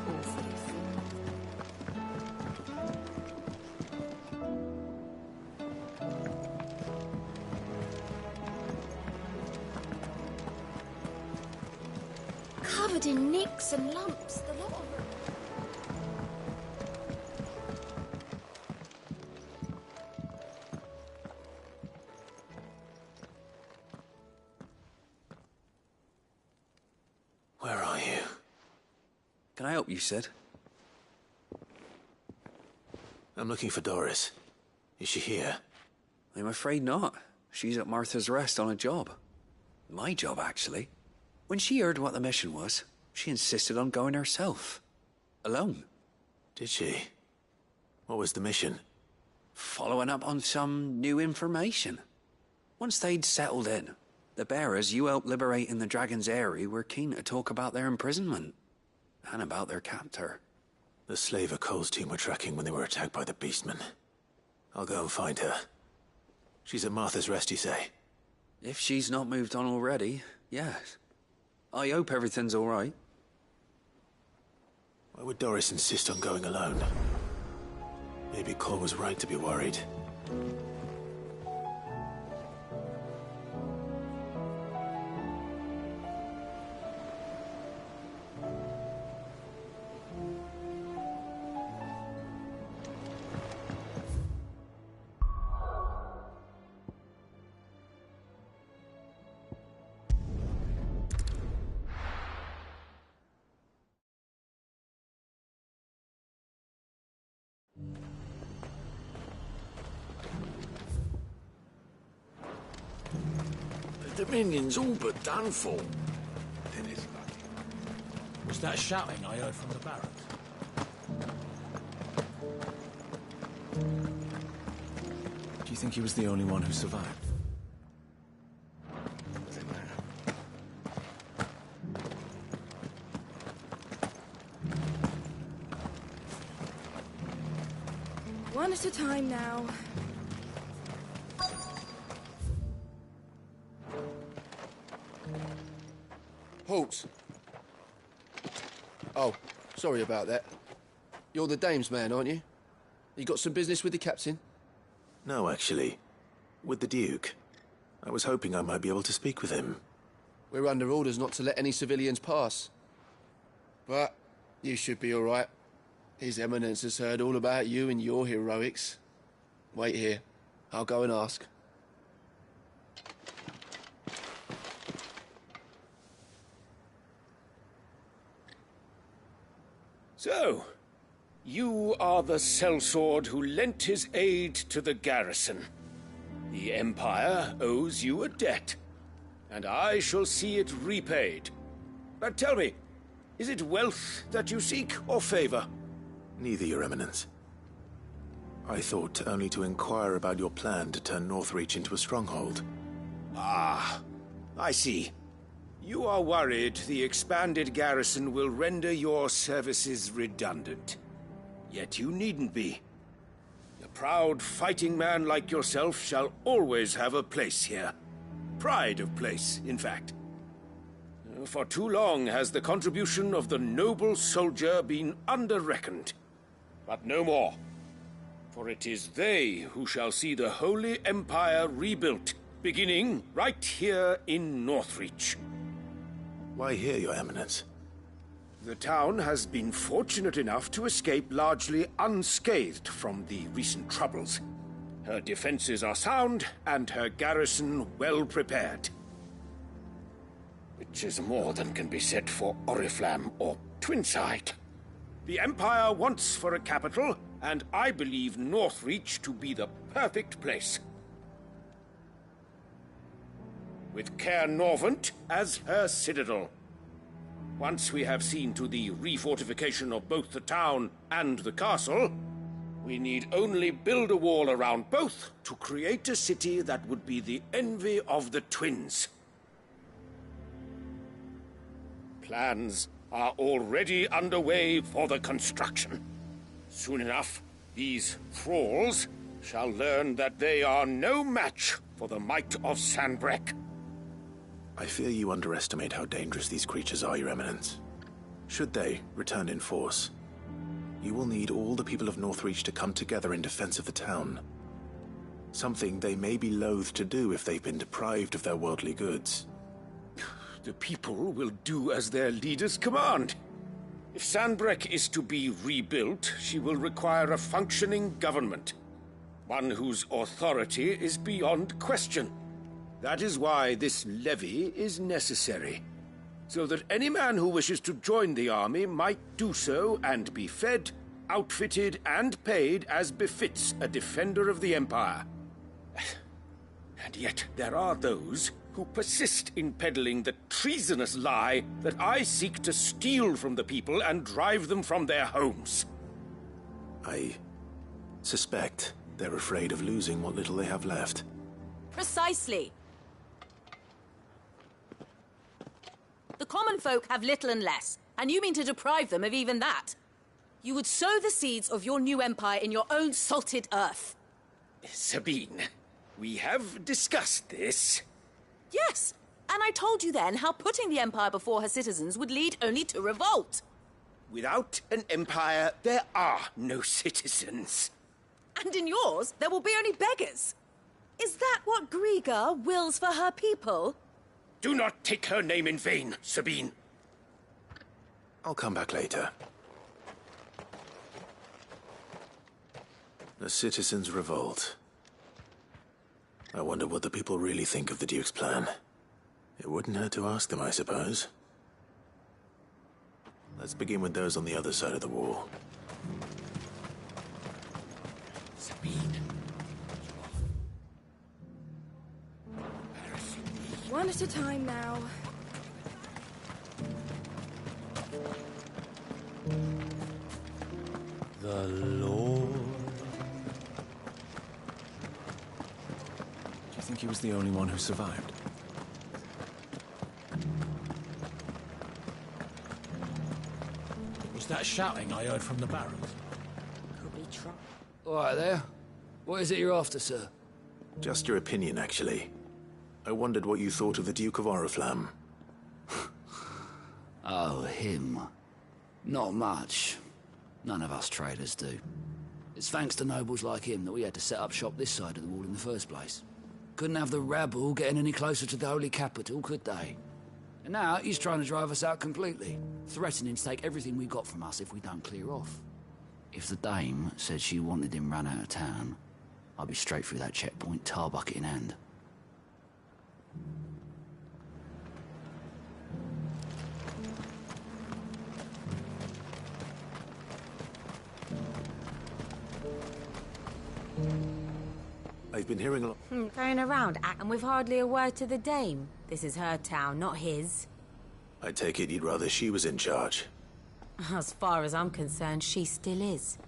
awfully covered in nicks and lumps, the lot of them. Where are you? Can I help you, Sid? I'm looking for Doris. Is she here? I'm afraid not. She's at Martha's Rest on a job. My job, actually. When she heard what the mission was, she insisted on going herself. Alone. Did she? What was the mission? Following up on some new information. Once they'd settled in, the bearers you helped liberate in the Dragon's Eyrie were keen to talk about their imprisonment. And about their captor. The slaver Cole's team were tracking when they were attacked by the Beastmen. I'll go and find her. She's at Martha's Rest, you say? If she's not moved on already, yes. I hope everything's all right. Why would Doris insist on going alone? Maybe Cole was right to be worried. The Dominion's all but done for. Was that shouting I heard from the barracks? Do you think he was the only one who survived? Doesn't matter. One at a time now. Halt! Oh, sorry about that. You're the dame's man, aren't you? You got some business with the captain? No, actually. With the Duke. I was hoping I might be able to speak with him. We're under orders not to let any civilians pass. But you should be all right. His Eminence has heard all about you and your heroics. Wait here. I'll go and ask. So, you are the sellsword who lent his aid to the garrison. The Empire owes you a debt, and I shall see it repaid. But tell me, is it wealth that you seek, or favor? Neither, Your Eminence. I thought only to inquire about your plan to turn Northreach into a stronghold. Ah, I see. You are worried the expanded garrison will render your services redundant. Yet you needn't be. A proud fighting man like yourself shall always have a place here. Pride of place, in fact. For too long has the contribution of the noble soldier been under-reckoned. But no more. For it is they who shall see the Holy Empire rebuilt, beginning right here in Northreach. Why here, Your Eminence? The town has been fortunate enough to escape largely unscathed from the recent troubles. Her defenses are sound, and her garrison well prepared. Which is more than can be said for Oriflamme or Twinside. The Empire wants for a capital, and I believe Northreach to be the perfect place. With Caer Norvent as her citadel. Once we have seen to the refortification of both the town and the castle, we need only build a wall around both to create a city that would be the envy of the twins. Plans are already underway for the construction. Soon enough, these thralls shall learn that they are no match for the might of Sanbreque. I fear you underestimate how dangerous these creatures are, Your Eminence. Should they return in force, you will need all the people of Northreach to come together in defense of the town. Something they may be loath to do if they've been deprived of their worldly goods. The people will do as their leaders command. If Sandbreck is to be rebuilt, she will require a functioning government. One whose authority is beyond question. That is why this levy is necessary. So that any man who wishes to join the army might do so and be fed, outfitted, and paid as befits a defender of the Empire. And yet there are those who persist in peddling the treasonous lie that I seek to steal from the people and drive them from their homes. I suspect they're afraid of losing what little they have left. Precisely. The common folk have little and less, and you mean to deprive them of even that. You would sow the seeds of your new empire in your own salted earth. Sabine, we have discussed this. Yes, and I told you then how putting the empire before her citizens would lead only to revolt. Without an empire, there are no citizens. And in yours, there will be only beggars. Is that what Griga wills for her people? Do not take her name in vain, Sabine. I'll come back later. The citizens revolt. I wonder what the people really think of the Duke's plan. It wouldn't hurt to ask them, I suppose. Let's begin with those on the other side of the wall. Sabine. One at a time now. The Lord. Do you think he was the only one who survived? Was that shouting I heard from the barracks? Could we try? All right there. What is it you're after, sir? Just your opinion, actually. I wondered what you thought of the Duke of Oriflamme. Oh, him. Not much. None of us traders do. It's thanks to nobles like him that we had to set up shop this side of the wall in the first place. Couldn't have the rabble getting any closer to the holy capital, could they? And now he's trying to drive us out completely, threatening to take everything we got from us if we don't clear off. If the dame said she wanted him run out of town, I'd be straight through that checkpoint, tar bucket in hand. I've been hearing a lot. Going around acting with hardly a word to the dame. This is her town, not his. I take it you'd rather she was in charge. As far as I'm concerned, she still is.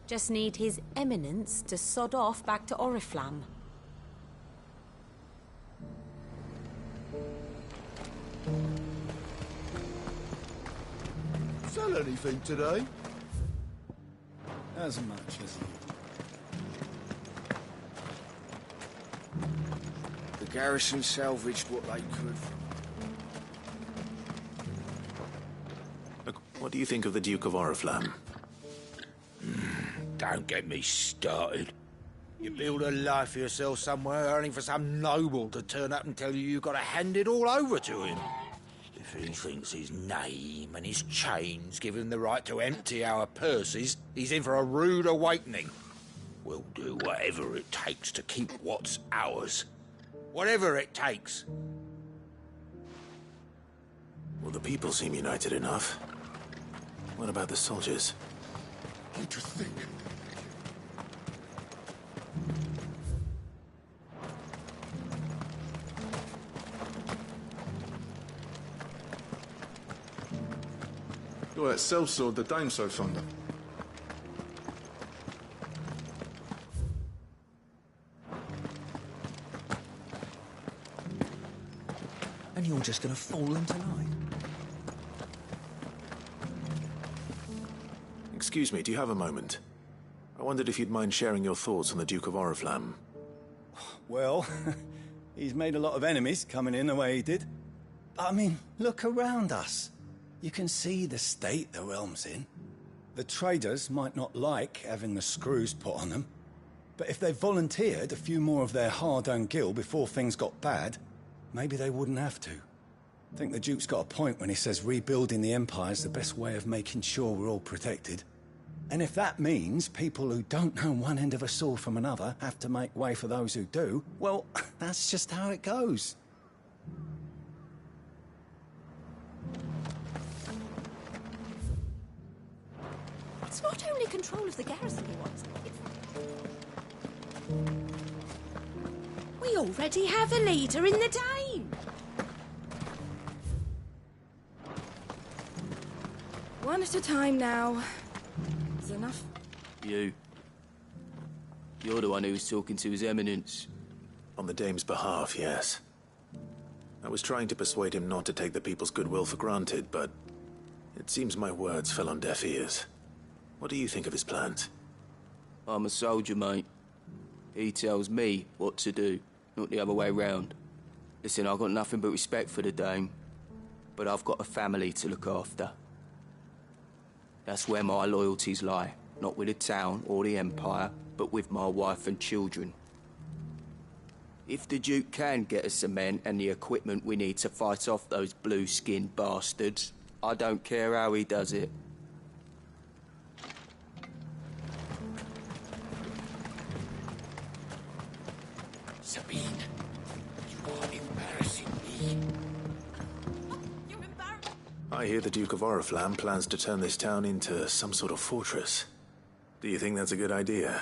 Just need his eminence to sod off back to Oriflamme. Sell anything today? As much as you. The garrison salvaged what they could. Look, what do you think of the Duke of Oriflamme? Don't get me started. You build a life for yourself somewhere, earning for some noble to turn up and tell you you've got to hand it all over to him. If he thinks his name and his chains give him the right to empty our purses, he's in for a rude awakening. We'll do whatever it takes to keep what's ours. Whatever it takes. Well, the people seem united enough. What about the soldiers? What do you think? You're that sellsword the dame's so fond of. And you're just gonna fall into line? Excuse me, do you have a moment? I wondered if you'd mind sharing your thoughts on the Duke of Oriflamme. Well, he's made a lot of enemies coming in the way he did. But I mean, look around us. You can see the state the realm's in. The traders might not like having the screws put on them, but if they volunteered a few more of their hard-earned gil before things got bad, maybe they wouldn't have to. I think the Duke's got a point when he says rebuilding the Empire's the best way of making sure we're all protected. And if that means people who don't know one end of a sword from another have to make way for those who do, well, that's just how it goes. It's not only control of the garrison he wants. We already have a leader in the Dane. One at a time now. Is enough? You're the one who was talking to His Eminence. On the Dame's behalf, yes. I was trying to persuade him not to take the people's goodwill for granted, but it seems my words fell on deaf ears. What do you think of his plans? I'm a soldier, mate. He tells me what to do, not the other way round. Listen, I've got nothing but respect for the Dame, but I've got a family to look after. That's where my loyalties lie, not with the town or the Empire, but with my wife and children. If the Duke can get us the men and the equipment we need to fight off those blue-skinned bastards, I don't care how he does it. Sabine, you are embarrassing me. You're embarrassed. I hear the Duke of Oriflamme plans to turn this town into some sort of fortress. Do you think that's a good idea?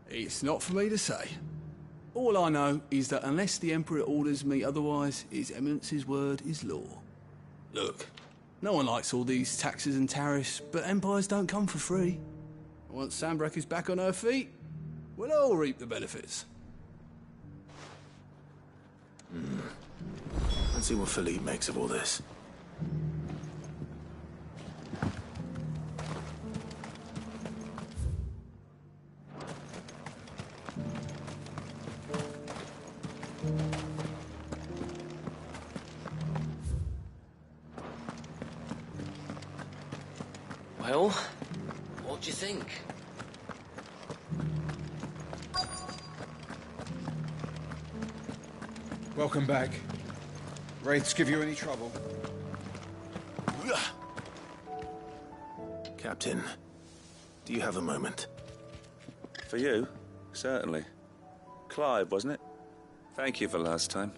It's not for me to say. All I know is that unless the Emperor orders me otherwise, His Eminence's word is law. Look, no one likes all these taxes and tariffs, but empires don't come for free. Once Sandbreak is back on her feet, we'll all reap the benefits. Let's see what Philippe makes of all this. Well, what do you think? Welcome back. Wraiths give you any trouble? Captain, do you have a moment? For you? Certainly. Clive, wasn't it? Thank you for last time.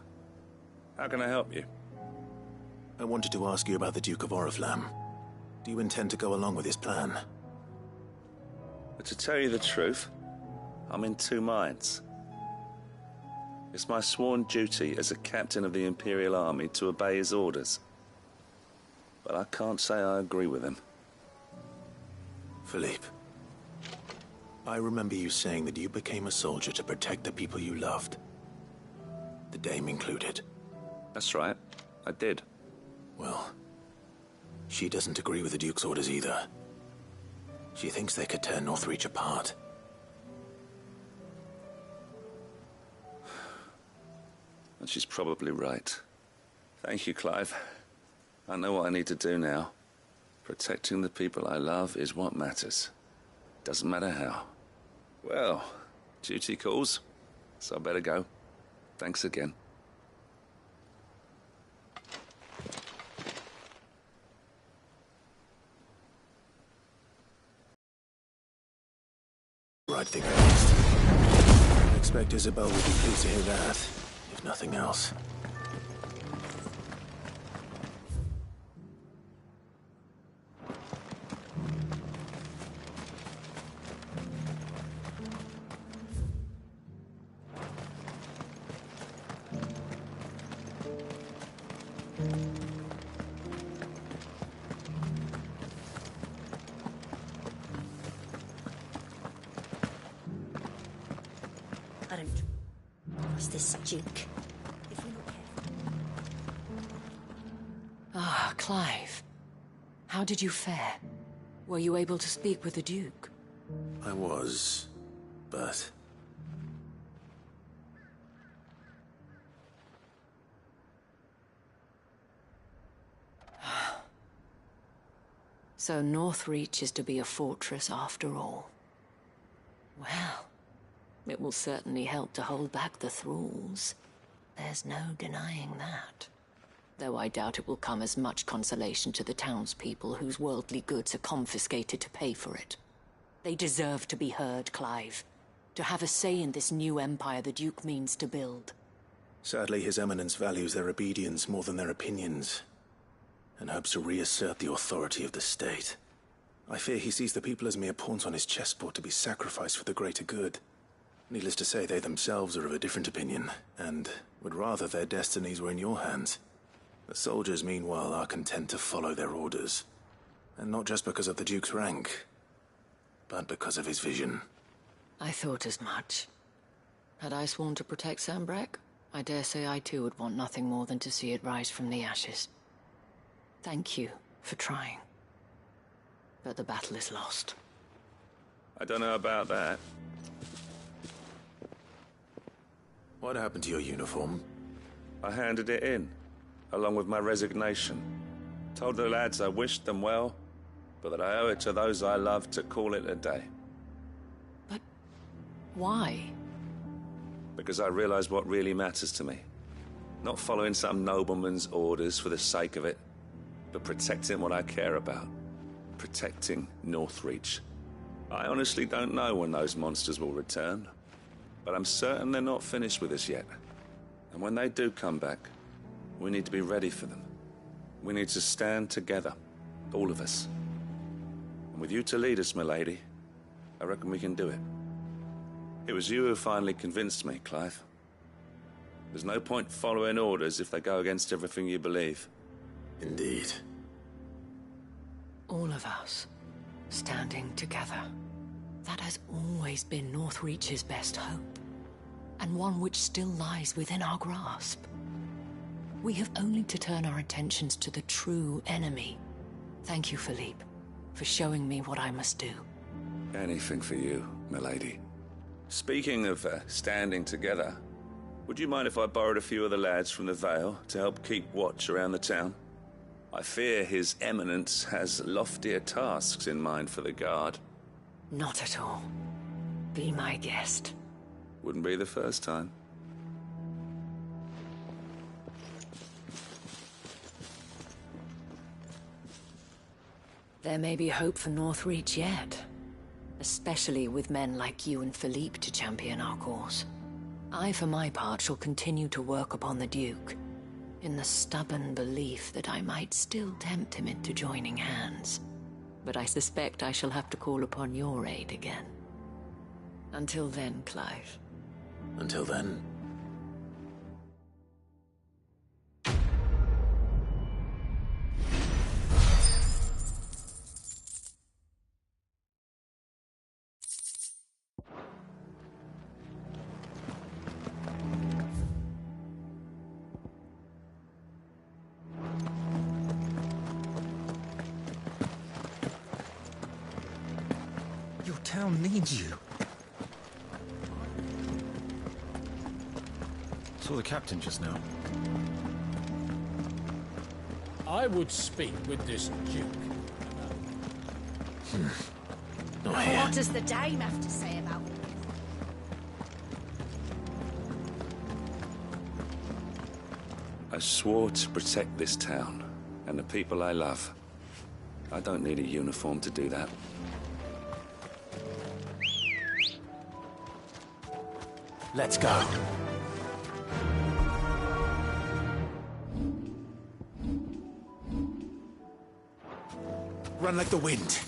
How can I help you? I wanted to ask you about the Duke of Oriflamme. Do you intend to go along with his plan? But to tell you the truth, I'm in two minds. It's my sworn duty as a captain of the Imperial Army to obey his orders. But I can't say I agree with him. Philippe, I remember you saying that you became a soldier to protect the people you loved. The Dame included. That's right, I did. Well, she doesn't agree with the Duke's orders either. She thinks they could tear Northreach apart. And she's probably right. Thank you, Clive. I know what I need to do now. Protecting the people I love is what matters. Doesn't matter how. Well, duty calls, so I better go. Thanks again. Right thing I expect Isabel will be pleased to hear that, if nothing else. I don't trust this Duke. If we're not careful. Ah, Clive. How did you fare? Were you able to speak with the Duke? I was, but... So Northreach is to be a fortress after all. Well, it will certainly help to hold back the thralls. There's no denying that. Though I doubt it will come as much consolation to the townspeople whose worldly goods are confiscated to pay for it. They deserve to be heard, Clive. To have a say in this new empire the Duke means to build. Sadly, His Eminence values their obedience more than their opinions, and hopes to reassert the authority of the state. I fear he sees the people as mere pawns on his chessboard to be sacrificed for the greater good. Needless to say, they themselves are of a different opinion, and would rather their destinies were in your hands. The soldiers, meanwhile, are content to follow their orders. And not just because of the Duke's rank, but because of his vision. I thought as much. Had I sworn to protect Sambrek, I dare say I too would want nothing more than to see it rise from the ashes. Thank you for trying. But the battle is lost. I don't know about that. What happened to your uniform? I handed it in, along with my resignation. Told the lads I wished them well, but that I owe it to those I love to call it a day. But why? Because I realized what really matters to me. Not following some nobleman's orders for the sake of it, but protecting what I care about. Protecting Northreach. I honestly don't know when those monsters will return, but I'm certain they're not finished with us yet. And when they do come back, we need to be ready for them. We need to stand together, all of us. And with you to lead us, milady, I reckon we can do it. It was you who finally convinced me, Clive. There's no point following orders if they go against everything you believe. Indeed. All of us, standing together. That has always been Northreach's best hope, and one which still lies within our grasp. We have only to turn our attentions to the true enemy. Thank you, Philippe, for showing me what I must do. Anything for you, milady. Speaking of standing together, would you mind if I borrowed a few of the lads from the Vale to help keep watch around the town? I fear His Eminence has loftier tasks in mind for the guard. Not at all. Be my guest. Wouldn't be the first time. There may be hope for Northreach yet. Especially with men like you and Philippe to champion our cause. I, for my part, shall continue to work upon the Duke, in the stubborn belief that I might still tempt him into joining hands. But I suspect I shall have to call upon your aid again. Until then, Clive. Until then. Town needs you. Saw the captain just now. I would speak with this Duke. What does the dame have to say about it? I swore to protect this town and the people I love. I don't need a uniform to do that. Let's go. Run like the wind.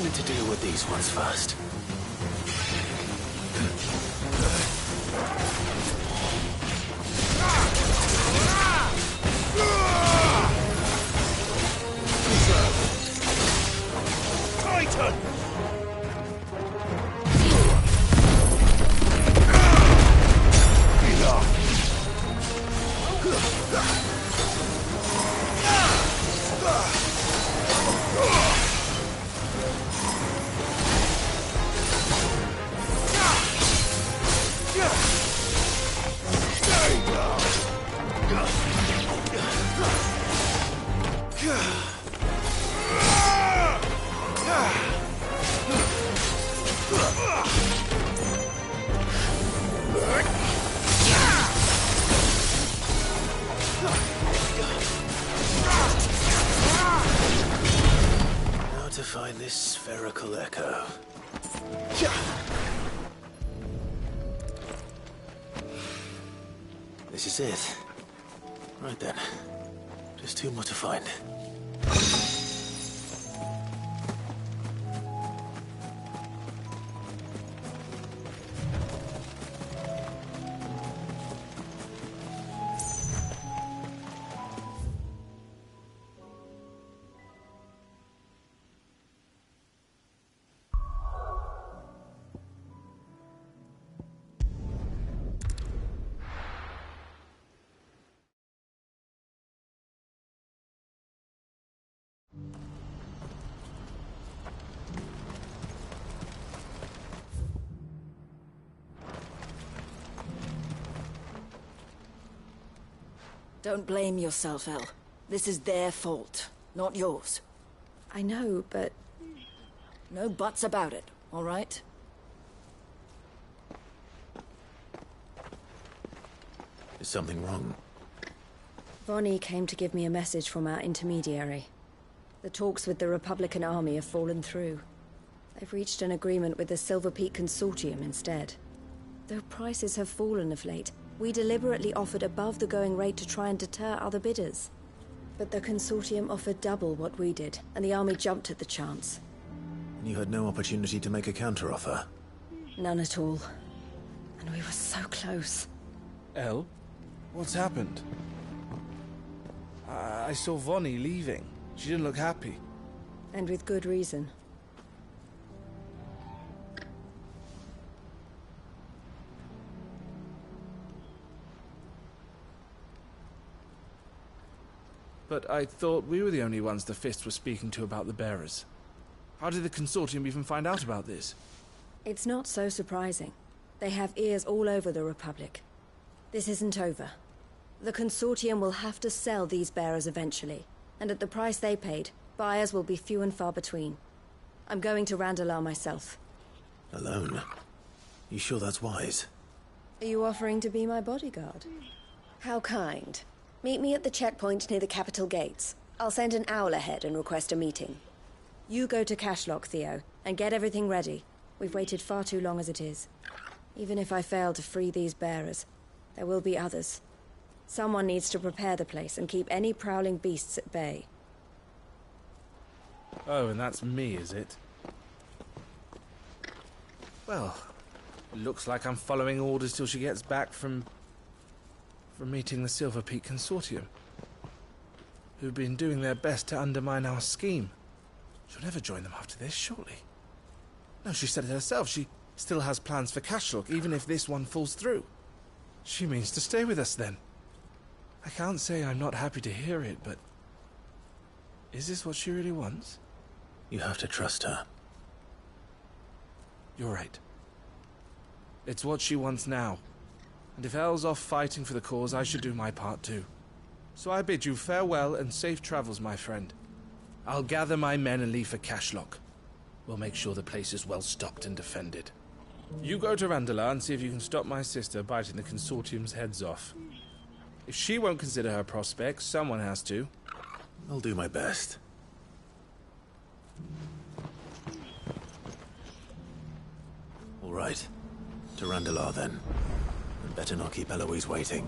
wanted to deal with these ones first. Titan! Now to find this spherical echo. This is it. Right then. Just two more to find. Don't blame yourself, Elle. This is their fault, not yours. I know, but... No buts about it, all right? Is something wrong? Vonnie came to give me a message from our intermediary. The talks with the Republican army have fallen through. They've reached an agreement with the Silver Peak Consortium instead. Though prices have fallen of late, we deliberately offered above the going rate to try and deter other bidders. But the Consortium offered double what we did, and the army jumped at the chance. You had no opportunity to make a counteroffer? None at all. And we were so close. Elle? What's happened? I saw Vonnie leaving. She didn't look happy. And with good reason. But I thought we were the only ones the Fist was speaking to about the bearers. How did the Consortium even find out about this? It's not so surprising. They have ears all over the Republic. This isn't over. The Consortium will have to sell these bearers eventually, and at the price they paid, buyers will be few and far between. I'm going to Randalar myself. Alone? You sure that's wise? Are you offering to be my bodyguard? How kind. Meet me at the checkpoint near the capital gates. I'll send an owl ahead and request a meeting. You go to Cashlock, Theo, and get everything ready. We've waited far too long as it is. Even if I fail to free these bearers, there will be others. Someone needs to prepare the place and keep any prowling beasts at bay. Oh, and that's me, is it? Well, looks like I'm following orders till she gets back from meeting the Silver Peak Consortium, who've been doing their best to undermine our scheme. She'll never join them after this, surely. No, she said it herself. She still has plans for Cashlock, even if this one falls through. She means to stay with us, then. I can't say I'm not happy to hear it, but... is this what she really wants? You have to trust her. You're right. It's what she wants now. And if Elle's off fighting for the cause, I should do my part too. So I bid you farewell and safe travels, my friend. I'll gather my men and leave for Cashlock. We'll make sure the place is well stocked and defended. You go to Randalar and see if you can stop my sister biting the Consortium's heads off. If she won't consider her prospects, someone has to. I'll do my best. All right. To Randalar, then. And better not keep Eloise waiting.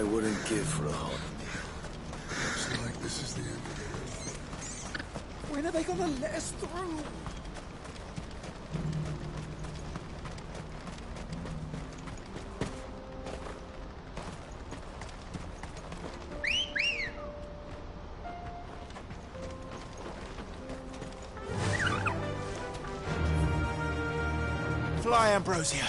I wouldn't give for a hot. Looks like this is the end of it. When are they gonna let us through? Fly, Ambrosia.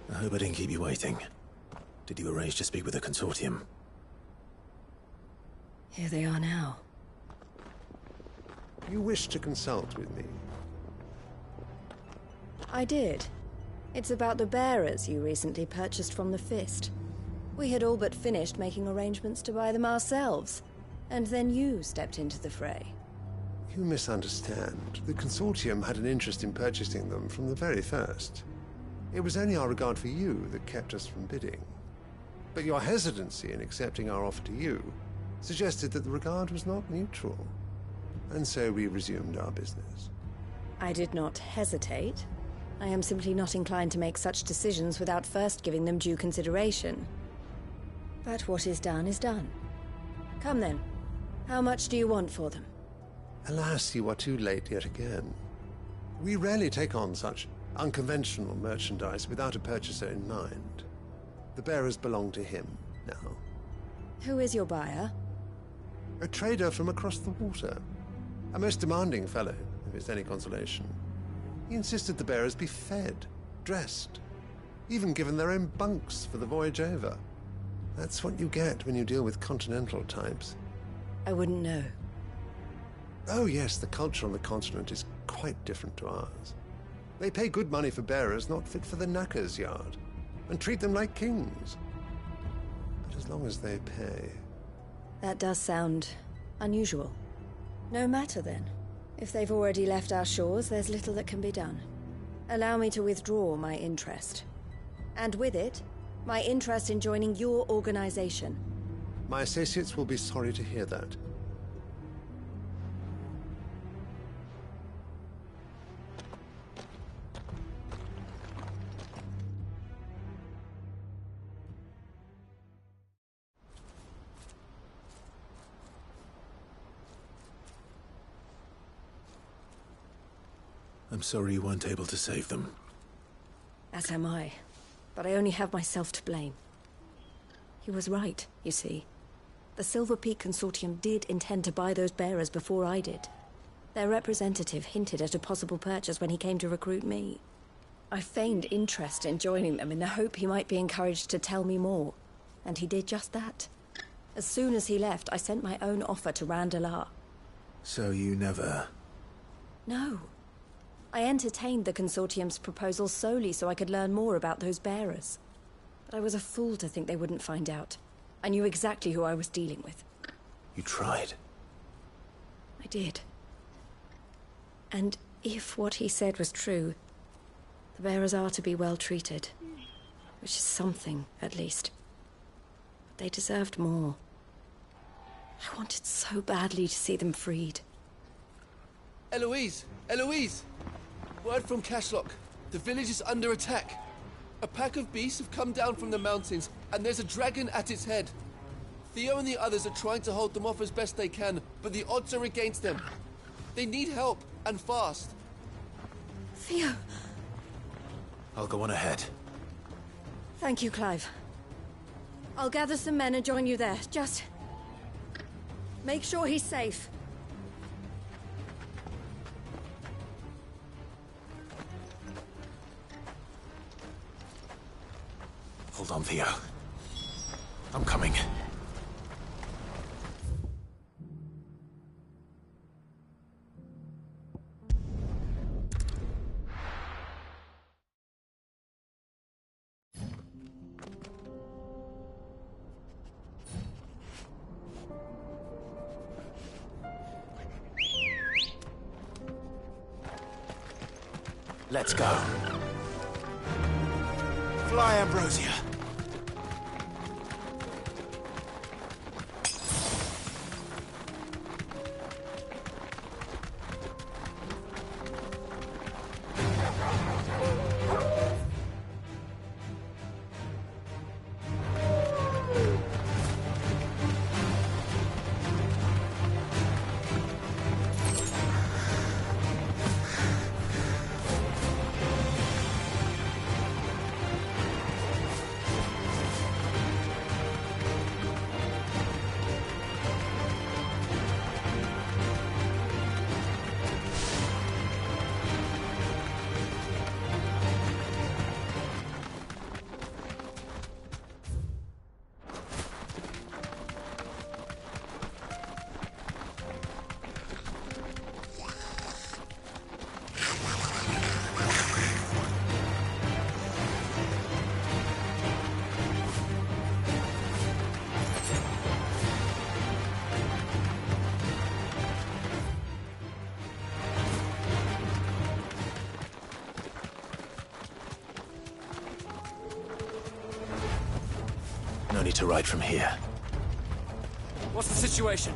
I hope I didn't keep you waiting. Did you arrange to speak with the consortium? Here they are now. You wish to consult with me? I did. It's about the bearers you recently purchased from the Fist. We had all but finished making arrangements to buy them ourselves, and then you stepped into the fray. You misunderstand. The consortium had an interest in purchasing them from the very first. It was only our regard for you that kept us from bidding. But your hesitancy in accepting our offer to you suggested that the regard was not mutual. And so we resumed our business. I did not hesitate. I am simply not inclined to make such decisions without first giving them due consideration. But what is done is done. Come then. How much do you want for them? Alas, you are too late yet again. We rarely take on such unconventional merchandise without a purchaser in mind. The bearers belong to him now. Who is your buyer? A trader from across the water. A most demanding fellow, if it's any consolation. He insisted the bearers be fed, dressed, even given their own bunks for the voyage over. That's what you get when you deal with continental types. I wouldn't know. Oh yes, the culture on the continent is quite different to ours. They pay good money for bearers not fit for the knacker's yard, and treat them like kings. But as long as they pay... That does sound unusual. No matter then. If they've already left our shores, there's little that can be done. Allow me to withdraw my interest. And with it, my interest in joining your organization. My associates will be sorry to hear that. I'm sorry you weren't able to save them. As am I. But I only have myself to blame. He was right, you see. The Silver Peak Consortium did intend to buy those bearers before I did. Their representative hinted at a possible purchase when he came to recruit me. I feigned interest in joining them in the hope he might be encouraged to tell me more, and he did just that. As soon as he left, I sent my own offer to Randalar. So you never... No. I entertained the Consortium's proposal solely so I could learn more about those bearers. But I was a fool to think they wouldn't find out. I knew exactly who I was dealing with. You tried. I did. And if what he said was true, the bearers are to be well treated. Which is something, at least. But they deserved more. I wanted so badly to see them freed. Eloise! Eloise! Word from Cashlock. The village is under attack. A pack of beasts have come down from the mountains, and there's a dragon at its head. Theo and the others are trying to hold them off as best they can, but the odds are against them. They need help, and fast. Theo! I'll go on ahead. Thank you, Clive. I'll gather some men and join you there. Just... make sure he's safe. Hold on, Theo. I'm coming. Let's go. Fly, Ambrosia. No need to ride from here. What's the situation?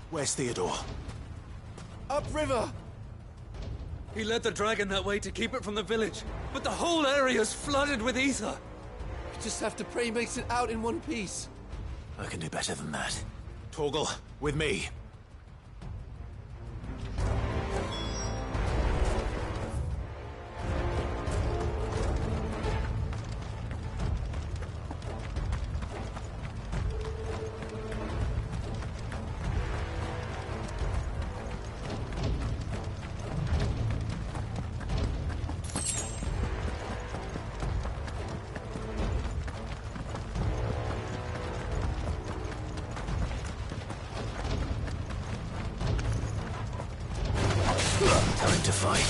Where's Theodore? Upriver! He led the dragon that way to keep it from the village, but the whole area's flooded with ether. You just have to pray he makes it out in one piece. I can do better than that. Torgal, with me. Time to fight.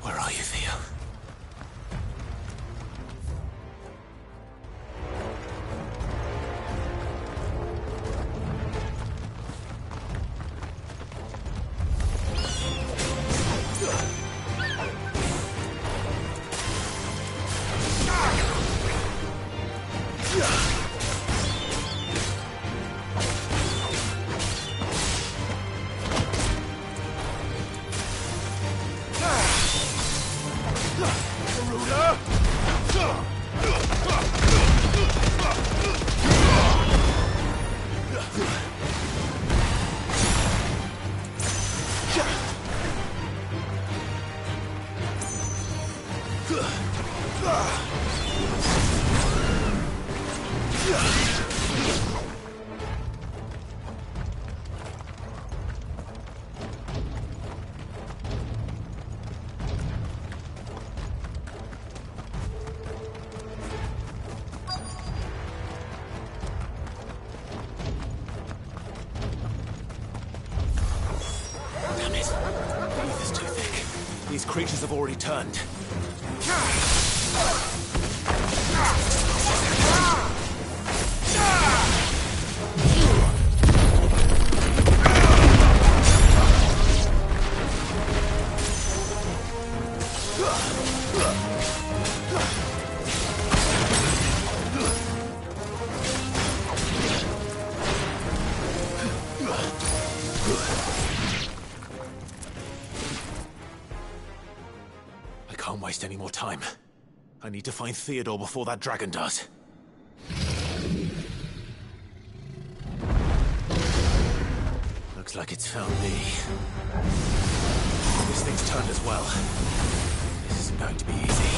Where are you, Theo? Yeah. Damn it. The ether's too thick. These creatures have already turned. I can't waste any more time. I need to find Theodore before that dragon does. Looks like it's found me. This thing's turned as well. This isn't going to be easy.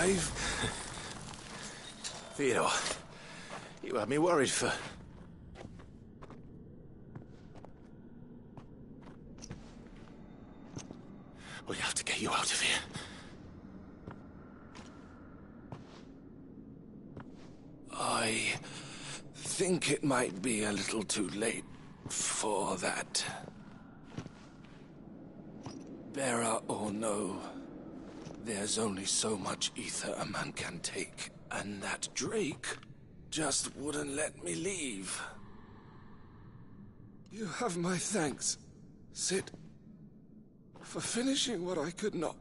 Clive. Theodore, you had me worried for... We have to get you out of here. I think it might be a little too late for that. Bearer or no, there's only so much ether a man can take, and that Drake just wouldn't let me leave. You have my thanks, Sid, for finishing what I could not.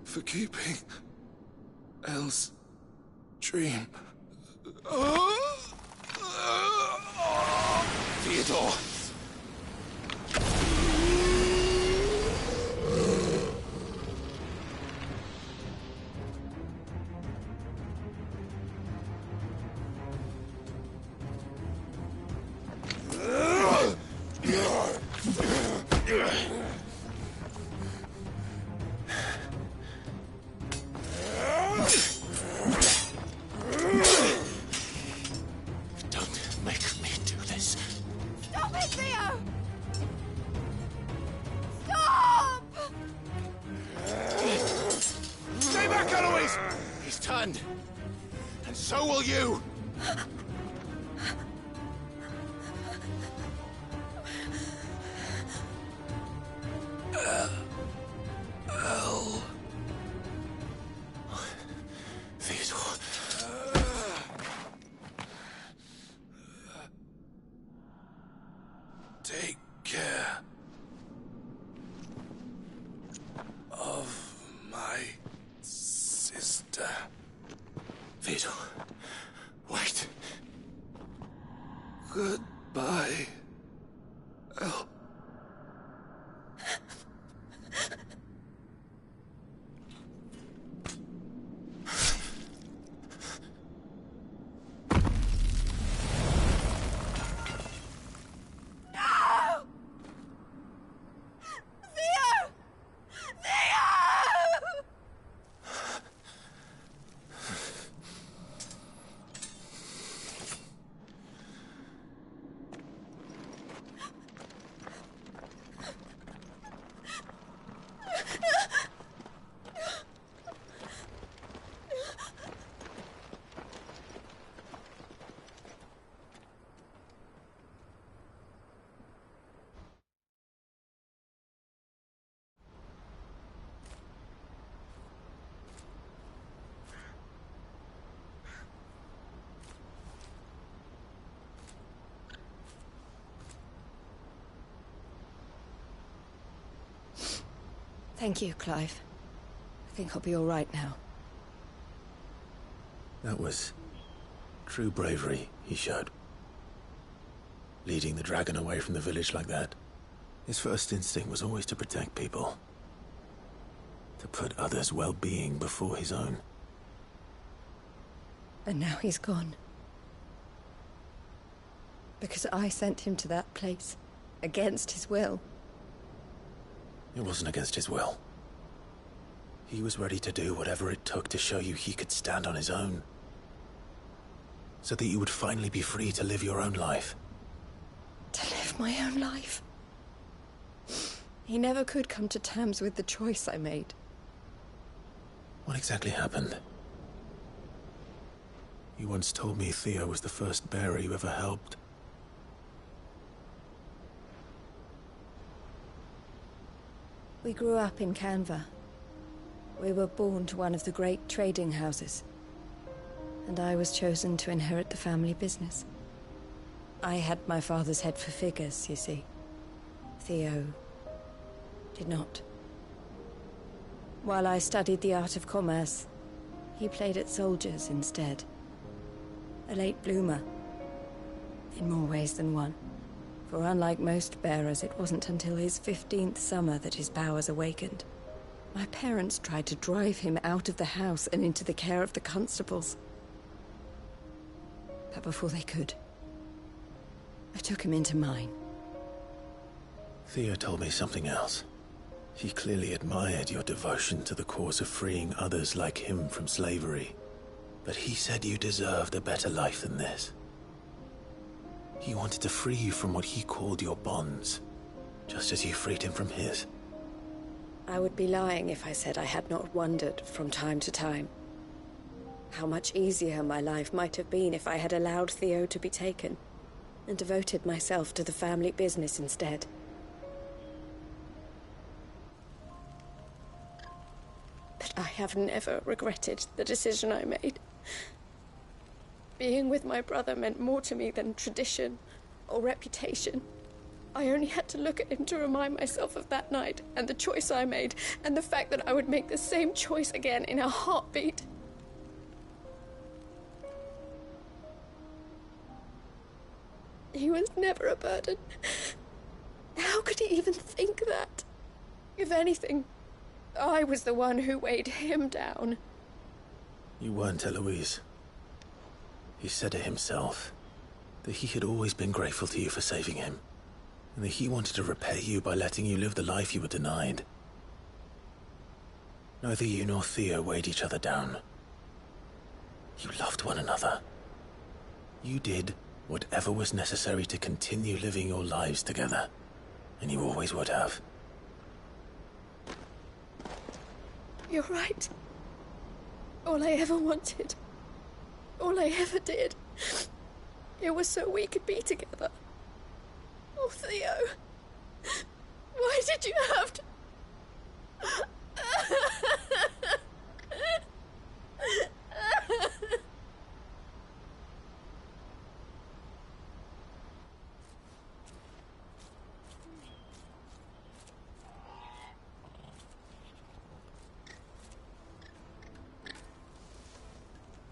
For keeping Elle's dream. Theodore! And so will you! Elle. Theodore. Take care of my sister. Theodore, wait. Goodbye, Elle. Thank you, Clive. I think I'll be all right now. That was true bravery he showed. Leading the dragon away from the village like that. His first instinct was always to protect people. To put others' well-being before his own. And now he's gone. Because I sent him to that place, against his will. It wasn't against his will. He was ready to do whatever it took to show you he could stand on his own. So that you would finally be free to live your own life. To live my own life? He never could come to terms with the choice I made. What exactly happened? You once told me Theo was the first bearer you ever helped. We grew up in Canva. We were born to one of the great trading houses. And I was chosen to inherit the family business. I had my father's head for figures, you see. Theo did not. While I studied the art of commerce, he played at soldiers instead. A late bloomer. In more ways than one. For unlike most bearers, it wasn't until his 15th summer that his powers awakened. My parents tried to drive him out of the house and into the care of the constables. But before they could, I took him into mine. Theo told me something else. He clearly admired your devotion to the cause of freeing others like him from slavery. But he said you deserved a better life than this. He wanted to free you from what he called your bonds, just as you freed him from his. I would be lying if I said I had not wondered from time to time how much easier my life might have been if I had allowed Theo to be taken and devoted myself to the family business instead. But I have never regretted the decision I made. Being with my brother meant more to me than tradition or reputation. I only had to look at him to remind myself of that night and the choice I made and the fact that I would make the same choice again in a heartbeat. He was never a burden. How could he even think that? If anything, I was the one who weighed him down. You weren't, Eloise. He said it himself, that he had always been grateful to you for saving him, and that he wanted to repay you by letting you live the life you were denied. Neither you nor Theo weighed each other down. You loved one another. You did whatever was necessary to continue living your lives together, and you always would have. You're right. All I ever wanted, all I ever did, it was so we could be together. Oh, Theo, why did you have to...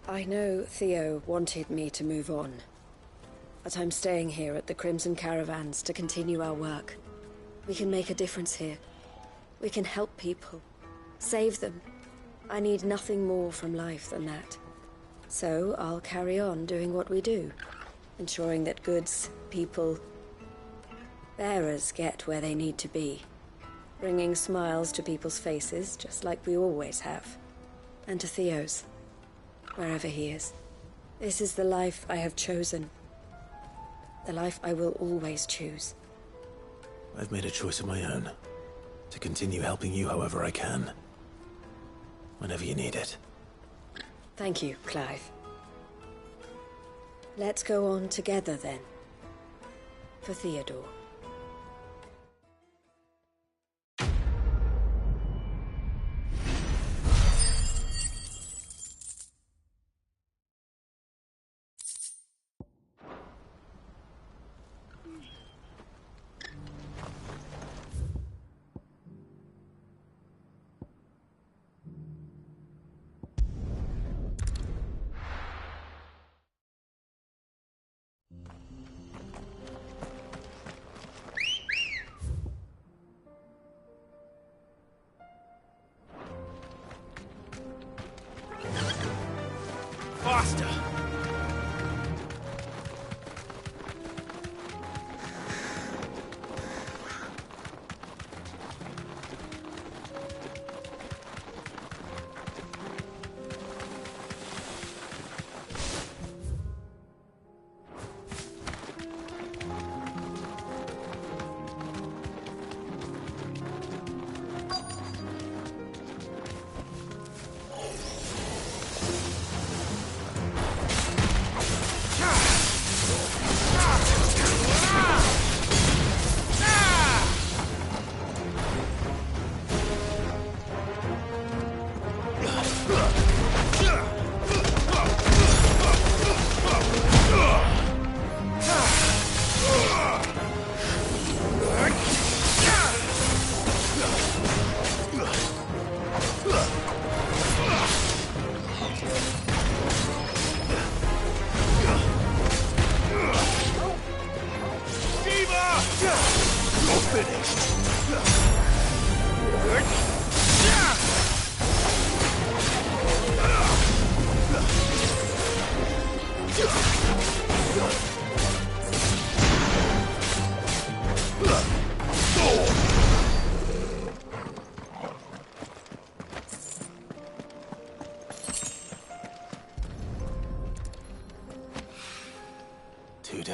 I know Theo wanted me to move on, but I'm staying here at the Crimson Caravans to continue our work. We can make a difference here. We can help people, save them. I need nothing more from life than that. So I'll carry on doing what we do, ensuring that goods, people, bearers get where they need to be, bringing smiles to people's faces just like we always have, and to Theo's. Wherever he is. This is the life I have chosen. The life I will always choose. I've made a choice of my own. To continue helping you however I can. Whenever you need it. Thank you, Clive. Let's go on together then. For Theodore. Faster!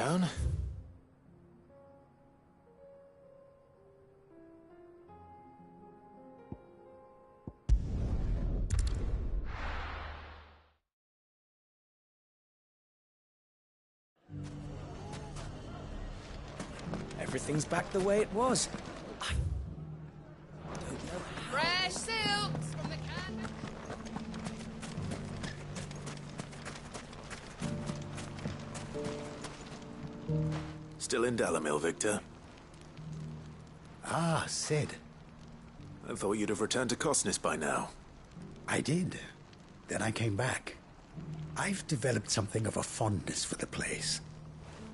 down. Everything's back the way it was. Fresh silks from the can. Still in Dalamil, Victor? Ah, Sid. I thought you'd have returned to Cosnis by now. I did. Then I came back. I've developed something of a fondness for the place.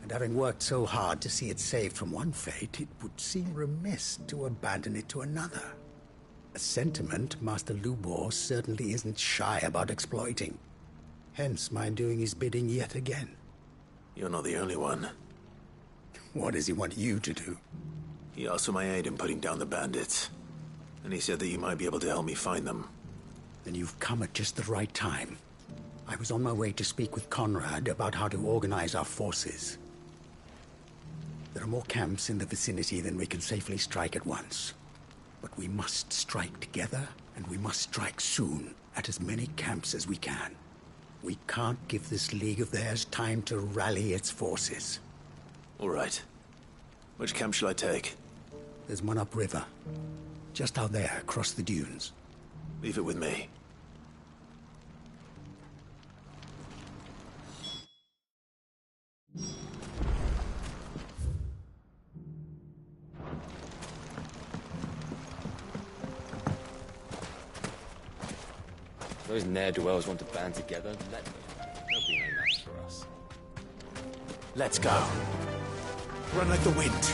And having worked so hard to see it saved from one fate, it would seem remiss to abandon it to another. A sentiment Master Lubor certainly isn't shy about exploiting. Hence my doing his bidding yet again. You're not the only one. What does he want you to do? He asked for my aid in putting down the bandits. And he said that you might be able to help me find them. Then you've come at just the right time. I was on my way to speak with Conrad about how to organize our forces. There are more camps in the vicinity than we can safely strike at once. But we must strike together, and we must strike soon at as many camps as we can. We can't give this league of theirs time to rally its forces. All right. Which camp shall I take? There's one upriver. Just out there, across the dunes. Leave it with me. Those ne'er-do-wells want to band together. Let them. There'll be no match for us. Let's go. Run like the wind.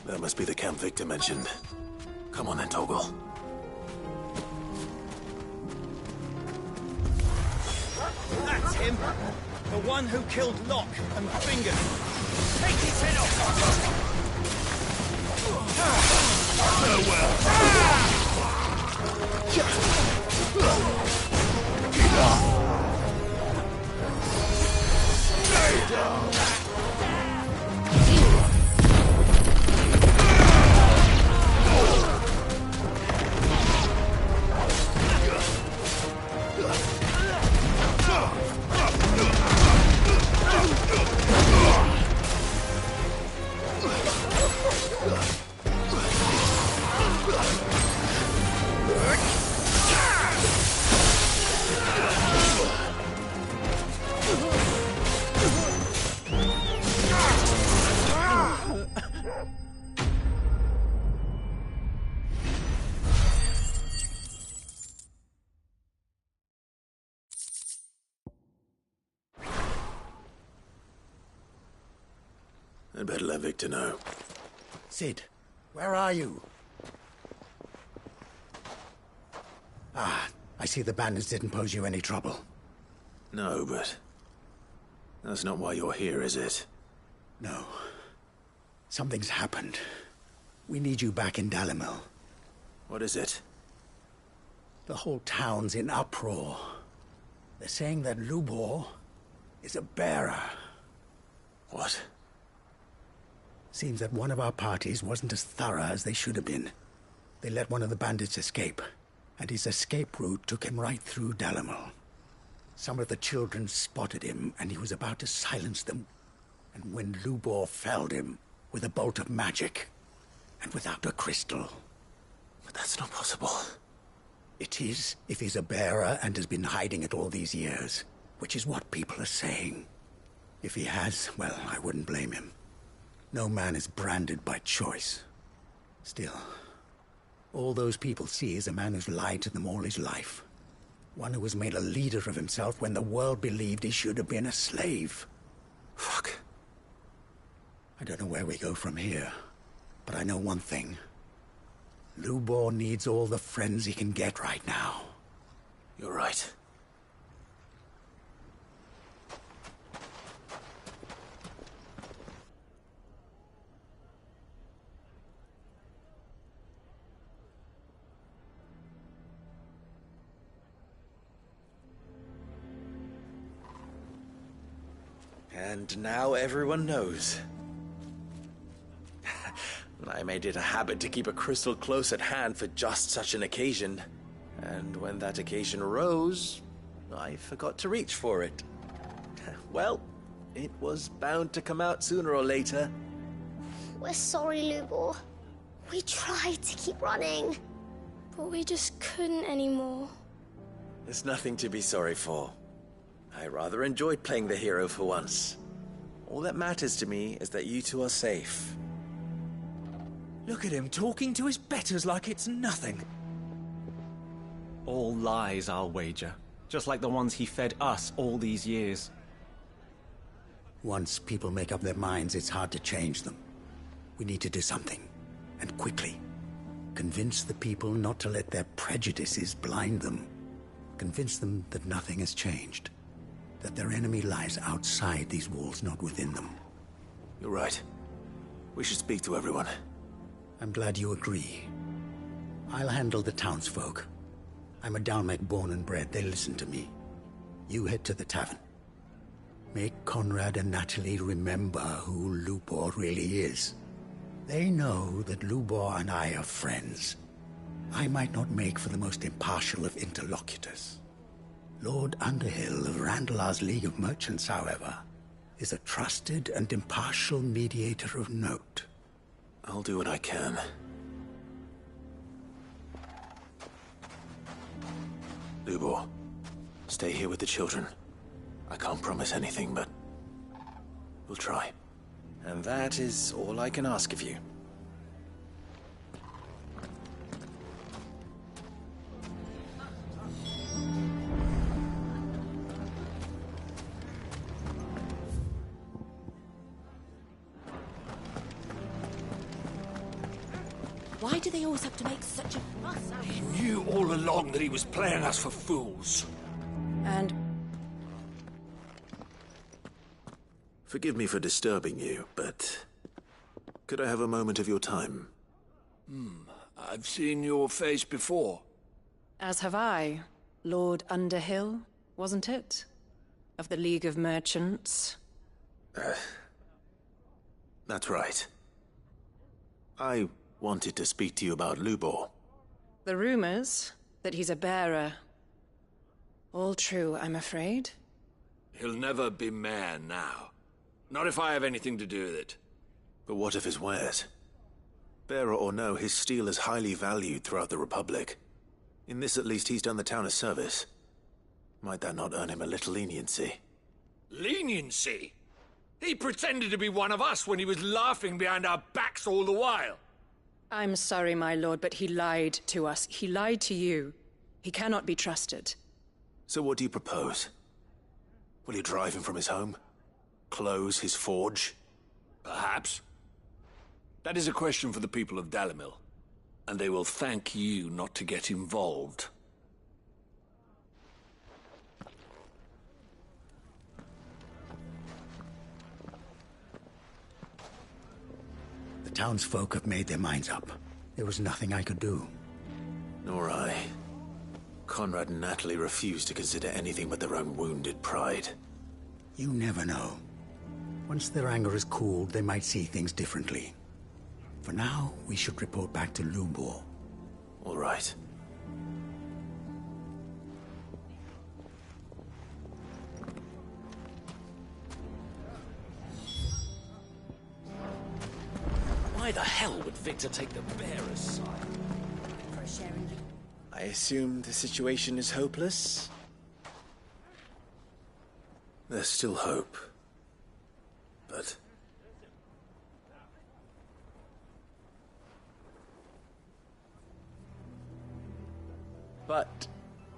That must be the camp Victor mentioned. Come on then, Toggle. That's him! The one who killed Locke and Finger! Take his head off! Stay down! I'd better let Victor know. Sid, where are you? Ah, I see the bandits didn't pose you any trouble. No, but that's not why you're here, is it? No. Something's happened. We need you back in Dalamil. What is it? The whole town's in uproar. They're saying that Lubor is a bearer. What? Seems that one of our parties wasn't as thorough as they should have been. They let one of the bandits escape, and his escape route took him right through Dalamil. Some of the children spotted him, and he was about to silence them. And when Lubor felled him with a bolt of magic, and without a crystal. But that's not possible. It is, if he's a bearer and has been hiding it all these years, which is what people are saying. If he has, well, I wouldn't blame him. No man is branded by choice. Still, all those people see is a man who's lied to them all his life. One who was made a leader of himself when the world believed he should have been a slave. Fuck. I don't know where we go from here, but I know one thing. Lubor needs all the friends he can get right now. You're right. And now everyone knows. I made it a habit to keep a crystal close at hand for just such an occasion. And when that occasion arose, I forgot to reach for it. Well, it was bound to come out sooner or later. We're sorry, Lubor. We tried to keep running, but we just couldn't anymore. There's nothing to be sorry for. I rather enjoyed playing the hero for once. All that matters to me is that you two are safe. Look at him talking to his betters like it's nothing. All lies, I'll wager. Just like the ones he fed us all these years. Once people make up their minds, it's hard to change them. We need to do something, and quickly. Convince the people not to let their prejudices blind them. Convince them that nothing has changed. That their enemy lies outside these walls, not within them. You're right. We should speak to everyone. I'm glad you agree. I'll handle the townsfolk. I'm a Dalmec born and bred. They listen to me. You head to the tavern. Make Conrad and Natalie remember who Lubor really is. They know that Lubor and I are friends. I might not make for the most impartial of interlocutors. Lord Underhill of Randalar's League of Merchants, however, is a trusted and impartial mediator of note. I'll do what I can. Lubor, stay here with the children. I can't promise anything, but we'll try. And that is all I can ask of you. Why do they always have to make such a fuss? He knew all along that he was playing us for fools. And forgive me for disturbing you, but could I have a moment of your time? I've seen your face before. as have I, Lord Underhill, wasn't it? Of the League of Merchants. That's right. I wanted to speak to you about Lubor. The rumors that he's a bearer. All true, I'm afraid. He'll never be mayor now. Not if I have anything to do with it. But what of his wares? Bearer or no, his steel is highly valued throughout the Republic. In this at least he's done the town a service. Might that not earn him a little leniency? Leniency? He pretended to be one of us when he was laughing behind our backs all the while. I'm sorry, my lord, but he lied to us. He lied to you. He cannot be trusted. So what do you propose? Will you drive him from his home? Close his forge? Perhaps. That is a question for the people of Dalimil, and they will thank you not to get involved. The townsfolk have made their minds up. There was nothing I could do. Nor I. Conrad and Natalie refused to consider anything but their own wounded pride. You never know. Once their anger is cooled, they might see things differently. For now, we should report back to Lubor. All right. Why the hell would Victor take the bearer's side? I assume the situation is hopeless? There's still hope. But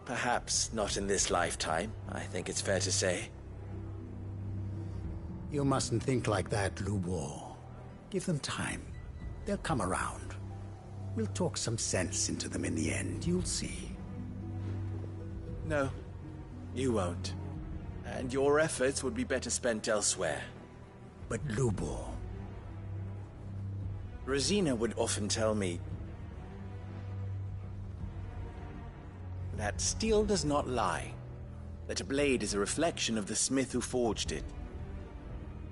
perhaps not in this lifetime, I think it's fair to say. You mustn't think like that, Lubor. Give them time. They'll come around. We'll talk some sense into them in the end, you'll see. No, you won't. And your efforts would be better spent elsewhere. But Lubor... Rosina would often tell me that steel does not lie, that a blade is a reflection of the smith who forged it.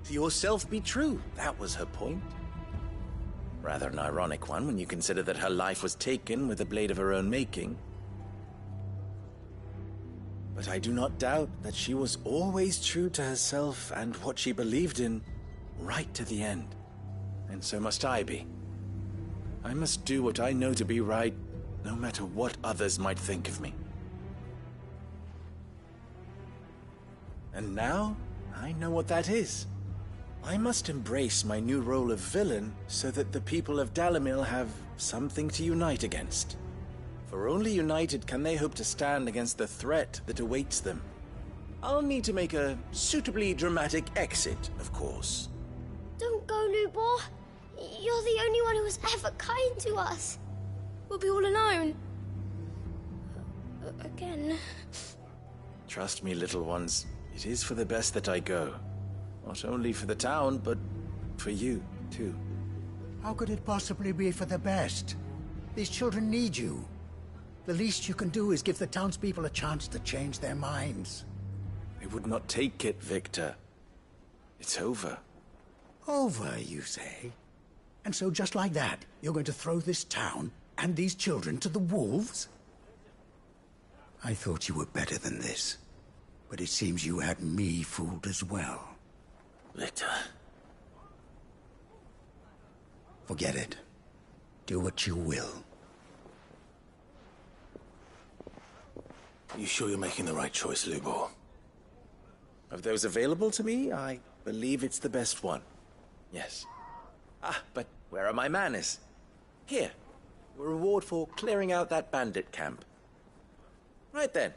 To yourself be true, that was her point. Rather an ironic one when you consider that her life was taken with a blade of her own making. But I do not doubt that she was always true to herself and what she believed in, right to the end. And so must I be. I must do what I know to be right, no matter what others might think of me. And now, I know what that is. I must embrace my new role of villain so that the people of Dalimil have something to unite against. For only united can they hope to stand against the threat that awaits them. I'll need to make a suitably dramatic exit, of course. Don't go, Lubor. You're the only one who was ever kind to us. We'll be all alone. Again. Trust me, little ones. It is for the best that I go. Not only for the town, but for you, too. How could it possibly be for the best? These children need you. The least you can do is give the townspeople a chance to change their minds. They would not take it, Victor. It's over. Over, you say? And so just like that, you're going to throw this town and these children to the wolves? I thought you were better than this. But it seems you had me fooled as well. Victor. Forget it. Do what you will. You sure you're making the right choice, Lubor? Of those available to me, I believe it's the best one. Yes. Ah, but where are my manners? Here. Your reward for clearing out that bandit camp. Right then.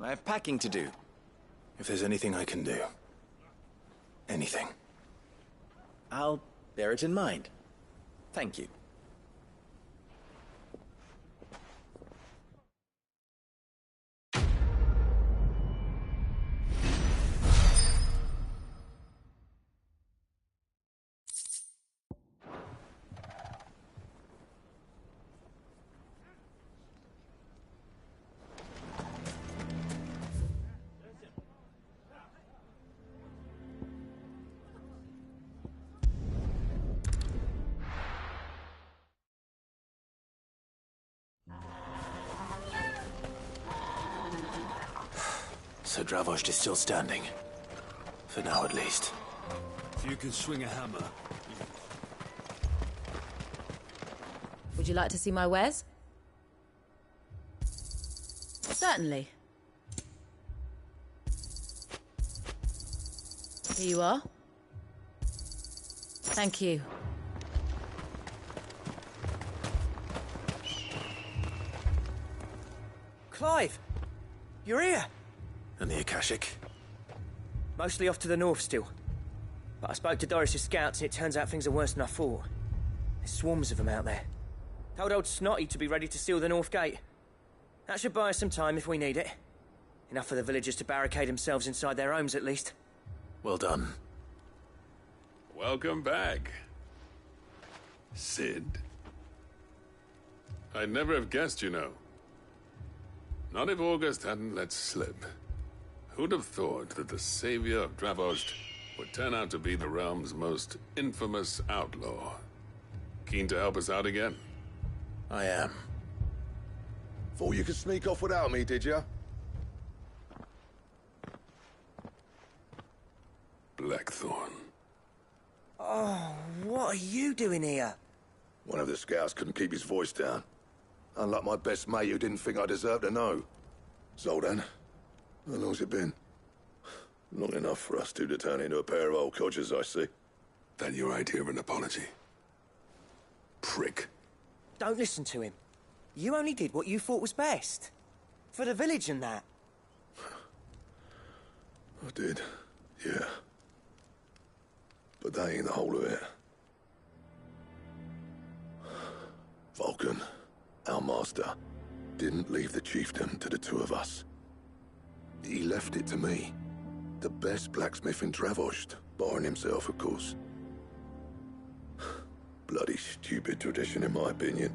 I have packing to do. If there's anything I can do. Anything. I'll bear it in mind. Thank you. So Dravost is still standing. For now, at least. If you can swing a hammer. Would you like to see my wares? Certainly. Here you are. Thank you. Clive! You're here! And the Akashic? Mostly off to the north still. But I spoke to Doris's scouts and it turns out things are worse than I thought. There's swarms of them out there. Told old Snotty to be ready to seal the north gate. That should buy us some time if we need it. Enough for the villagers to barricade themselves inside their homes at least. Well done. Welcome back, Sid. I'd never have guessed, you know. Not if August hadn't let slip. Who'd have thought that the savior of Dravost would turn out to be the realm's most infamous outlaw? Keen to help us out again? I am. Thought you could sneak off without me, did you? Blackthorn. Oh, what are you doing here? One of the scouts couldn't keep his voice down. Unlike my best mate who didn't think I deserved to know. Zoldan, how long's it been? Long enough for us two to turn into a pair of old codgers, I see. That your idea of an apology? Prick. Don't listen to him. You only did what you thought was best. For the village and that. I did, yeah. But that ain't the whole of it. Vulcan, our master, didn't leave the chiefdom to the two of us. He left it to me. The best blacksmith in Dravost, barring himself, of course. Bloody stupid tradition, in my opinion.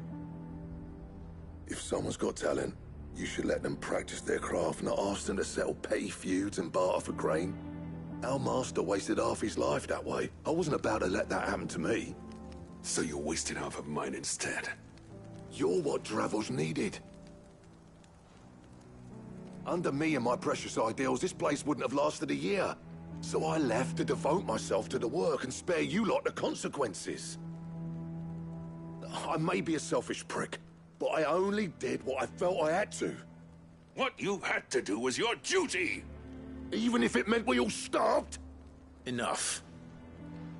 If someone's got talent, you should let them practice their craft, not ask them to settle petty feuds and barter for grain. Our master wasted half his life that way. I wasn't about to let that happen to me. So you wasted half of mine instead. You're what Dravost needed. Under me and my precious ideals, this place wouldn't have lasted a year. So I left to devote myself to the work and spare you lot the consequences. I may be a selfish prick, but I only did what I felt I had to. What you had to do was your duty! Even if it meant we all starved? Enough.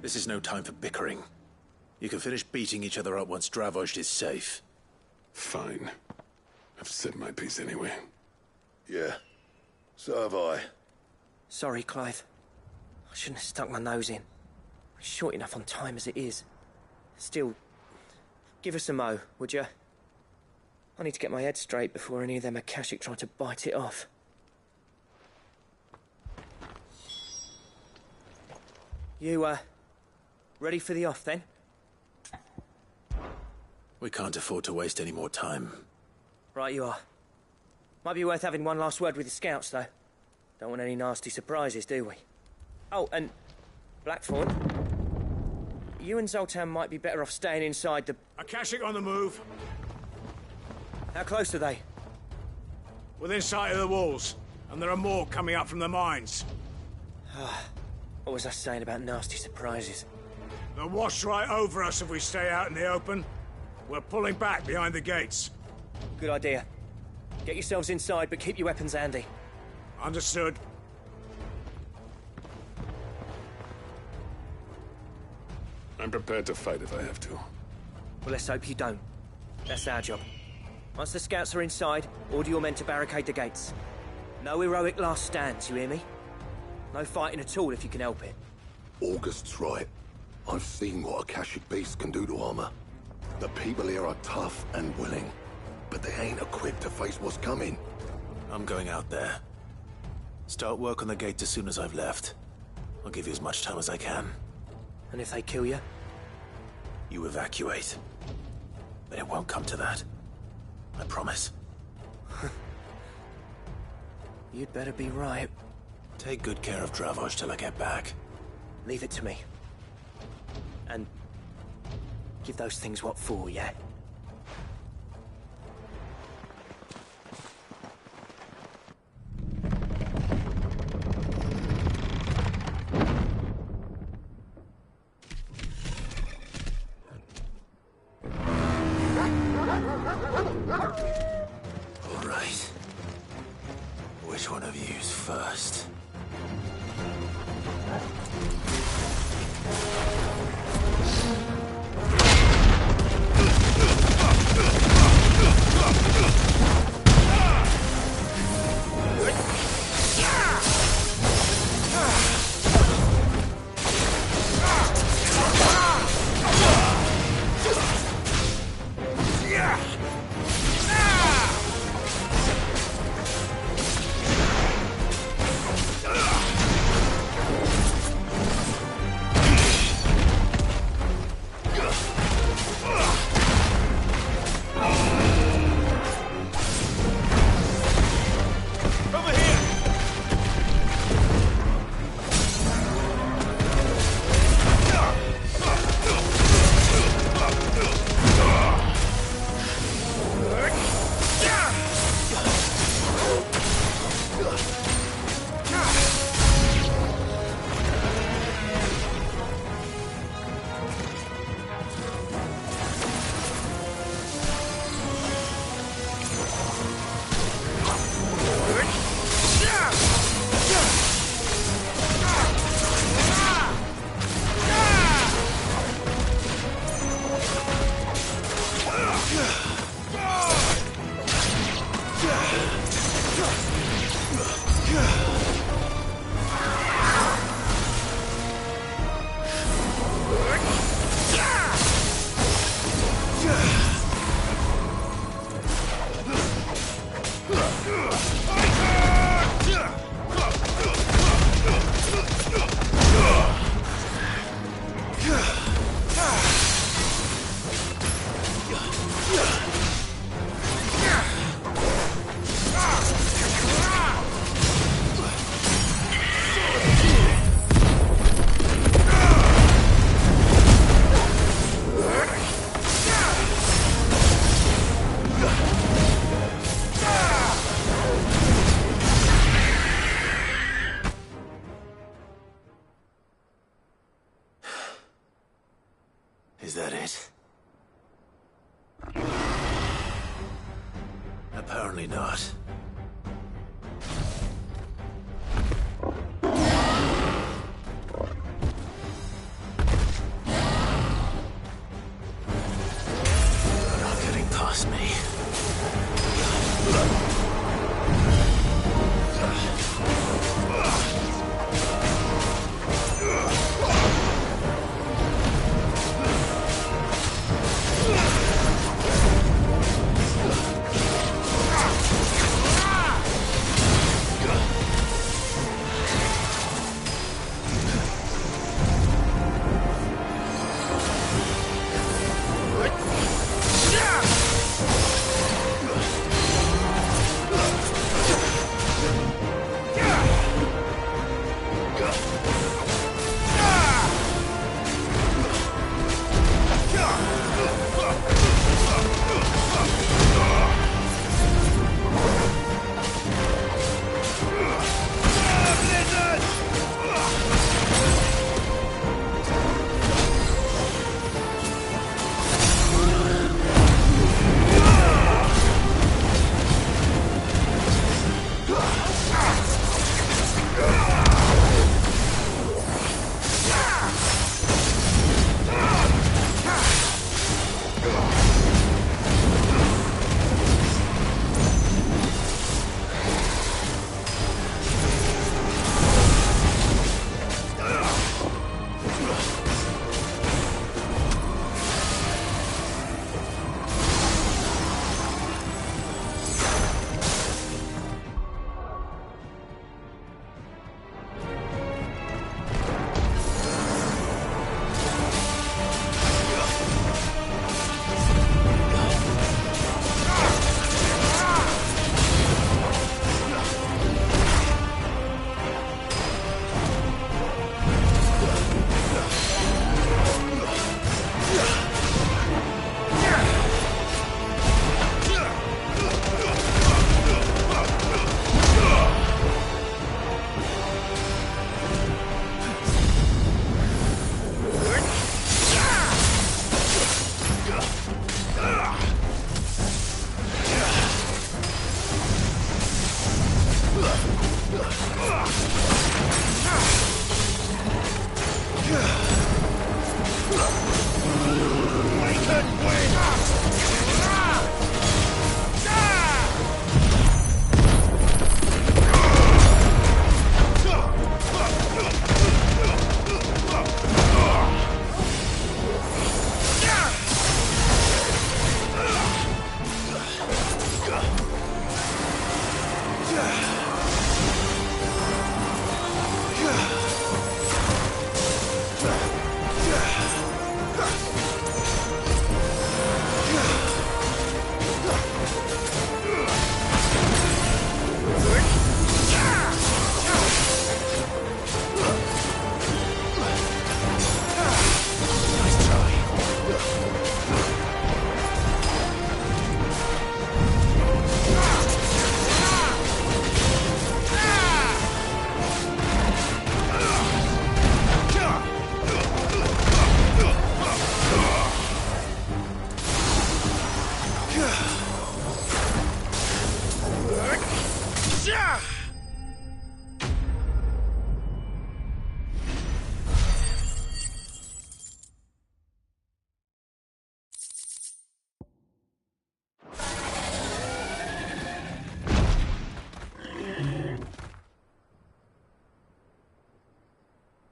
This is no time for bickering. You can finish beating each other up once Dravost is safe. Fine. I've said my piece anyway. Yeah, so have I. Sorry, Clive. I shouldn't have stuck my nose in. We're short enough on time as it is. Still, give us a mo, would you? I need to get my head straight before any of them Akashic try to bite it off. You, ready for the off, then? We can't afford to waste any more time. Right you are. Might be worth having one last word with the scouts, though. Don't want any nasty surprises, do we? Oh, and Blackthorn, you and Zoltan might be better off staying inside the... Akashic on the move. How close are they? Within sight of the walls, and there are more coming up from the mines. What was I saying about nasty surprises? They'll wash right over us if we stay out in the open. We're pulling back behind the gates. Good idea. Get yourselves inside, but keep your weapons handy. Understood. I'm prepared to fight if I have to. Well, let's hope you don't. That's our job. Once the scouts are inside, order your men to barricade the gates. No heroic last stands, you hear me? No fighting at all if you can help it. August's right. I've seen what Akashic beasts can do to armor. The people here are tough and willing, but they ain't equipped to face what's coming. I'm going out there. Start work on the gate as soon as I've left. I'll give you as much time as I can. And if they kill you? You evacuate. But it won't come to that. I promise. You'd better be right. Take good care of Dravost till I get back. Leave it to me. And give those things what for, yeah? All right. Which one of you's first? Apparently not. You're not getting past me.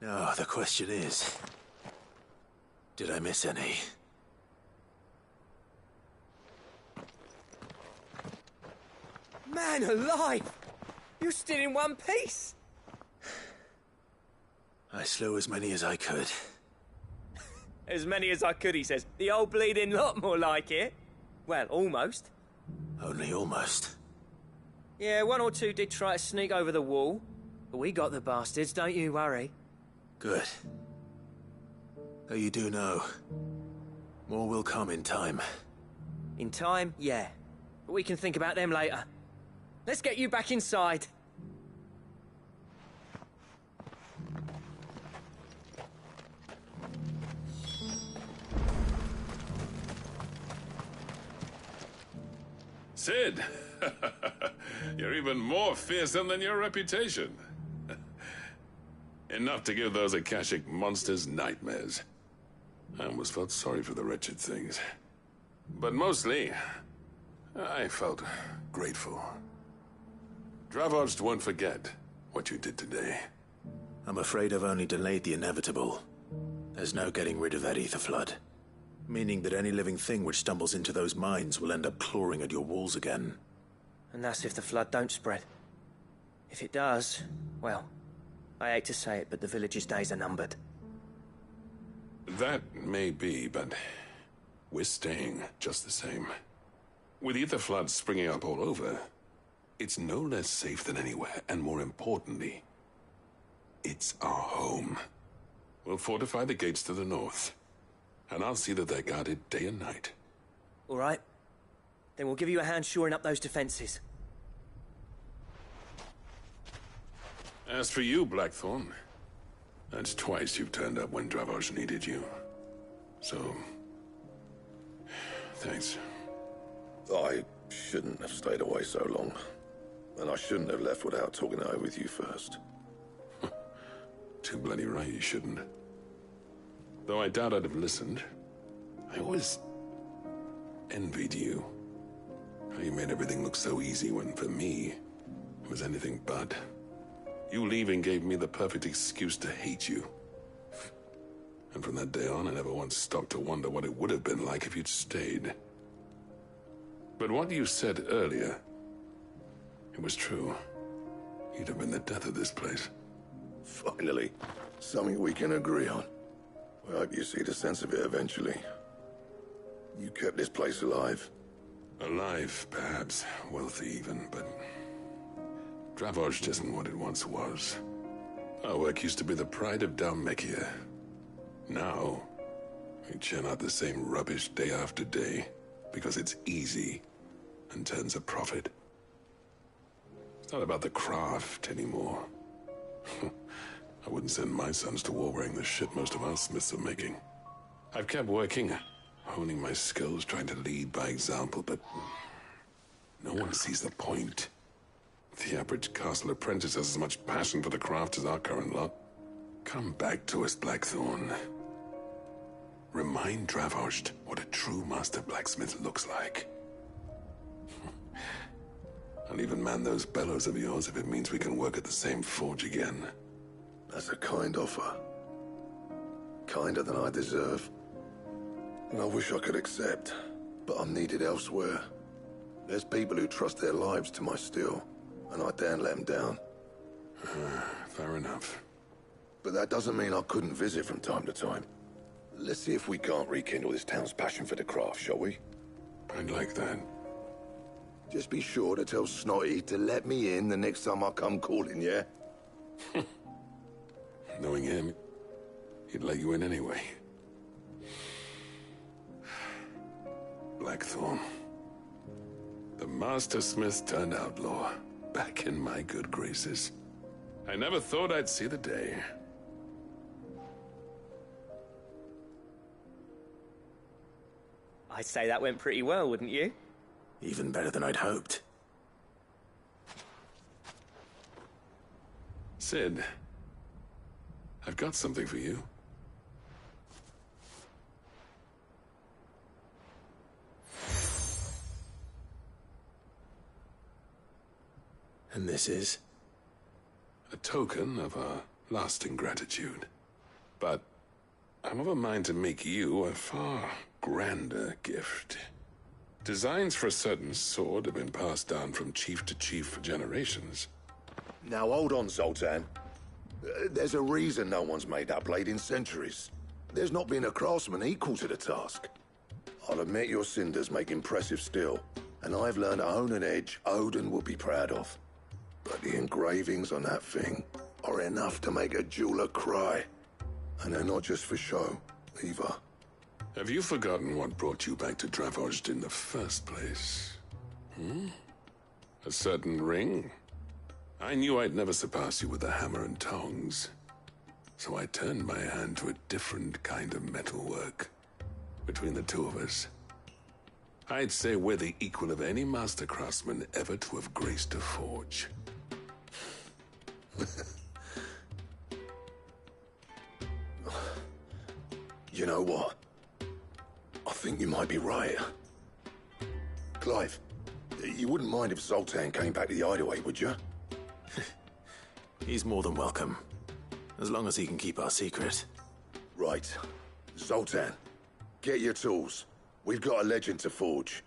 Now, the question is, did I miss any? Man alive! You're still in one piece! I slew as many as I could. As many as I could, he says. The old bleeding lot, more like it. Well, almost. Only almost. Yeah, one or two did try to sneak over the wall. But we got the bastards, don't you worry. Good. Though you do know, more will come in time. In time, yeah. But we can think about them later. Let's get you back inside. Sid! You're even more fearsome than your reputation. Enough to give those Akashic monsters nightmares. I almost felt sorry for the wretched things. But mostly, I felt grateful. Dravost won't forget what you did today. I'm afraid I've only delayed the inevitable. There's no getting rid of that ether flood. Meaning that any living thing which stumbles into those mines will end up clawing at your walls again. And that's if the flood don't spread. If it does, well, I hate to say it, but the village's days are numbered. That may be, but we're staying just the same. With ether floods springing up all over, it's no less safe than anywhere, and more importantly, it's our home. We'll fortify the gates to the north, and I'll see that they're guarded day and night. All right. Then we'll give you a hand shoring up those defenses. As for you, Blackthorn, that's twice you've turned up when Dravosh needed you. So, thanks. I shouldn't have stayed away so long. And I shouldn't have left without talking it over with you first. Too bloody right you shouldn't. Though I doubt I'd have listened. I always envied you. How you made everything look so easy when, for me, it was anything but. You leaving gave me the perfect excuse to hate you. And from that day on, I never once stopped to wonder what it would have been like if you'd stayed. But what you said earlier, it was true. You'd have been the death of this place. Finally, something we can agree on. I hope you see the sense of it eventually. You kept this place alive. Alive, perhaps. Wealthy even, but Dravosh isn't what it once was. Our work used to be the pride of Dalmekia. Now, we churn out the same rubbish day after day because it's easy and turns a profit. It's not about the craft anymore. I wouldn't send my sons to war wearing the shit most of our smiths are making. I've kept working, honing my skills, trying to lead by example, but no one sees the point. The average castle apprentice has as much passion for the craft as our current lot. Come back to us, Blackthorn. Remind Dravosh what a true master blacksmith looks like. I'll even man those bellows of yours if it means we can work at the same forge again. That's a kind offer. Kinder than I deserve. And I wish I could accept, but I'm needed elsewhere. There's people who trust their lives to my steel, and I daren't let them down. Fair enough. But that doesn't mean I couldn't visit from time to time. Let's see if we can't rekindle this town's passion for the craft, shall we? I'd like that. Just be sure to tell Snotty to let me in the next time I come calling, yeah? Knowing him, he'd let you in anyway. Blackthorn. The Master Smith turned outlaw, back in my good graces. I never thought I'd see the day. I'd say that went pretty well, wouldn't you? Even better than I'd hoped. Sid, I've got something for you. And this is? A token of our lasting gratitude. But I'm of a mind to make you a far grander gift. Designs for a certain sword have been passed down from chief to chief for generations. Now hold on, Zoltan. There's a reason no one's made that blade in centuries. There's not been a craftsman equal to the task. I'll admit your cinders make impressive steel, and I've learned to own an edge Odin will be proud of. But the engravings on that thing are enough to make a jeweler cry. And they're not just for show, either. Have you forgotten what brought you back to Dravost in the first place? A certain ring? I knew I'd never surpass you with a hammer and tongs. So I turned my hand to a different kind of metalwork. Between the two of us, I'd say we're the equal of any master craftsman ever to have graced a forge. You know what? I think you might be right. Clive, you wouldn't mind if Zoltan came back to the hideaway, would you? He's more than welcome, as long as he can keep our secret. Right. Zoltan, get your tools. We've got a legend to forge.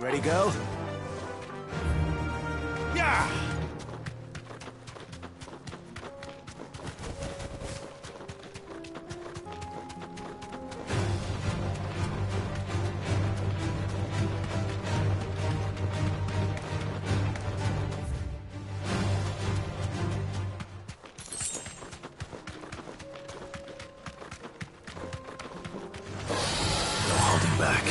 Ready, go? Yeah! No holding back.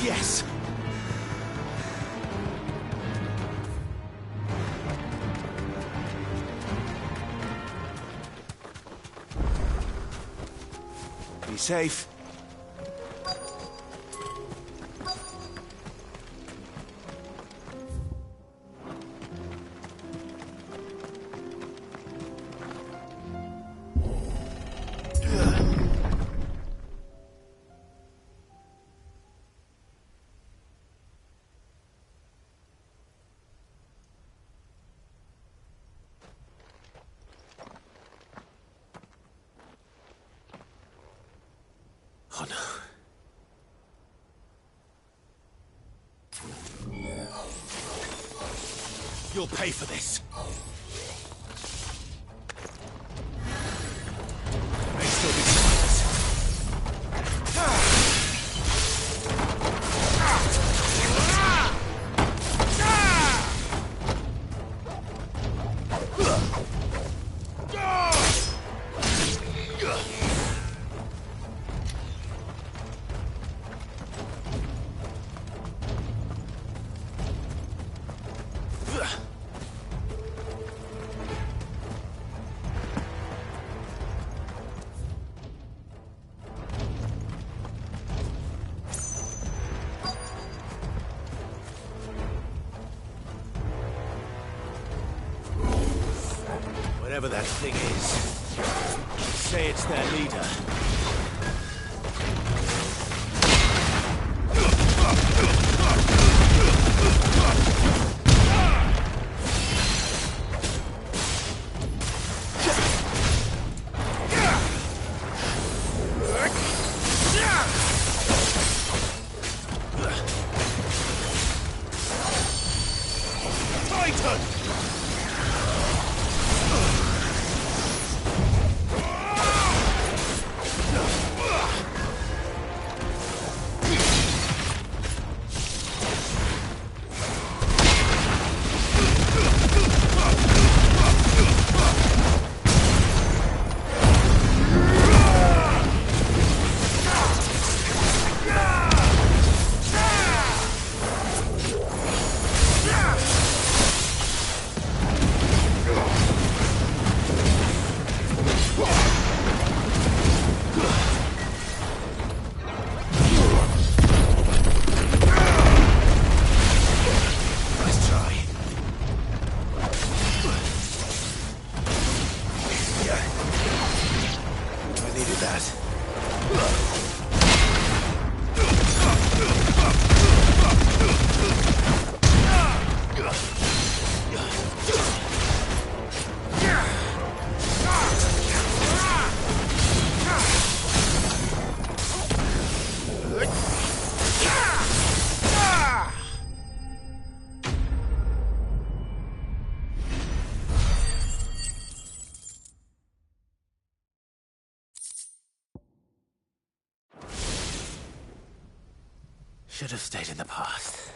Yes! Be safe. Oh no. You'll pay for this. There may still be survivors. Whatever that thing is, say it's their leader. Titan! should have stayed in the past.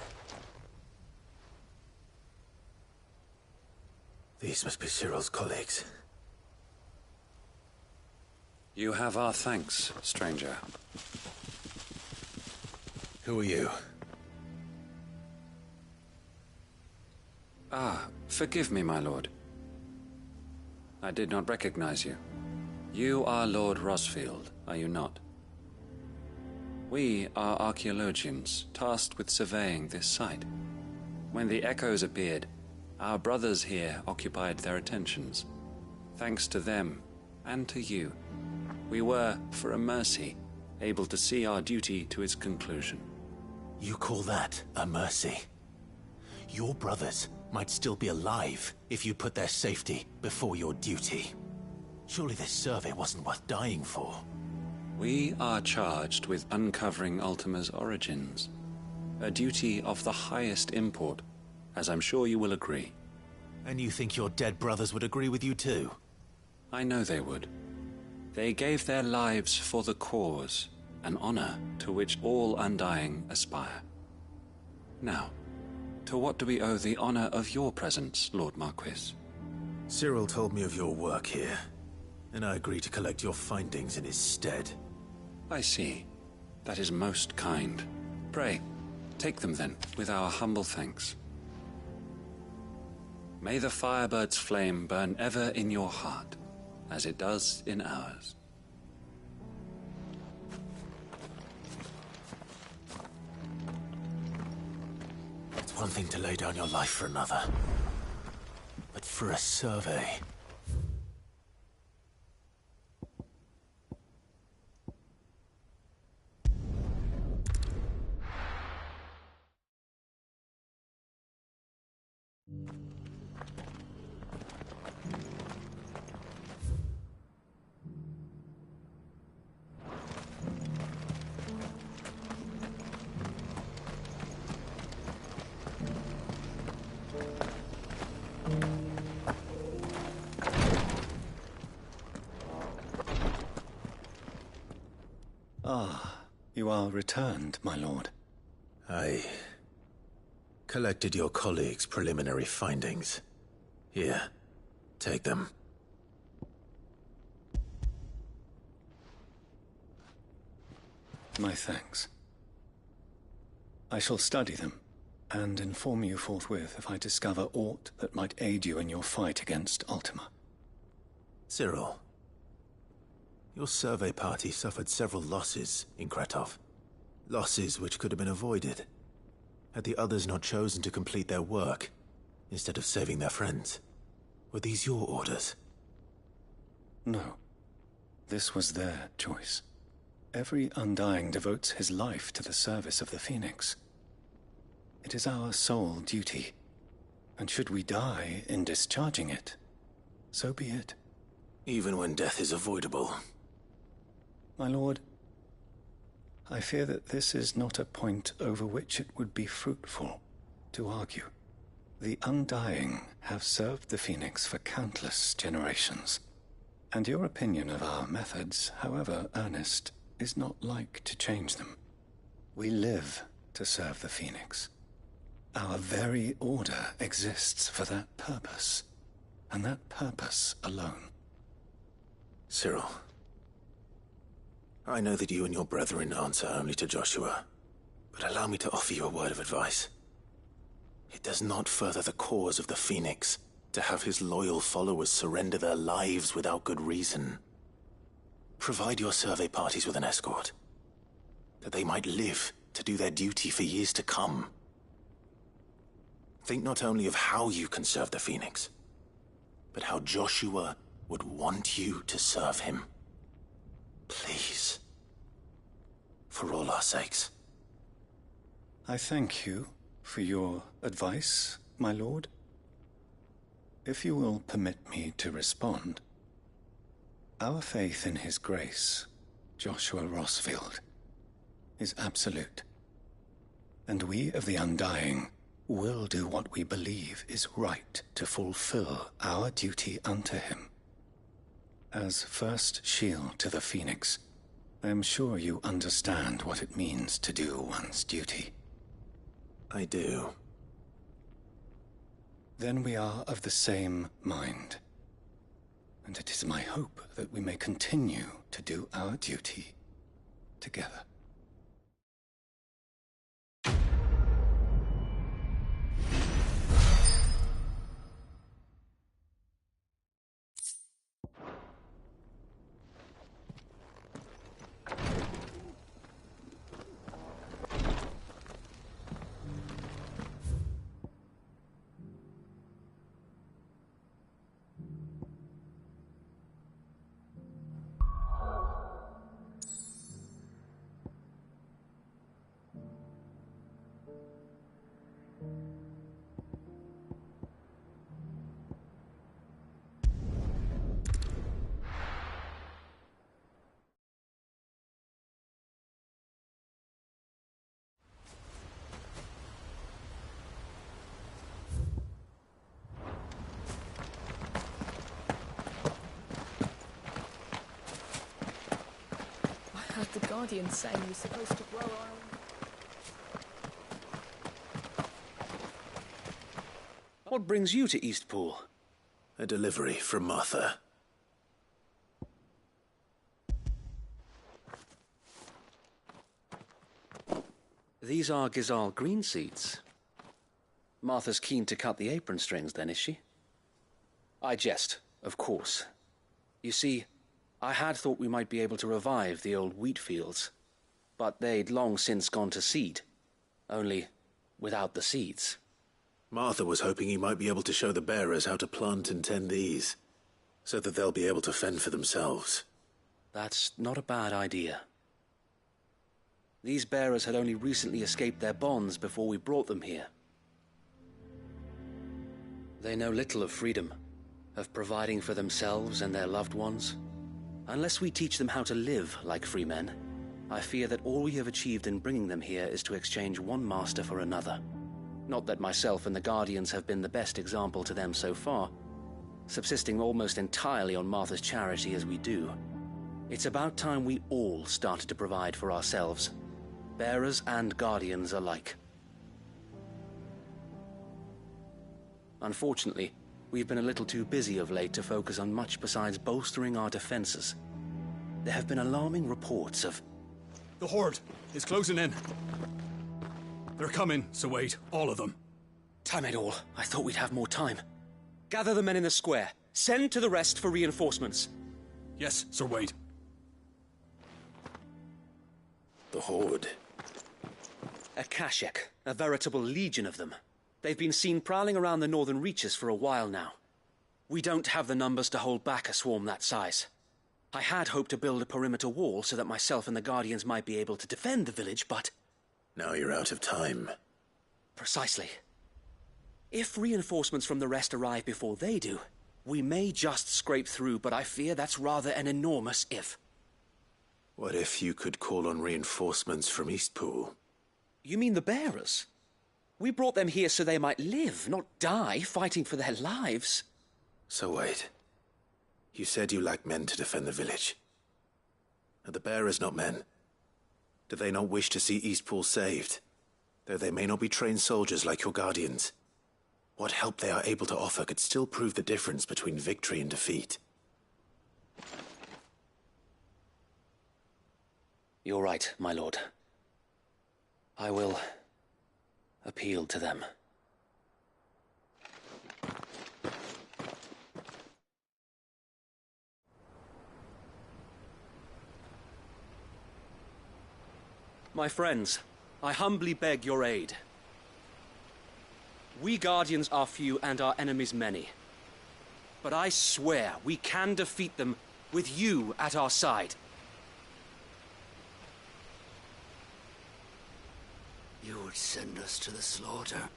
These must be Cyril's colleagues. You have our thanks, stranger. Who are you? Ah, forgive me, my lord. I did not recognize you. You are Lord Rosfield, are you not? We are archaeologians, tasked with surveying this site. When the echoes appeared, our brothers here occupied their attentions. Thanks to them, and to you, we were, for a mercy, able to see our duty to its conclusion. You call that a mercy? Your brothers might still be alive if you put their safety before your duty. Surely this survey wasn't worth dying for. We are charged with uncovering Ultima's origins. A duty of the highest import, as I'm sure you will agree. And you think your dead brothers would agree with you too? I know they would. They gave their lives for the cause, an honor to which all Undying aspire. Now, to what do we owe the honor of your presence, Lord Marquis? Cyril told me of your work here, and I agreed to collect your findings in his stead. I see. That is most kind. Pray, take them then, with our humble thanks. May the Firebird's flame burn ever in your heart, as it does in ours. It's one thing to lay down your life for another, but for a survey... Ah, you are returned, my lord. I collected your colleagues' preliminary findings. Here, take them. My thanks. I shall study them, and inform you forthwith if I discover aught that might aid you in your fight against Ultima. Cyril, your survey party suffered several losses in Kretov. Losses which could have been avoided, had the others not chosen to complete their work, instead of saving their friends. Were these your orders? No. This was their choice. Every Undying devotes his life to the service of the Phoenix. It is our sole duty, and should we die in discharging it, so be it. Even when death is avoidable. My lord, I fear that this is not a point over which it would be fruitful to argue. The Undying have served the Phoenix for countless generations, and your opinion of our methods, however earnest, is not like to change them. We live to serve the Phoenix. Our very order exists for that purpose, and that purpose alone. Cyril, I know that you and your brethren answer only to Joshua, but allow me to offer you a word of advice. It does not further the cause of the Phoenix to have his loyal followers surrender their lives without good reason. Provide your survey parties with an escort, that they might live to do their duty for years to come. Think not only of how you can serve the Phoenix, but how Joshua would want you to serve him. Please. For all our sakes. I thank you for your advice, my lord. If you will permit me to respond, our faith in his grace, Joshua Rosfield, is absolute. And we of the Undying will do what we believe is right to fulfill our duty unto him. As first shield to the Phoenix, I am sure you understand what it means to do one's duty. I do. Then we are of the same mind. And it is my hope that we may continue to do our duty together. I heard the Guardian saying you're supposed to grow our own. What brings you to Eastpool? A delivery from Martha. These are Gizal green seeds. Martha's keen to cut the apron strings, then, is she? I jest, of course. You see, I had thought we might be able to revive the old wheat fields, but they'd long since gone to seed, only without the seeds. Martha was hoping you might be able to show the bearers how to plant and tend these, so that they'll be able to fend for themselves. That's not a bad idea. These bearers had only recently escaped their bonds before we brought them here. They know little of freedom, of providing for themselves and their loved ones. Unless we teach them how to live like free men, I fear that all we have achieved in bringing them here is to exchange one master for another. Not that myself and the Guardians have been the best example to them so far, subsisting almost entirely on Martha's charity as we do. It's about time we all started to provide for ourselves, bearers and Guardians alike. Unfortunately, we've been a little too busy of late to focus on much besides bolstering our defenses. There have been alarming reports of... The Horde is closing in. They're coming, so wait, all of them. Damn it all, I thought we'd have more time. Gather the men in the square. Send to the rest for reinforcements. Yes, Sir Wade. The Horde. A Kashek, a veritable legion of them. They've been seen prowling around the northern reaches for a while now. We don't have the numbers to hold back a swarm that size. I had hoped to build a perimeter wall so that myself and the Guardians might be able to defend the village, but... Now you're out of time. Precisely. If reinforcements from the rest arrive before they do, we may just scrape through, but I fear that's rather an enormous if. What if you could call on reinforcements from Eastpool? You mean the bearers? We brought them here so they might live, not die, fighting for their lives. So wait. You said you lacked men to defend the village. Are the bearers not men? Do they not wish to see Eastpool saved? Though they may not be trained soldiers like your Guardians. What help they are able to offer could still prove the difference between victory and defeat. You're right, my lord. I will appeal to them. My friends, I humbly beg your aid. We Guardians are few and our enemies many. But I swear we can defeat them with you at our side. You would send us to the slaughter,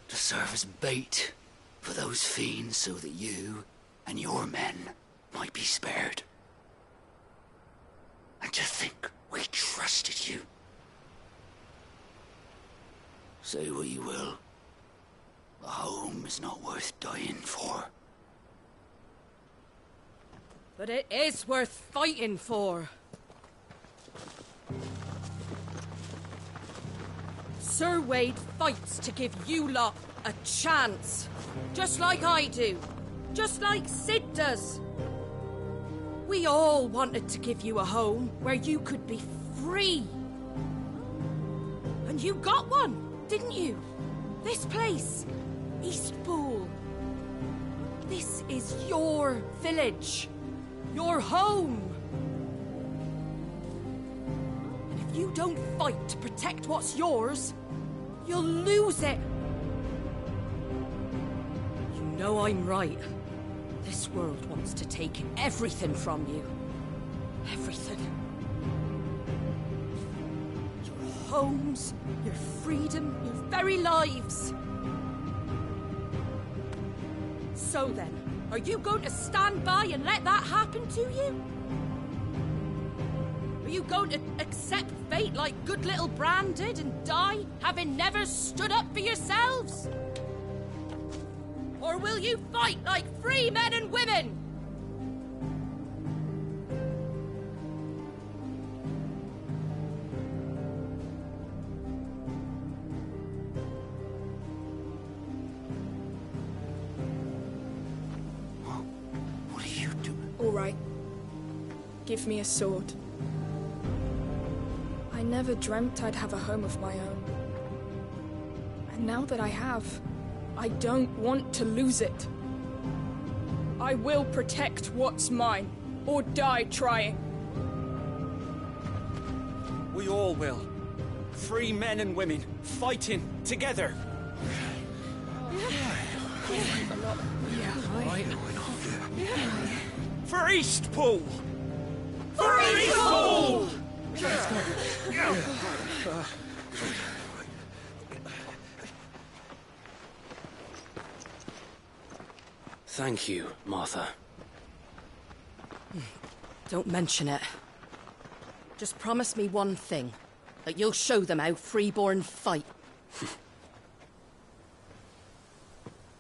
to serve as bait for those fiends so that you and your men might be spared. And to think we trusted you. Say what you will, a home is not worth dying for. But it is worth fighting for. Sir Wade fights to give you lot a chance. Just like I do. Just like Sid does. We all wanted to give you a home where you could be free. And you got one, didn't you? This place, Eastpool. This is your village. Your home. And if you don't fight to protect what's yours, you'll lose it. You know I'm right. This world wants to take everything from you. Everything. Your homes, your freedom, your very lives. So then, are you going to stand by and let that happen to you? Are you going to accept fate like good little Bran did and die, having never stood up for yourselves? Or will you fight like free men and women? What are you doing? All right. Give me a sword. I never dreamt I'd have a home of my own. And now that I have, I don't want to lose it. I will protect what's mine, or die trying. We all will. Free men and women, fighting together. For Eastpool! For Eastpool! Thank you, Martha. Don't mention it. Just promise me one thing. That you'll show them how freeborn fight.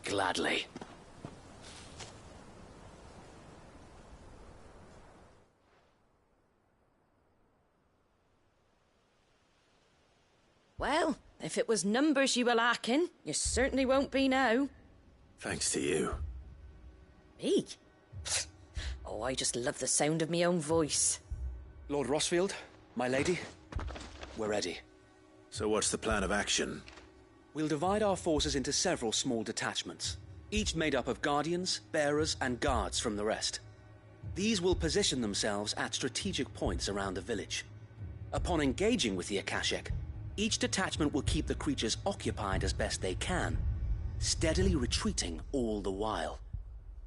Gladly. Well, if it was numbers you were lacking, you certainly won't be now. Thanks to you. Me? Oh, I just love the sound of my own voice. Lord Rossfield, my lady, we're ready. So what's the plan of action? We'll divide our forces into several small detachments, each made up of guardians, bearers, and guards from the rest. These will position themselves at strategic points around the village. Upon engaging with the Akashic, each detachment will keep the creatures occupied as best they can, steadily retreating all the while.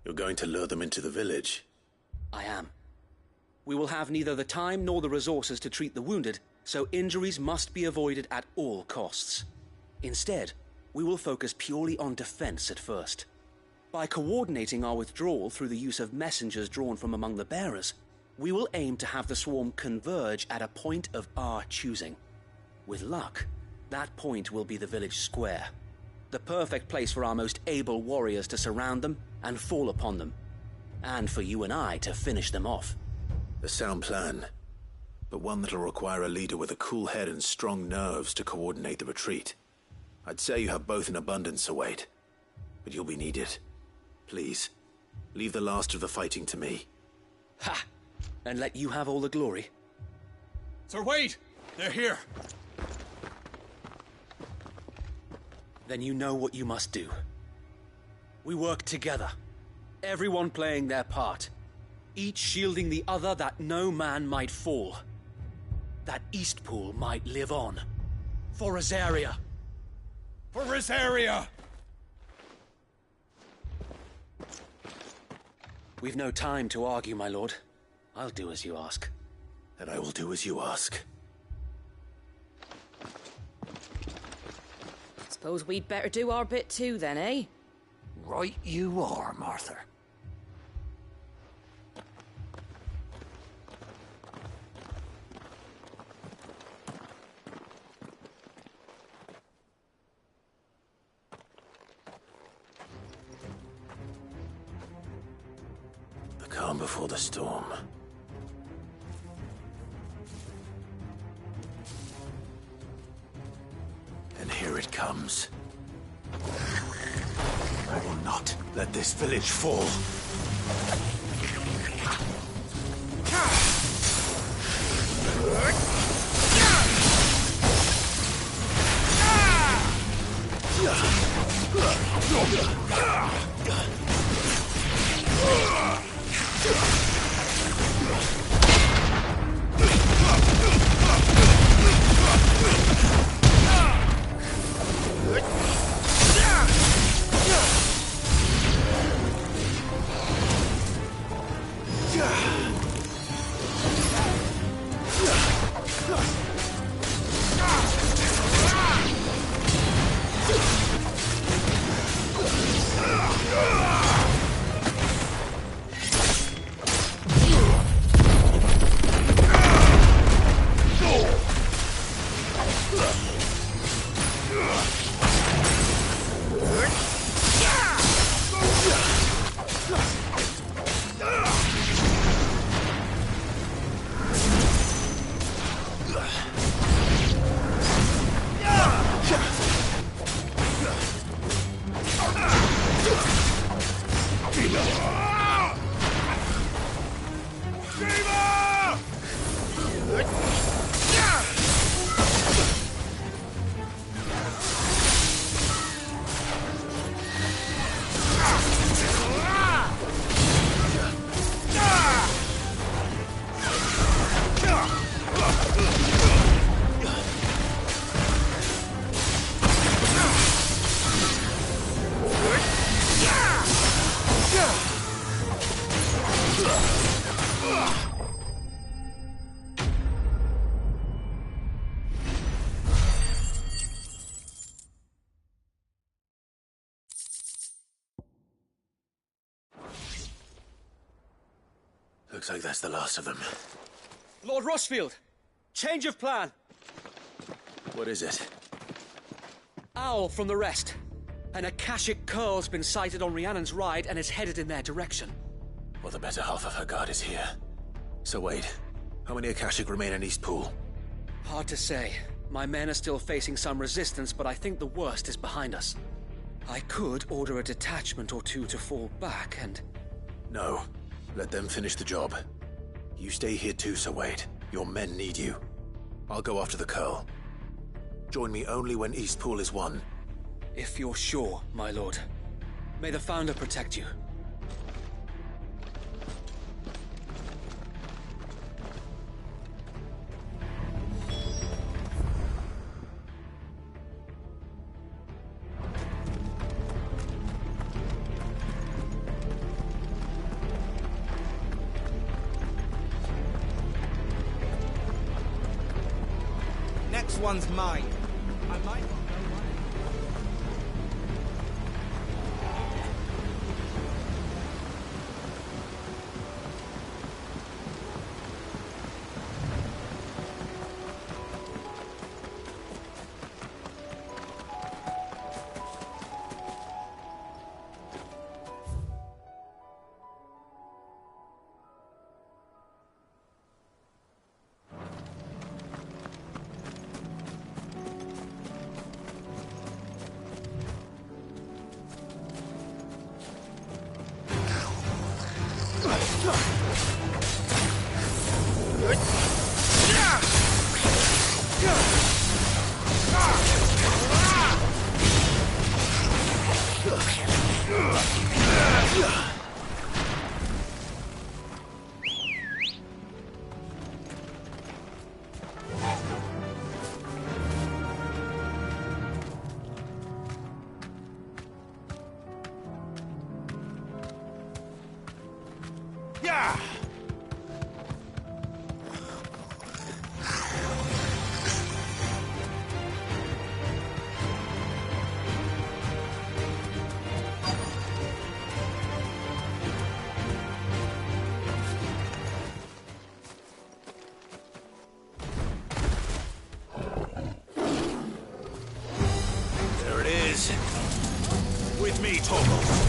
You're going to lure them into the village? I am. We will have neither the time nor the resources to treat the wounded, so injuries must be avoided at all costs. Instead, we will focus purely on defense at first. By coordinating our withdrawal through the use of messengers drawn from among the bearers, we will aim to have the swarm converge at a point of our choosing. With luck, that point will be the village square. The perfect place for our most able warriors to surround them and fall upon them. And for you and I to finish them off. A sound plan, but one that'll require a leader with a cool head and strong nerves to coordinate the retreat. I'd say you have both in abundance, Sir Wade, but you'll be needed. Please, leave the last of the fighting to me. Ha! And let you have all the glory. Sir Wade! They're here! Then you know what you must do. We work together, everyone playing their part, each shielding the other that no man might fall, that Eastpool might live on. For Rosaria! For Rosaria! We've no time to argue, my lord. I'll do as you ask. And I will do as you ask. Suppose we'd better do our bit too then, eh? Right you are, Martha. The calm before the storm. And Here it comes. I will not let this village fall. Looks like that's the last of them. Lord Rossfield! Change of plan! What is it? Owl from the rest. An Akashic Curl's been sighted on Rhiannon's ride and is headed in their direction. Well, the better half of her guard is here. So wait, how many Akashic remain in Eastpool? Hard to say. My men are still facing some resistance, but I think the worst is behind us. I could order a detachment or two to fall back and... No. Let them finish the job. You stay here too, Sir Wade. Your men need you. I'll go after the Curl. Join me only when Eastpool is won. If you're sure, my lord. May the Founder protect you. Next one's mine. I might not know why. Yeah! There it is. With me, Torgal.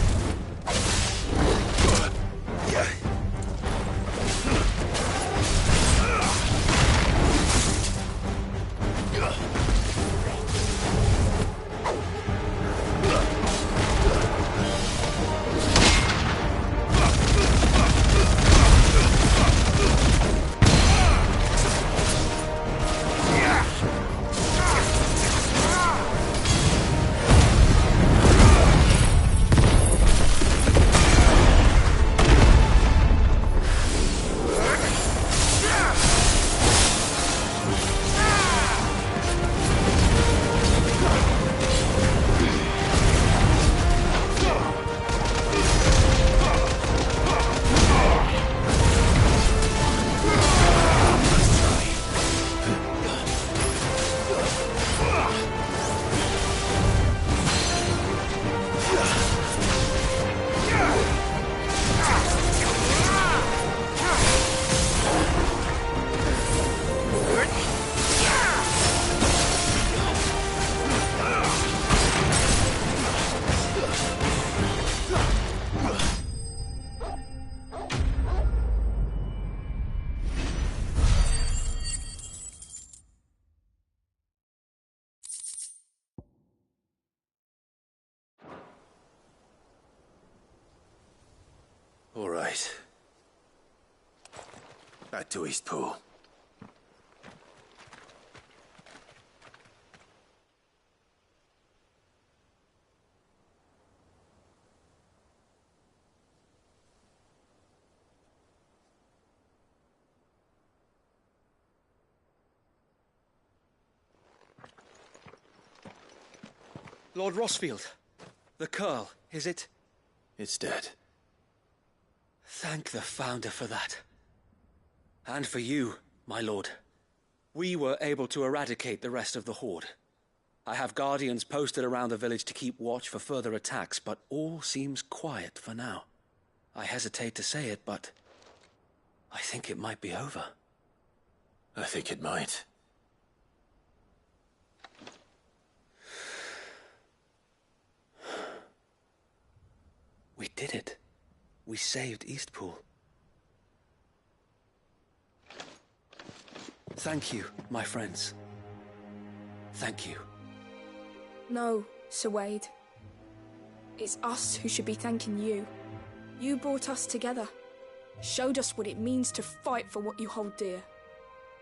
Back to Eastpool. Lord Rossfield, the Curl, is it? It's dead. Thank the Founder for that. And for you, my lord. We were able to eradicate the rest of the Horde. I have guardians posted around the village to keep watch for further attacks, but all seems quiet for now. I hesitate to say it, but I think it might be over. I think it might. We did it. We saved Eastpool. Thank you, my friends. Thank you. No, Sir Wade. It's us who should be thanking you. You brought us together. Showed us what it means to fight for what you hold dear.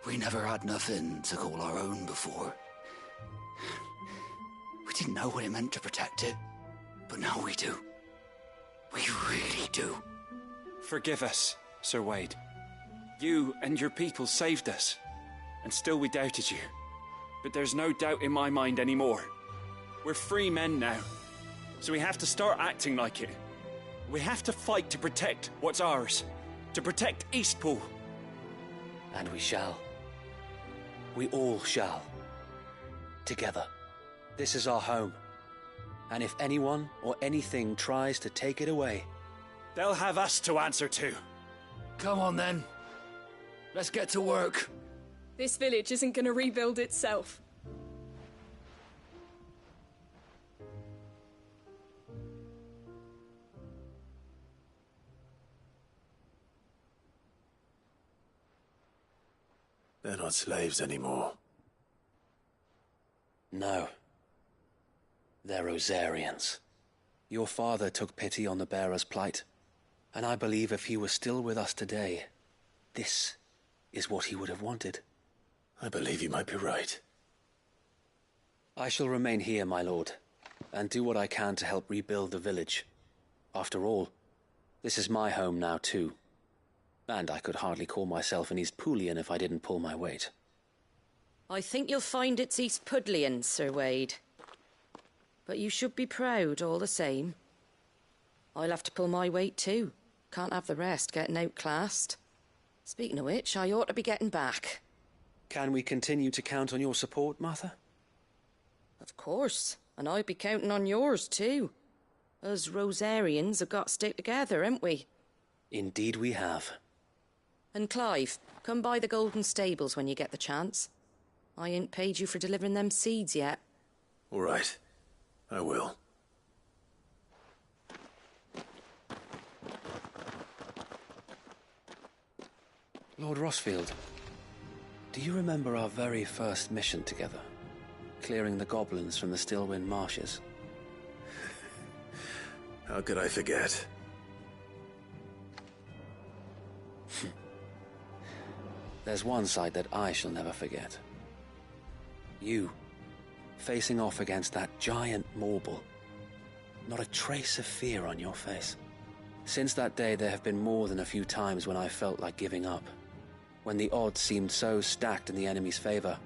We never had nothing to call our own before. We didn't know what it meant to protect it, but now we do. We really do. Forgive us, Sir Wade. You and your people saved us, and still we doubted you. But there's no doubt in my mind anymore. We're free men now, so we have to start acting like it. We have to fight to protect what's ours, to protect Eastpool. And we shall. We all shall. Together. This is our home. And if anyone or anything tries to take it away, they'll have us to answer to. Come on then. Let's get to work. This village isn't going to rebuild itself. They're not slaves anymore. No. They're Rosarians. Your father took pity on the bearer's plight, and I believe if he was still with us today, this is what he would have wanted. I believe you might be right. I shall remain here, my lord, and do what I can to help rebuild the village. After all, this is my home now too, and I could hardly call myself an Eastpoolian if I didn't pull my weight. I think you'll find it's Eastpudlian, Sir Wade. But you should be proud all the same. I'll have to pull my weight too. Can't have the rest getting outclassed. Speaking of which, I ought to be getting back. Can we continue to count on your support, Martha? Of course, and I'd be counting on yours too. Us Rosarians have got to stick together, haven't we? Indeed we have. And Clive, come by the Golden Stables when you get the chance. I ain't paid you for delivering them seeds yet. All right. I will. Lord Rossfield, do you remember our very first mission together? Clearing the goblins from the Stillwind marshes? How could I forget? There's one sight that I shall never forget. You, facing off against that giant Morble. Not a trace of fear on your face. Since that day, there have been more than a few times when I felt like giving up. When the odds seemed so stacked in the enemy's favor,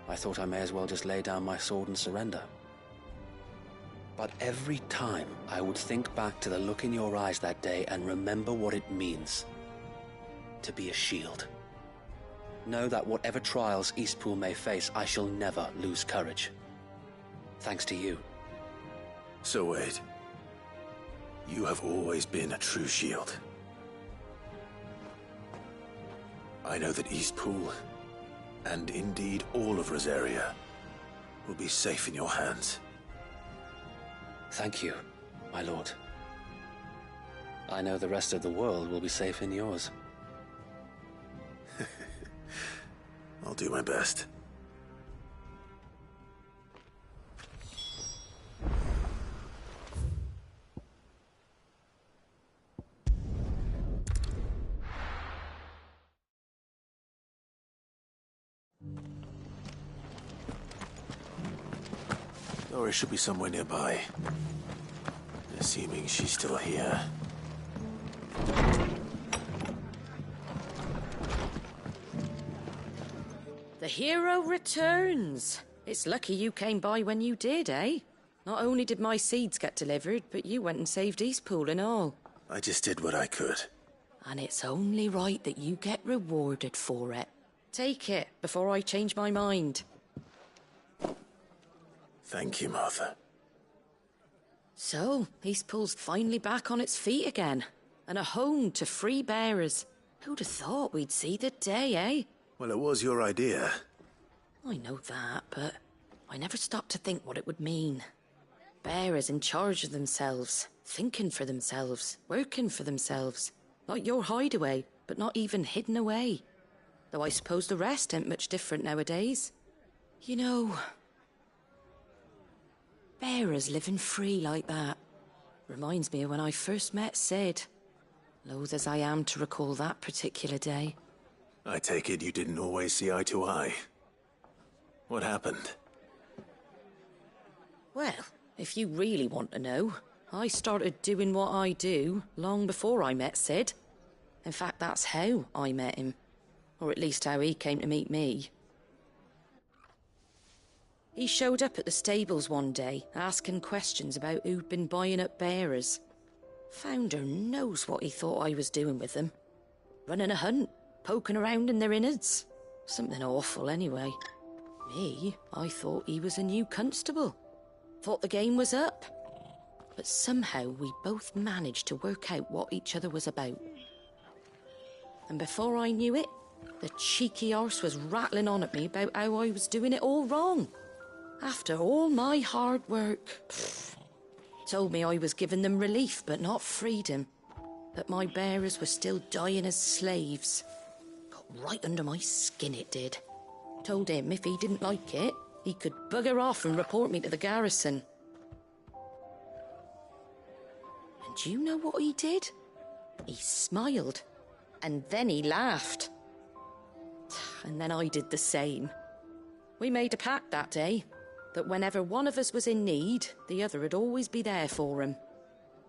I thought I may as well just lay down my sword and surrender. But every time I would think back to the look in your eyes that day and remember what it means to be a shield. Know that whatever trials Eastpool may face, I shall never lose courage. Thanks to you. So Wade, you have always been a true shield. I know that Eastpool, and indeed all of Rosaria, will be safe in your hands. Thank you, my lord. I know the rest of the world will be safe in yours. I'll do my best. Doris should be somewhere nearby. Assuming she's still here. The hero returns. It's lucky you came by when you did, eh? Not only did my seeds get delivered, but you went and saved Eastpool and all. I just did what I could. And it's only right that you get rewarded for it. Take it before I change my mind. Thank you, Martha. So, Eastpool's finally back on its feet again. And a home to free bearers. Who'd have thought we'd see the day, eh? Well, it was your idea. I know that, but I never stopped to think what it would mean. Bearers in charge of themselves, thinking for themselves, working for themselves. Not your hideaway, but not even hidden away. Though I suppose the rest ain't much different nowadays. You know, bearers living free like that reminds me of when I first met Sid. Loath as I am to recall that particular day. I take it you didn't always see eye to eye. What happened? Well, if you really want to know, I started doing what I do long before I met Sid. In fact, that's how I met him. Or at least how he came to meet me. He showed up at the stables one day, asking questions about who'd been buying up bearers. Founder knows what he thought I was doing with them. Running a hunt, poking around in their innards. Something awful, anyway. Me, I thought he was a new constable. Thought the game was up. But somehow we both managed to work out what each other was about. And before I knew it, the cheeky arse was rattling on at me about how I was doing it all wrong. After all my hard work. Told me I was giving them relief, but not freedom. That my bearers were still dying as slaves. Got right under my skin, it did. Told him if he didn't like it, he could bugger off and report me to the garrison. And do you know what he did? He smiled. And then he laughed. And then I did the same. We made a pact that day, that whenever one of us was in need, the other would always be there for him.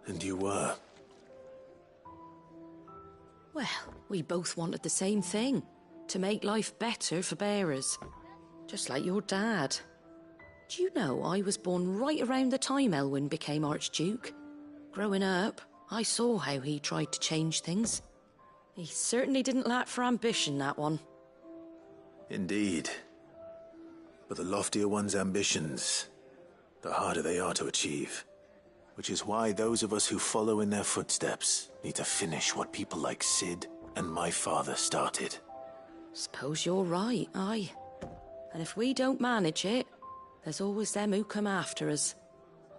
And you were? Well, we both wanted the same thing. To make life better for bearers. Just like your dad. Do you know I was born right around the time Elwyn became Archduke? Growing up, I saw how he tried to change things. He certainly didn't lack for ambition, that one. Indeed. But the loftier one's ambitions, the harder they are to achieve. Which is why those of us who follow in their footsteps need to finish what people like Sid and my father started. Suppose you're right, aye. And if we don't manage it, there's always them who come after us.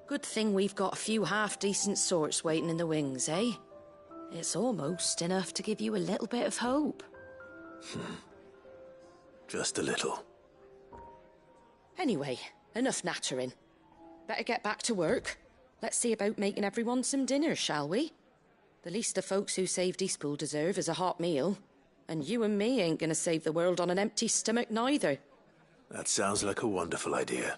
Good thing we've got a few half-decent sorts waiting in the wings, eh? It's almost enough to give you a little bit of hope. Just a little. Anyway, enough nattering. Better get back to work. Let's see about making everyone some dinner, shall we? The least the folks who saved Eastpool deserve is a hot meal. And you and me ain't gonna save the world on an empty stomach neither. That sounds like a wonderful idea.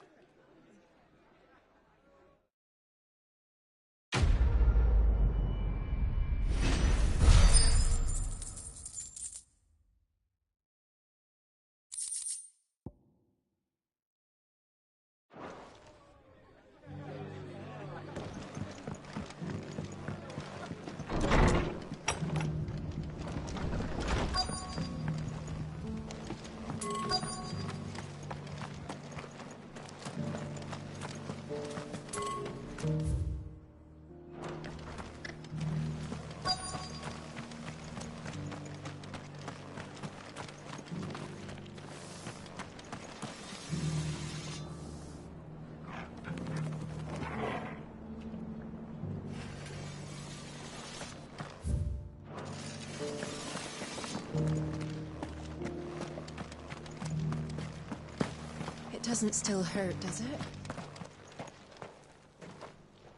Doesn't still hurt, does it?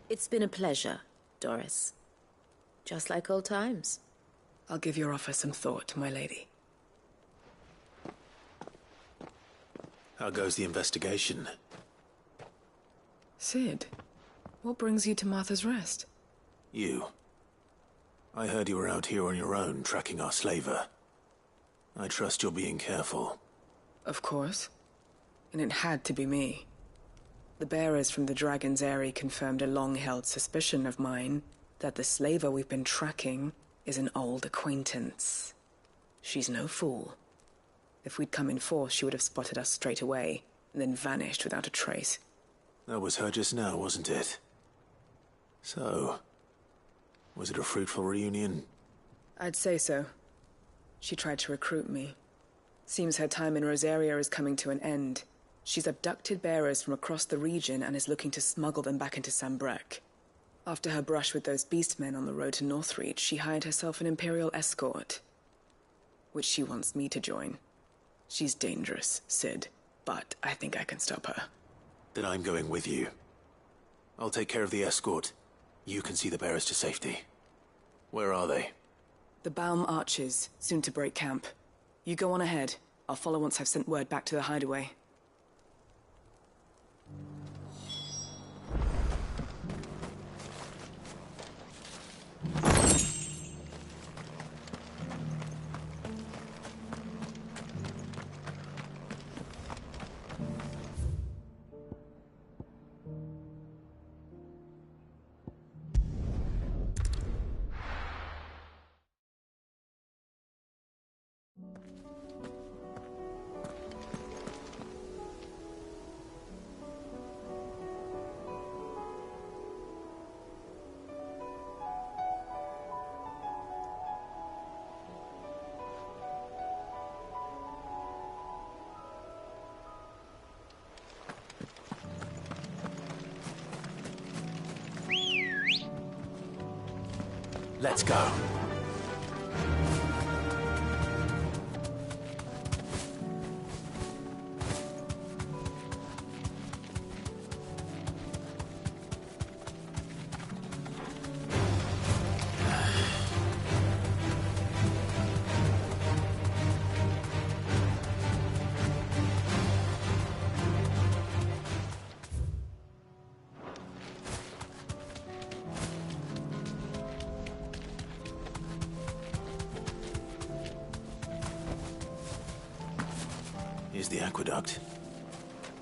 It's been a pleasure, Doris. Just like old times. I'll give your offer some thought, my lady. How goes the investigation? Sid, what brings you to Martha's Rest? You. I heard you were out here on your own, tracking our slaver. I trust you're being careful. Of course. And it had to be me. The bearers from the Dragon's Eyrie confirmed a long-held suspicion of mine that the slaver we've been tracking is an old acquaintance. She's no fool. If we'd come in force, she would have spotted us straight away, and then vanished without a trace. That was her just now, wasn't it? So, was it a fruitful reunion? I'd say so. She tried to recruit me. Seems her time in Rosaria is coming to an end. She's abducted bearers from across the region and is looking to smuggle them back into Sambrek. After her brush with those beastmen on the road to Northreach, she hired herself an Imperial escort, which she wants me to join. She's dangerous, Sid, but I think I can stop her. Then I'm going with you. I'll take care of the escort. You can see the bearers to safety. Where are they? The Baum Archers, soon to break camp. You go on ahead. I'll follow once I've sent word back to the hideaway. Let's go. Here's the aqueduct.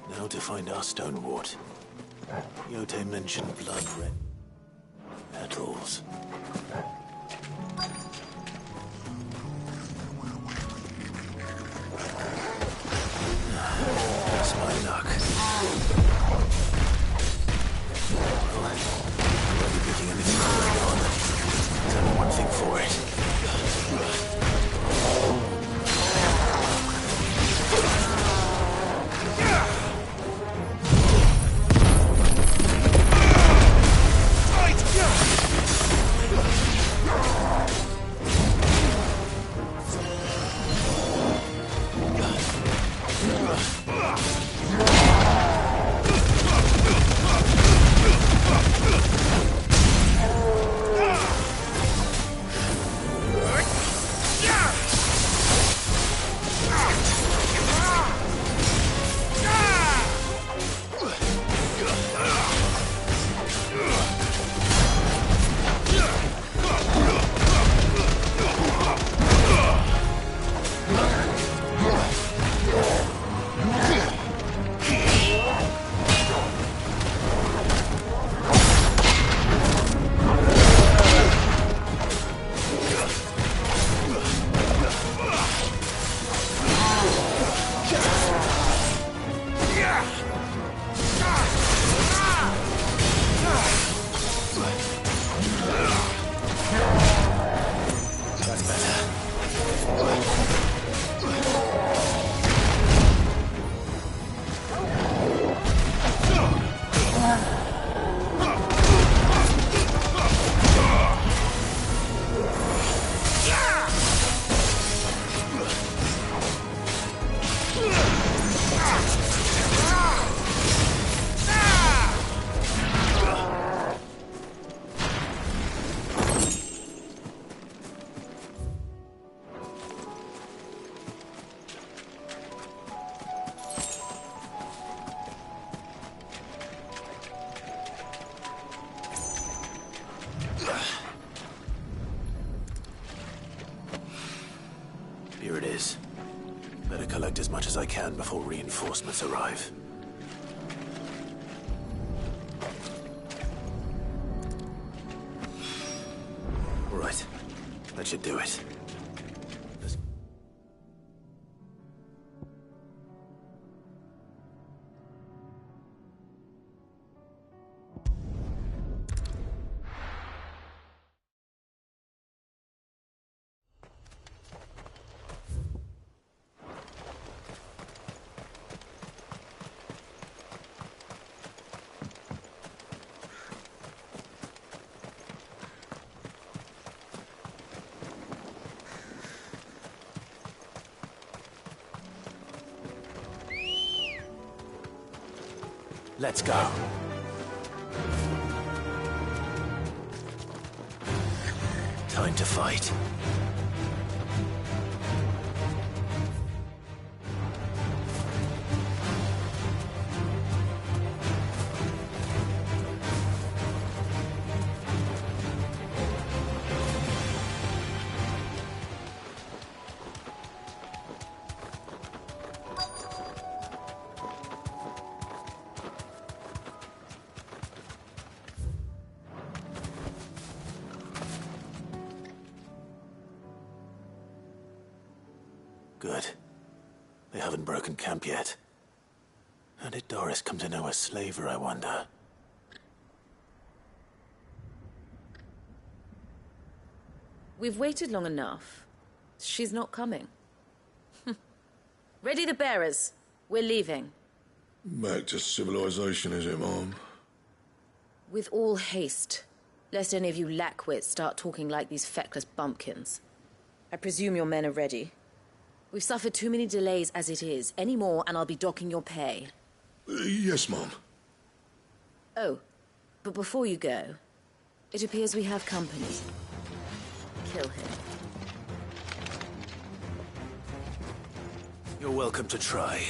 Now to find our stonewort. Yote mentioned blood red petals. That's my luck. Well, I won't be picking anything going on. There's only one thing for it. can before reinforcements arrive. Right. That should do it. Let's go. Time to fight. Good. They haven't broken camp yet. How did Doris come to know a slaver, I wonder? We've waited long enough. She's not coming. Ready the bearers. We're leaving. Back to civilization, is it, Mom? With all haste, lest any of you lackwits start talking like these feckless bumpkins. I presume your men are ready. We've suffered too many delays as it is. Any more, and I'll be docking your pay. Yes, Mom. Oh, but before you go, it appears we have company. Kill him. You're welcome to try.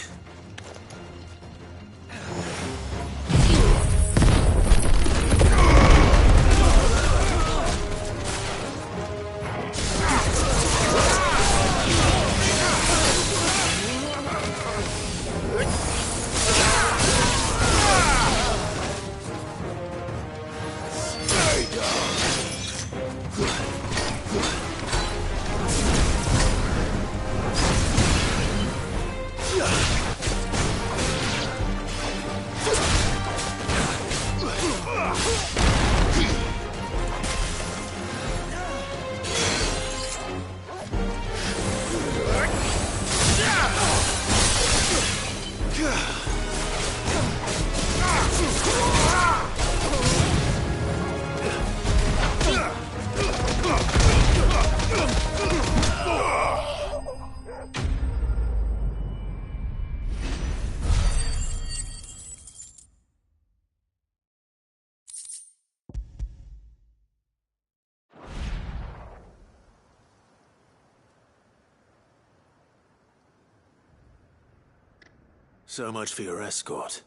So much for your escort.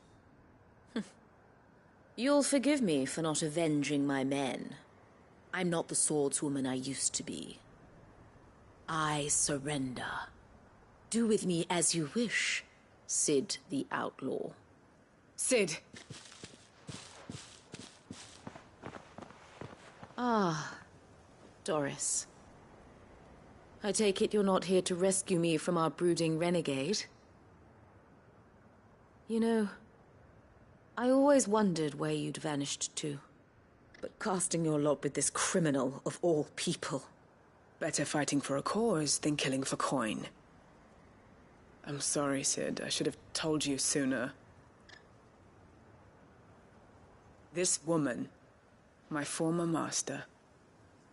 You'll forgive me for not avenging my men. I'm not the swordswoman I used to be. I surrender. Do with me as you wish, Sid the Outlaw. Sid! Ah, Doris. I take it you're not here to rescue me from our brooding renegade? You know, I always wondered where you'd vanished to. But casting your lot with this criminal of all people... Better fighting for a cause than killing for coin. I'm sorry, Sid. I should have told you sooner. This woman, my former master,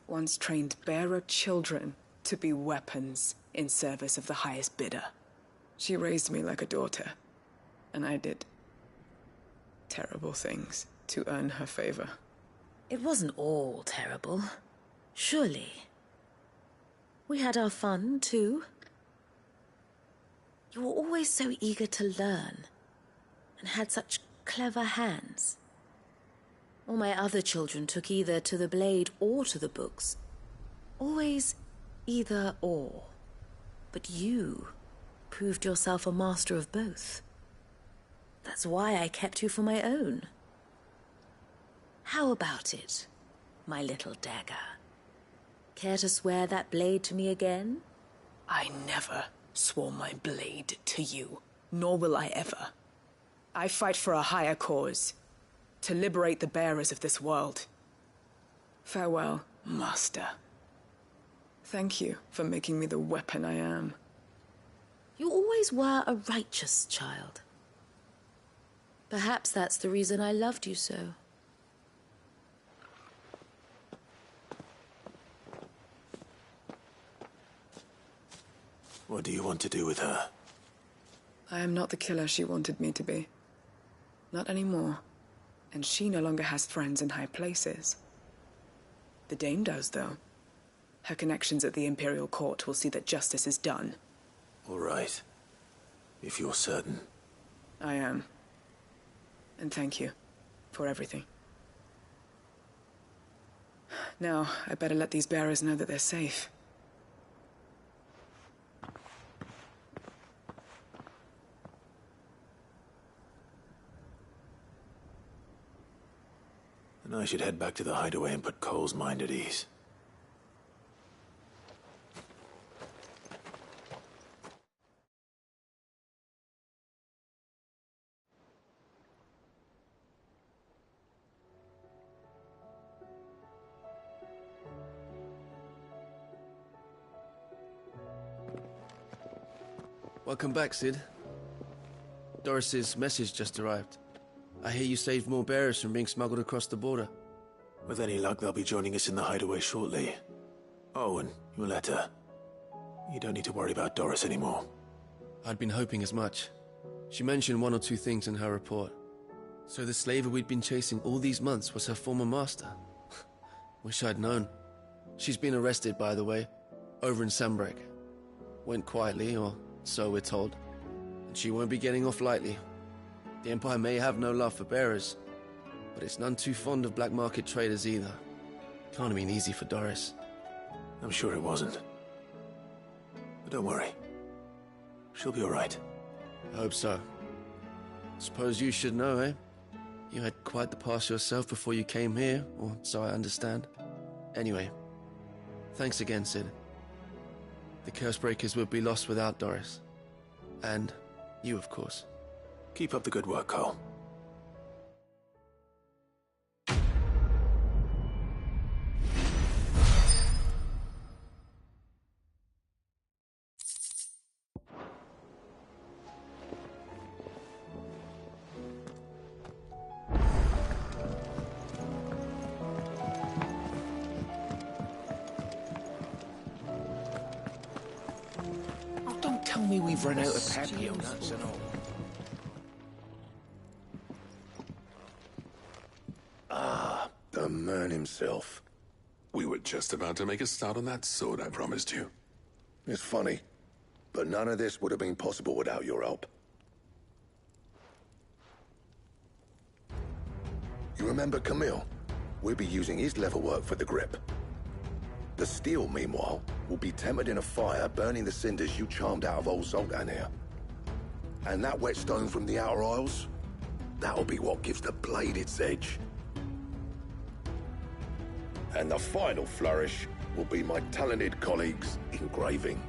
once trained bearer children to be weapons in service of the highest bidder. She raised me like a daughter. And I did terrible things to earn her favor. It wasn't all terrible, surely. We had our fun, too. You were always so eager to learn, and had such clever hands. All my other children took either to the blade or to the books. Always either or. But you proved yourself a master of both. That's why I kept you for my own. How about it, my little dagger? Care to swear that blade to me again? I never swore my blade to you, nor will I ever. I fight for a higher cause, to liberate the bearers of this world. Farewell, Master. Thank you for making me the weapon I am. You always were a righteous child. Perhaps that's the reason I loved you so. What do you want to do with her? I am not the killer she wanted me to be. Not anymore. And she no longer has friends in high places. The Dame does, though. Her connections at the Imperial Court will see that justice is done. All right. If you're certain. I am. And thank you for everything. Now, I better let these bearers know that they're safe. And I should head back to the hideaway and put Cole's mind at ease. Welcome back, Sid. Doris's message just arrived. I hear you saved more bearers from being smuggled across the border. With any luck, they'll be joining us in the hideaway shortly. Oh, and your letter. You don't need to worry about Doris anymore. I'd been hoping as much. She mentioned one or two things in her report. So the slaver we'd been chasing all these months was her former master. Wish I'd known. She's been arrested, by the way, over in Sambrek. Went quietly, or so we're told. And she won't be getting off lightly. The Empire may have no love for bearers, but it's none too fond of black market traders either. Can't have been easy for Doris. I'm sure it wasn't. But don't worry. She'll be all right. I hope so. Suppose you should know, eh? You had quite the past yourself before you came here, or so I understand. Anyway, thanks again, Sid. The Cursebreakers would be lost without Doris. And you, of course. Keep up the good work, Cole. Oh, don't tell me we've run out of papio nuts and all. The man himself. We were just about to make a start on that sword I promised you. It's funny, but none of this would have been possible without your help. You remember Camille? We'll be using his leather work for the grip. The steel, meanwhile, will be tempered in a fire, burning the cinders you charmed out of old Zoltan here. And that whetstone from the Outer Isles, that'll be what gives the blade its edge. And the final flourish will be my talented colleagues' engraving.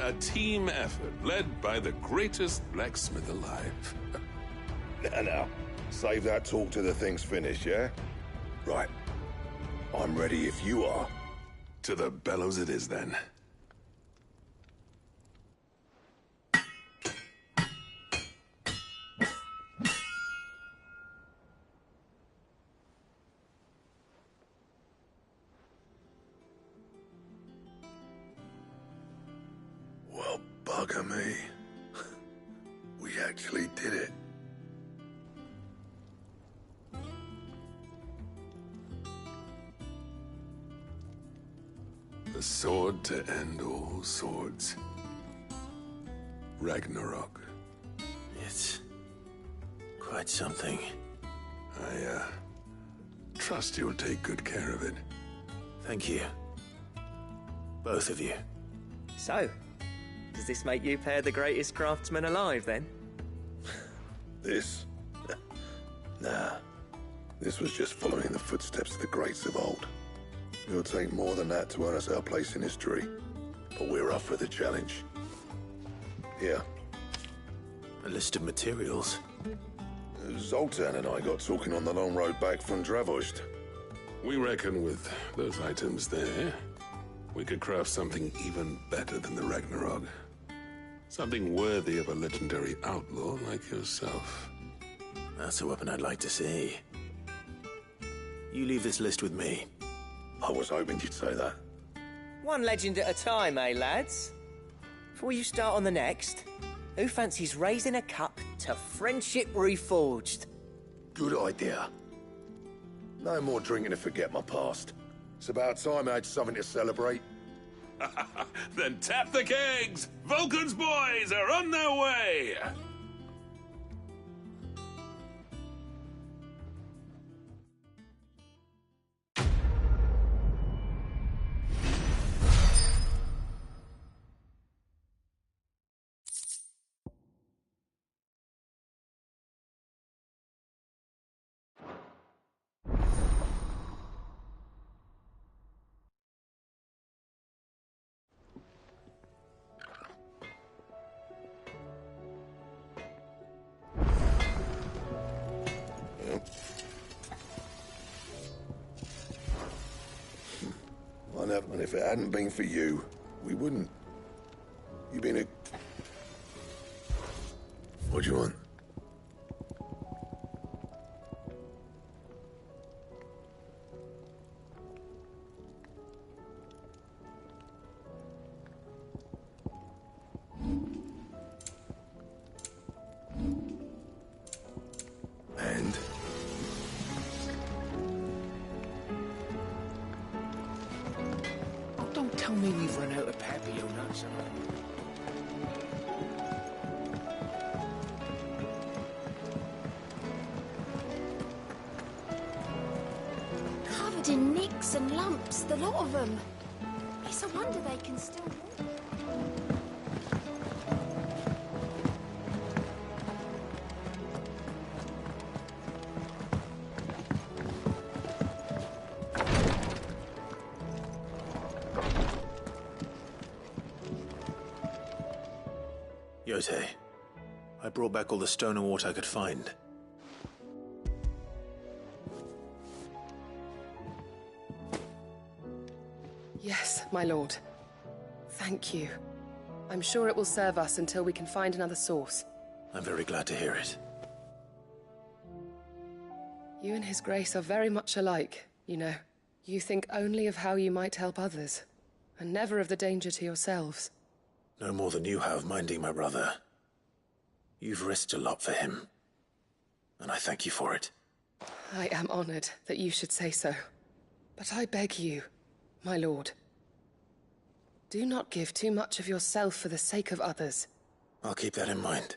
A team effort led by the greatest blacksmith alive. Now, save that talk till the thing's finished, yeah? Right. I'm ready if you are. To the bellows it is, then. Well, bugger me. We actually did it. The sword to end all swords. Ragnarok. It's quite something. I, trust you'll take good care of it. Thank you. Both of you. So, Does this make you pair the greatest craftsman alive, then? This? Nah. This was just following the footsteps of the greats of old. It'll take more than that to earn us our place in history. But we're up for the challenge. Here. A list of materials. Zoltan and I got talking on the long road back from Dravost. We reckon with those items there, we could craft something even better than the Ragnarok. Something worthy of a legendary outlaw like yourself. That's a weapon I'd like to see. You leave this list with me. I was hoping you'd say that. One legend at a time, eh, lads? Before you start on the next, who fancies raising a cup to friendship reforged? Good idea. No more drinking to forget my past. It's about time I had something to celebrate. Then tap the kegs! Vulcan's boys are on their way! And if it hadn't been for you, we wouldn't. You've been a... What do you want? And? Don't tell me we've run out of papillon nuts. Covered in nicks and lumps, the lot of them. It's a wonder they can still walk. Yote, I brought back all the stone and water I could find. Yes, my lord. Thank you. I'm sure it will serve us until we can find another source. I'm very glad to hear it. You and His Grace are very much alike, you know. You think only of how you might help others, and never of the danger to yourselves. No more than you have minding my brother. You've risked a lot for him, and I thank you for it. I am honored that you should say so. But I beg you, my lord, do not give too much of yourself for the sake of others. I'll keep that in mind.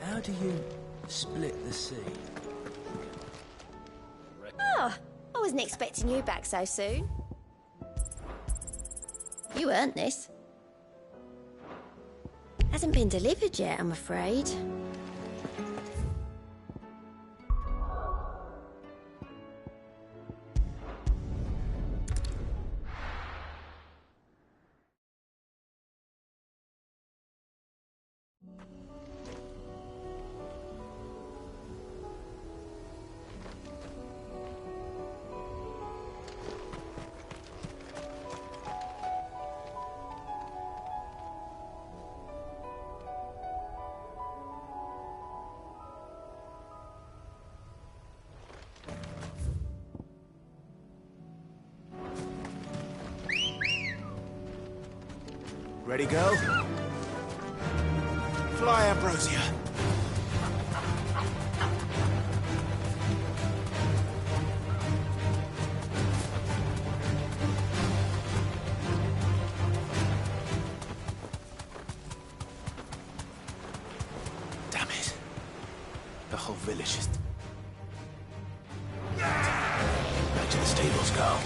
How do you split the sea? Oh, I wasn't expecting you back so soon. You earned this. Hasn't been delivered yet, I'm afraid. Ready, girl? Fly, Ambrosia. Damn it. The whole village is... Back to the stables, girl.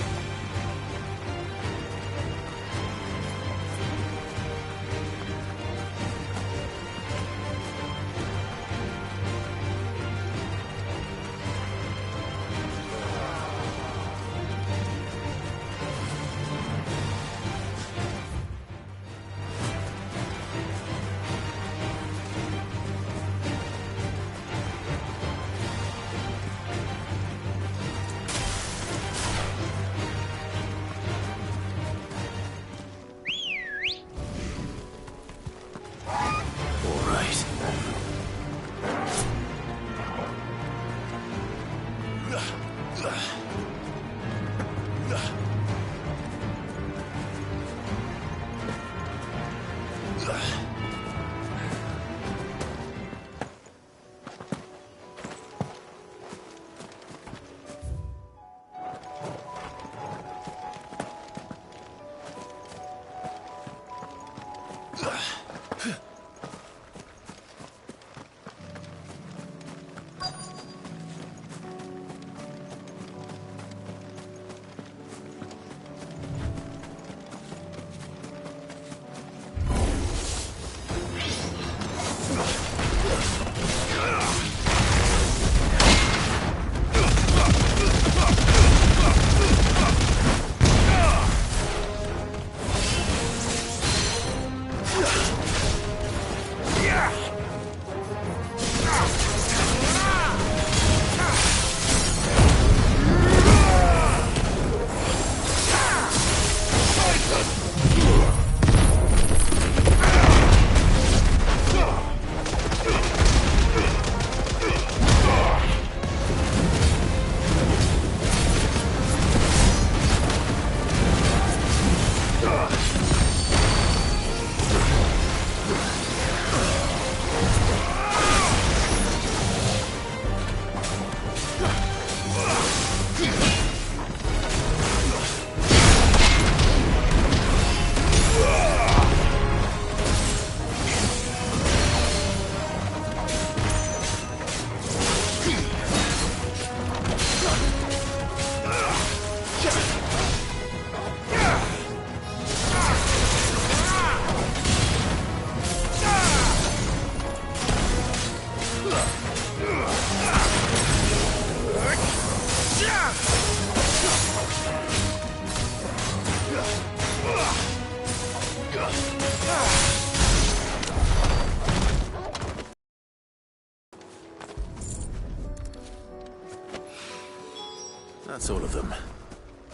That's all of them.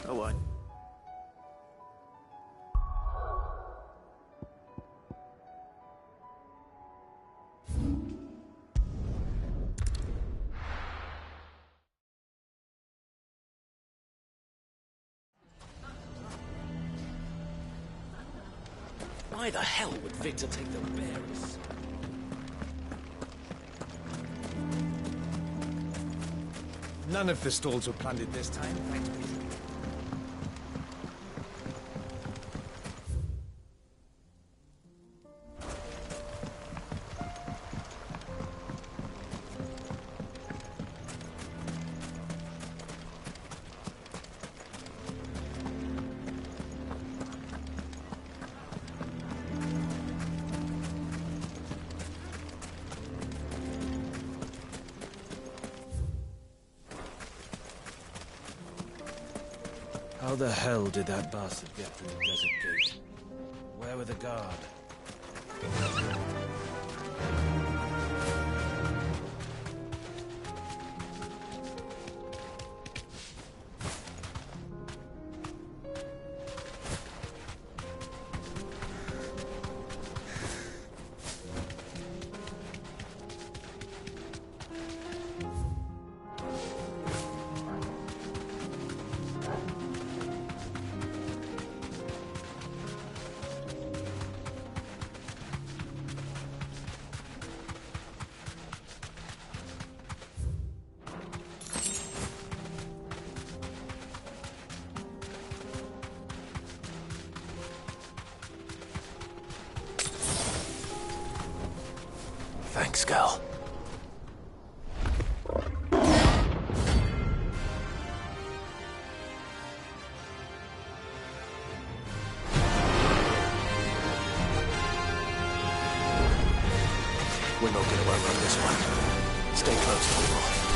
Oh, I... Why the hell would Victor take the bearers? None of the stalls were plundered this time, thanks be. How the hell did that bastard get through the desert gate? Where were the guard? Thanks, Gal. We're not gonna outrun this one. Stay close,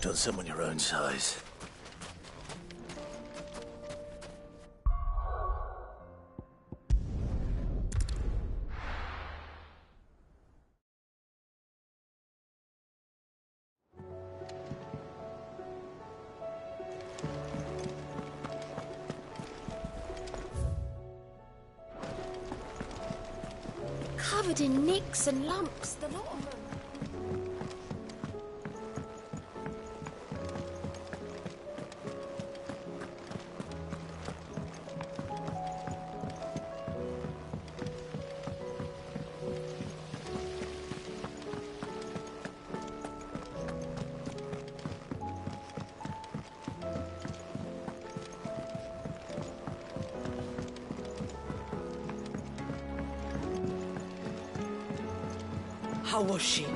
On someone your own size. Covered in nicks and lumps, the lot of them. How was she?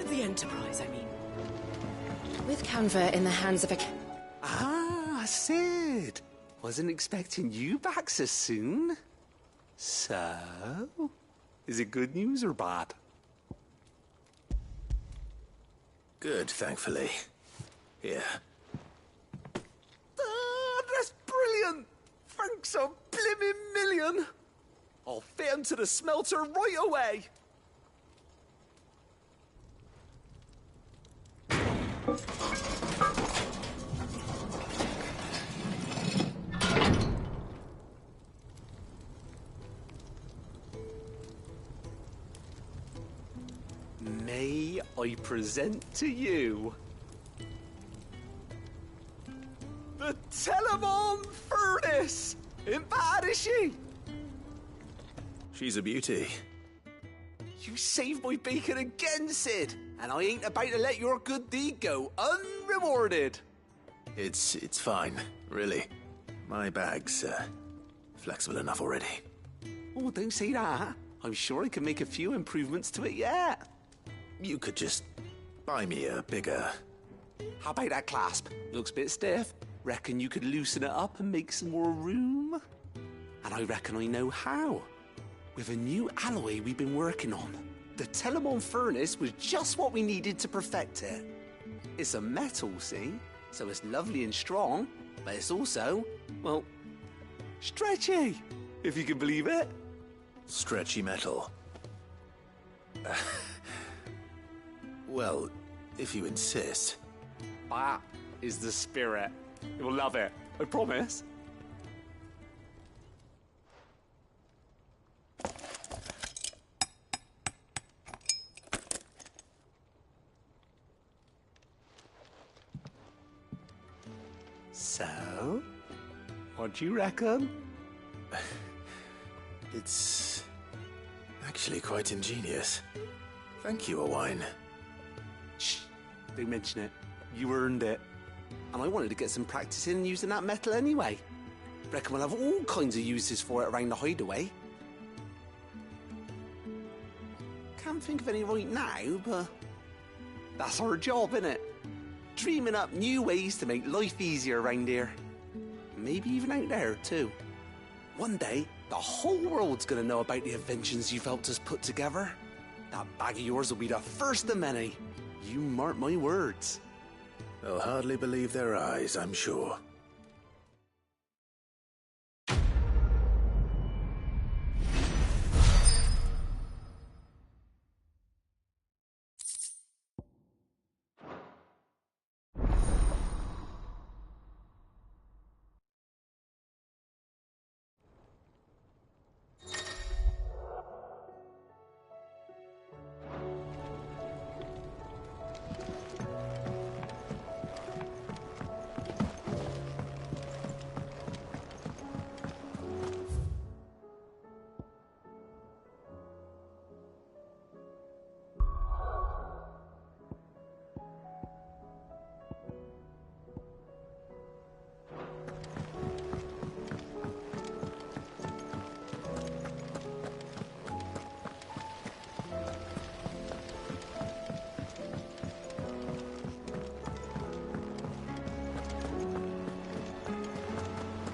The Enterprise, I mean. With Canva in the hands of a... Ah, Sid. Wasn't expecting you back so soon. So, is it good news or bad? Good, thankfully. Here. Ah, that's brilliant! Thanks a blimmin' million! I'll fit 'em to the smelter right away! May I present to you the Telemon Furnace? Ain't bad, is she? She's a beauty. You saved my bacon again, Sid, and I ain't about to let your good deed go unrewarded. It's fine, really. My bag's flexible enough already. Oh, don't say that. I'm sure I can make a few improvements to it yet. You could just buy me a bigger... How about that clasp? Looks a bit stiff. Reckon you could loosen it up and make some more room? And I reckon I know how. With a new alloy we've been working on. The Telemon Furnace was just what we needed to perfect it. It's a metal, see? So it's lovely and strong, but it's also, well, stretchy, if you can believe it. Stretchy metal. Well, if you insist. That is the spirit. You'll love it, I promise. So, what do you reckon? It's actually quite ingenious. Thank you, Owain. Shh, don't mention it. You earned it. And I wanted to get some practice in using that metal anyway. Reckon we'll have all kinds of uses for it around the hideaway. Can't think of any right now, but that's our job, innit? Dreaming up new ways to make life easier around here. Maybe even out there, too. One day, the whole world's gonna know about the inventions you've helped us put together. That bag of yours will be the first of many. You mark my words. They'll hardly believe their eyes, I'm sure.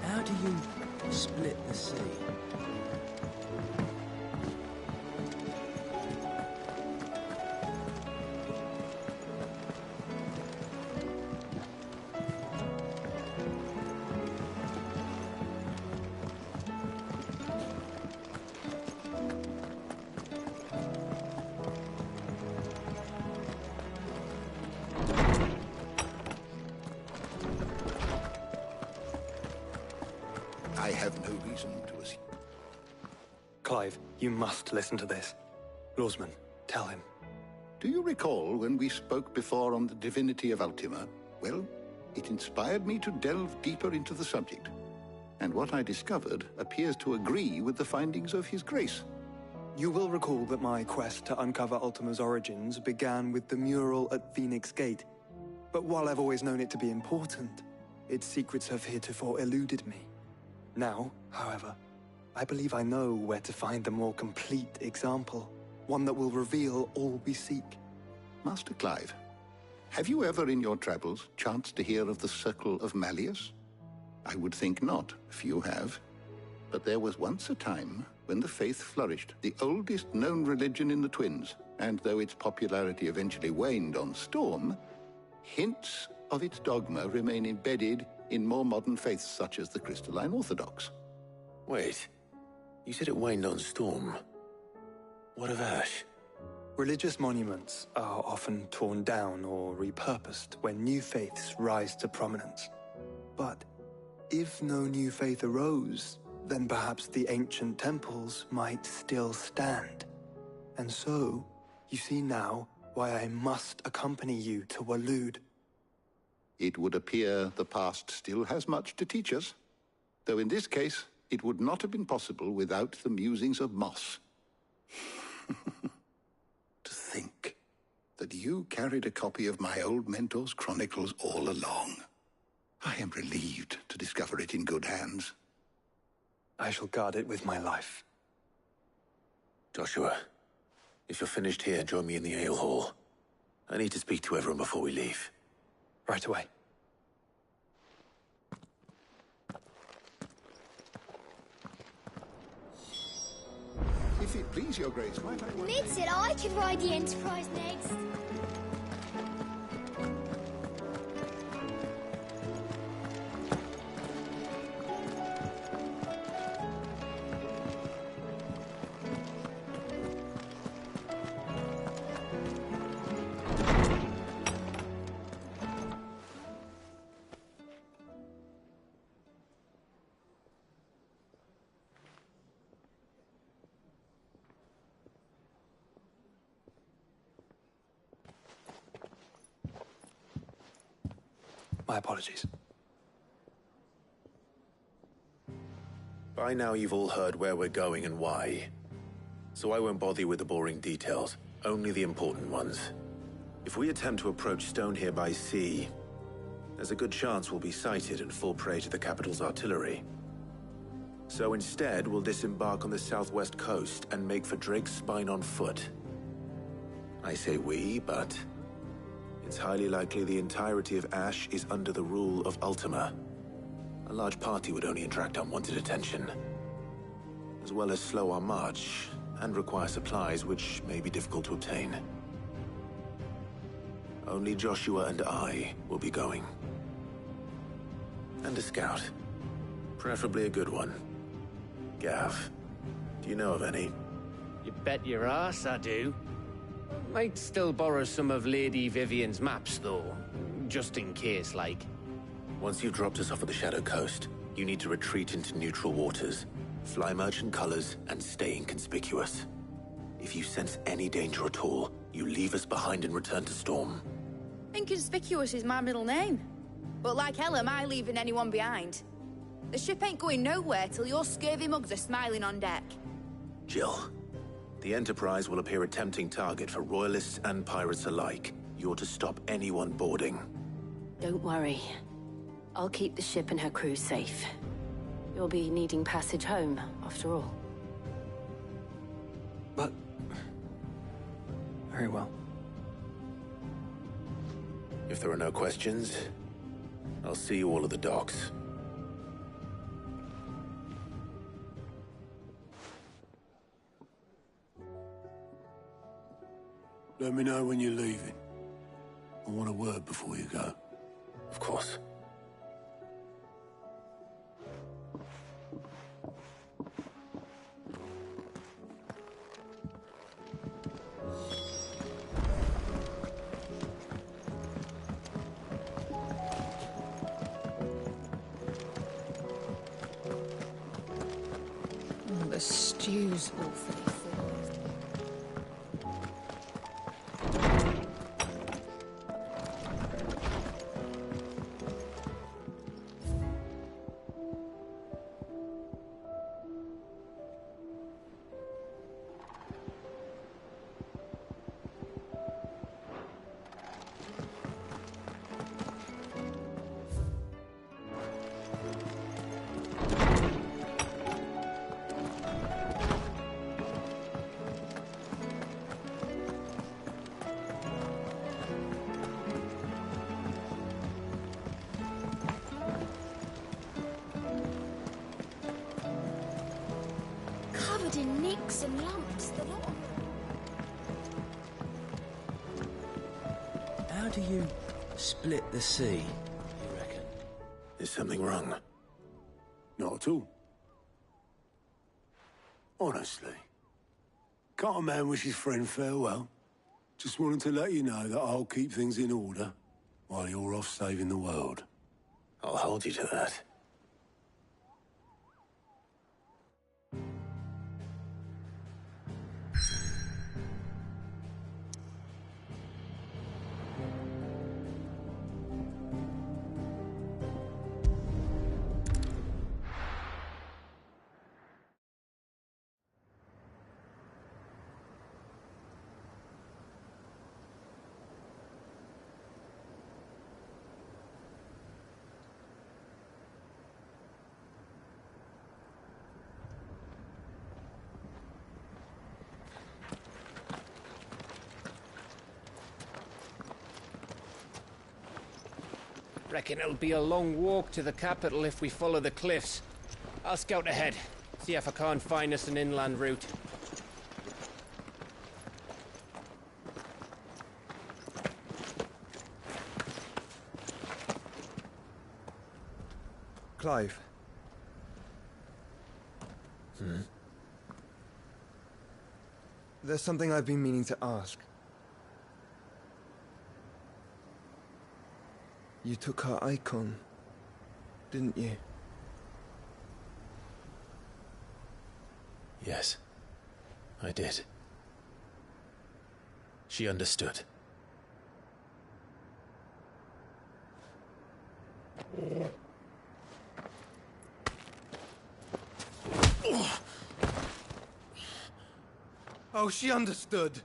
How do you split the sea? I have no reason to assume. Clive, You must listen to this. Lawsman, tell him. Do you recall when we spoke before on the divinity of Ultima? Well, it inspired me to delve deeper into the subject. And what I discovered appears to agree with the findings of His Grace. You will recall that my quest to uncover Ultima's origins began with the mural at Phoenix Gate. But while I've always known it to be important, its secrets have heretofore eluded me. Now, however, I believe I know where to find the more complete example, one that will reveal all we seek. Master Clive, have you ever in your travels chanced to hear of the Circle of Malleus? I would think not, if you have. But there was once a time when the faith flourished, the oldest known religion in the Twins, and though its popularity eventually waned on Storm, hints of its dogma remain embedded in more modern faiths such as the Crystalline Orthodox. Wait, you said it waned on Storm. What of Ash? Religious monuments are often torn down or repurposed when new faiths rise to prominence. But if no new faith arose, then perhaps the ancient temples might still stand. And so, you see now why I must accompany you to Waloed. It would appear the past still has much to teach us, though in this case, it would not have been possible without the musings of Moss. To think that you carried a copy of my old mentor's chronicles all along. I am relieved to discover it in good hands. I shall guard it with my life. Joshua, if you're finished here, join me in the ale hall. I need to speak to everyone before we leave. Right away. If it please your grace, might I... Ned said I could ride the Enterprise next. My apologies. By now you've all heard where we're going and why. So I won't bother you with the boring details, only the important ones. If we attempt to approach Stone here by sea, there's a good chance we'll be sighted and fall prey to the capital's artillery. So instead, we'll disembark on the southwest coast and make for Drake's Spine on foot. I say we, but it's highly likely the entirety of Ash is under the rule of Ultima. A large party would only attract unwanted attention, as well as slow our march and require supplies which may be difficult to obtain. Only Joshua and I will be going. And a scout. Preferably a good one. Gav, do you know of any? You bet your ass I do. Might still borrow some of Lady Vivian's maps, though. Just in case, like. Once you've dropped us off at the Shadow Coast, you need to retreat into neutral waters, fly merchant colors, and stay inconspicuous. If you sense any danger at all, you leave us behind and return to Storm. Inconspicuous is my middle name. But like hell am I leaving anyone behind. The ship ain't going nowhere till your scurvy mugs are smiling on deck. Jill, the Enterprise will appear a tempting target for royalists and pirates alike. You're to stop anyone boarding. Don't worry. I'll keep the ship and her crew safe. You'll be needing passage home, after all. But... very well. If there are no questions, I'll see you all at the docks. Let me know when you're leaving. I want a word before you go. Of course. The stew shoes awfully full. Covered in nicks and lumps, the lot of them. How do you split the sea, you reckon? Is something wrong? Not at all. Honestly. Can't a man wish his friend farewell? Just wanted to let you know that I'll keep things in order while you're off saving the world. I'll hold you to that. Reckon it'll be a long walk to the capital if we follow the cliffs. I'll scout ahead, see if I can't find us an inland route. Clive. There's something I've been meaning to ask. You took her icon, didn't you? Yes, I did. She understood. Oh, she understood.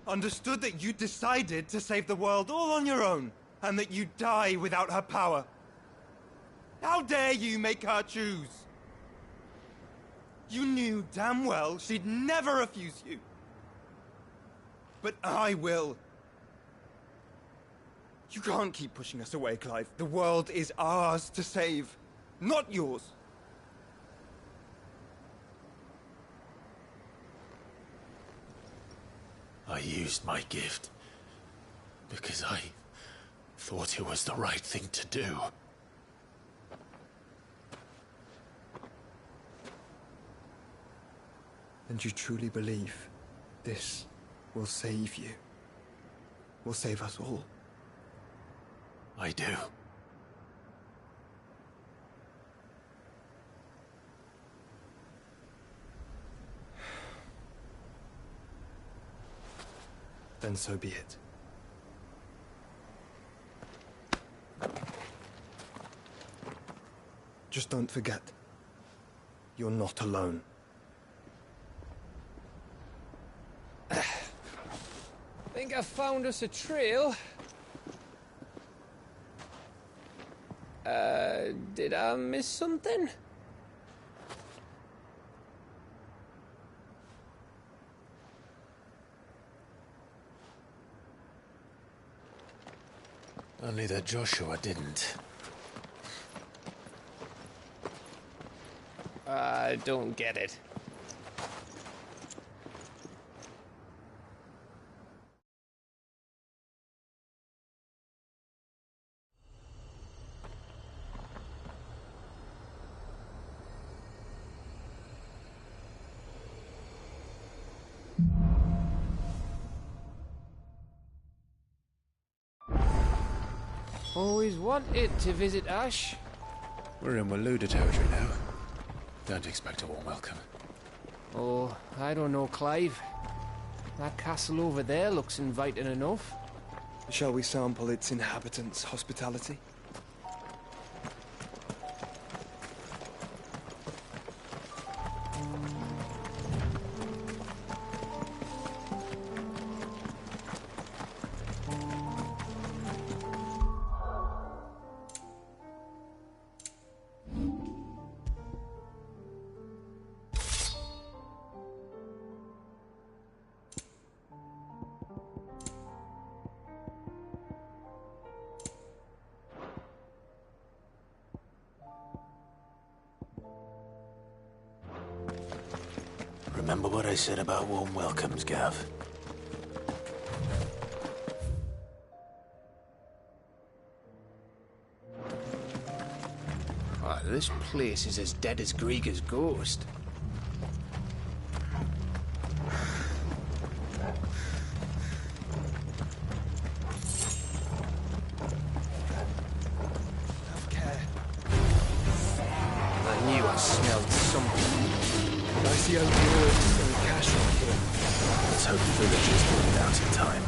Understood that you decided to save the world all on your own, and that you'd die without her power. How dare you make her choose? You knew damn well she'd never refuse you. But I will. You can't keep pushing us away, Clive. The world is ours to save, not yours. I used my gift because I thought it was the right thing to do. And you truly believe this will save you? Will save us all? I do. Then so be it. Just don't forget, you're not alone. Think I found us a trail. Did I miss something? Only that Joshua didn't. I don't get it. Always wanted to visit Ash. We're in Waluda territory now. Don't expect a warm welcome. Oh, I don't know, Clive. That castle over there looks inviting enough. Shall we sample its inhabitants' hospitality? Remember what I said about warm welcomes, Gav? Oh, this place is as dead as Grieger's ghost. Have care. I knew I smelled something. I see how you're so casual here. Let's hope the villagers will be out in time.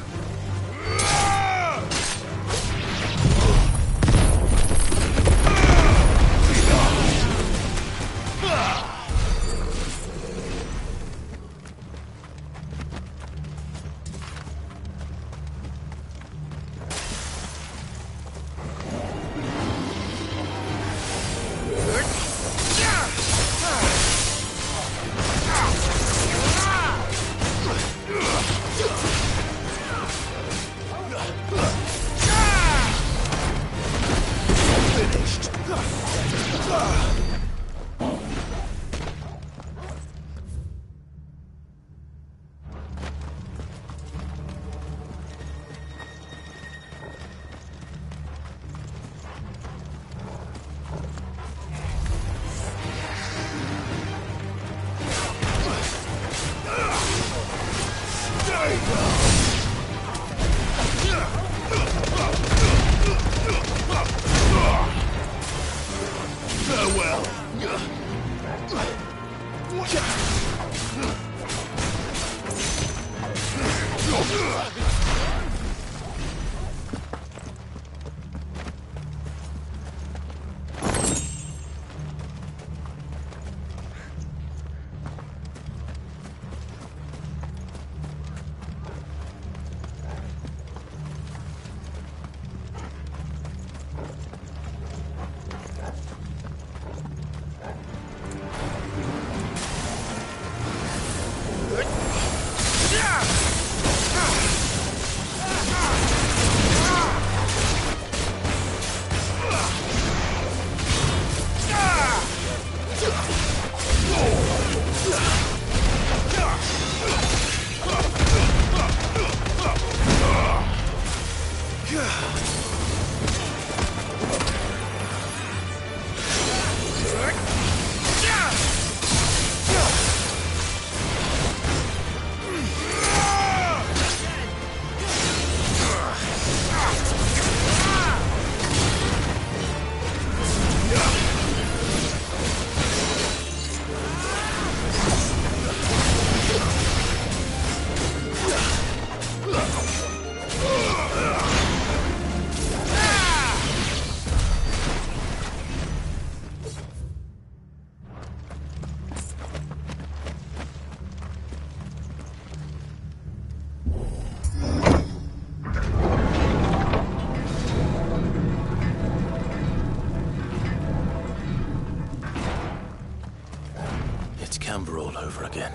All over again.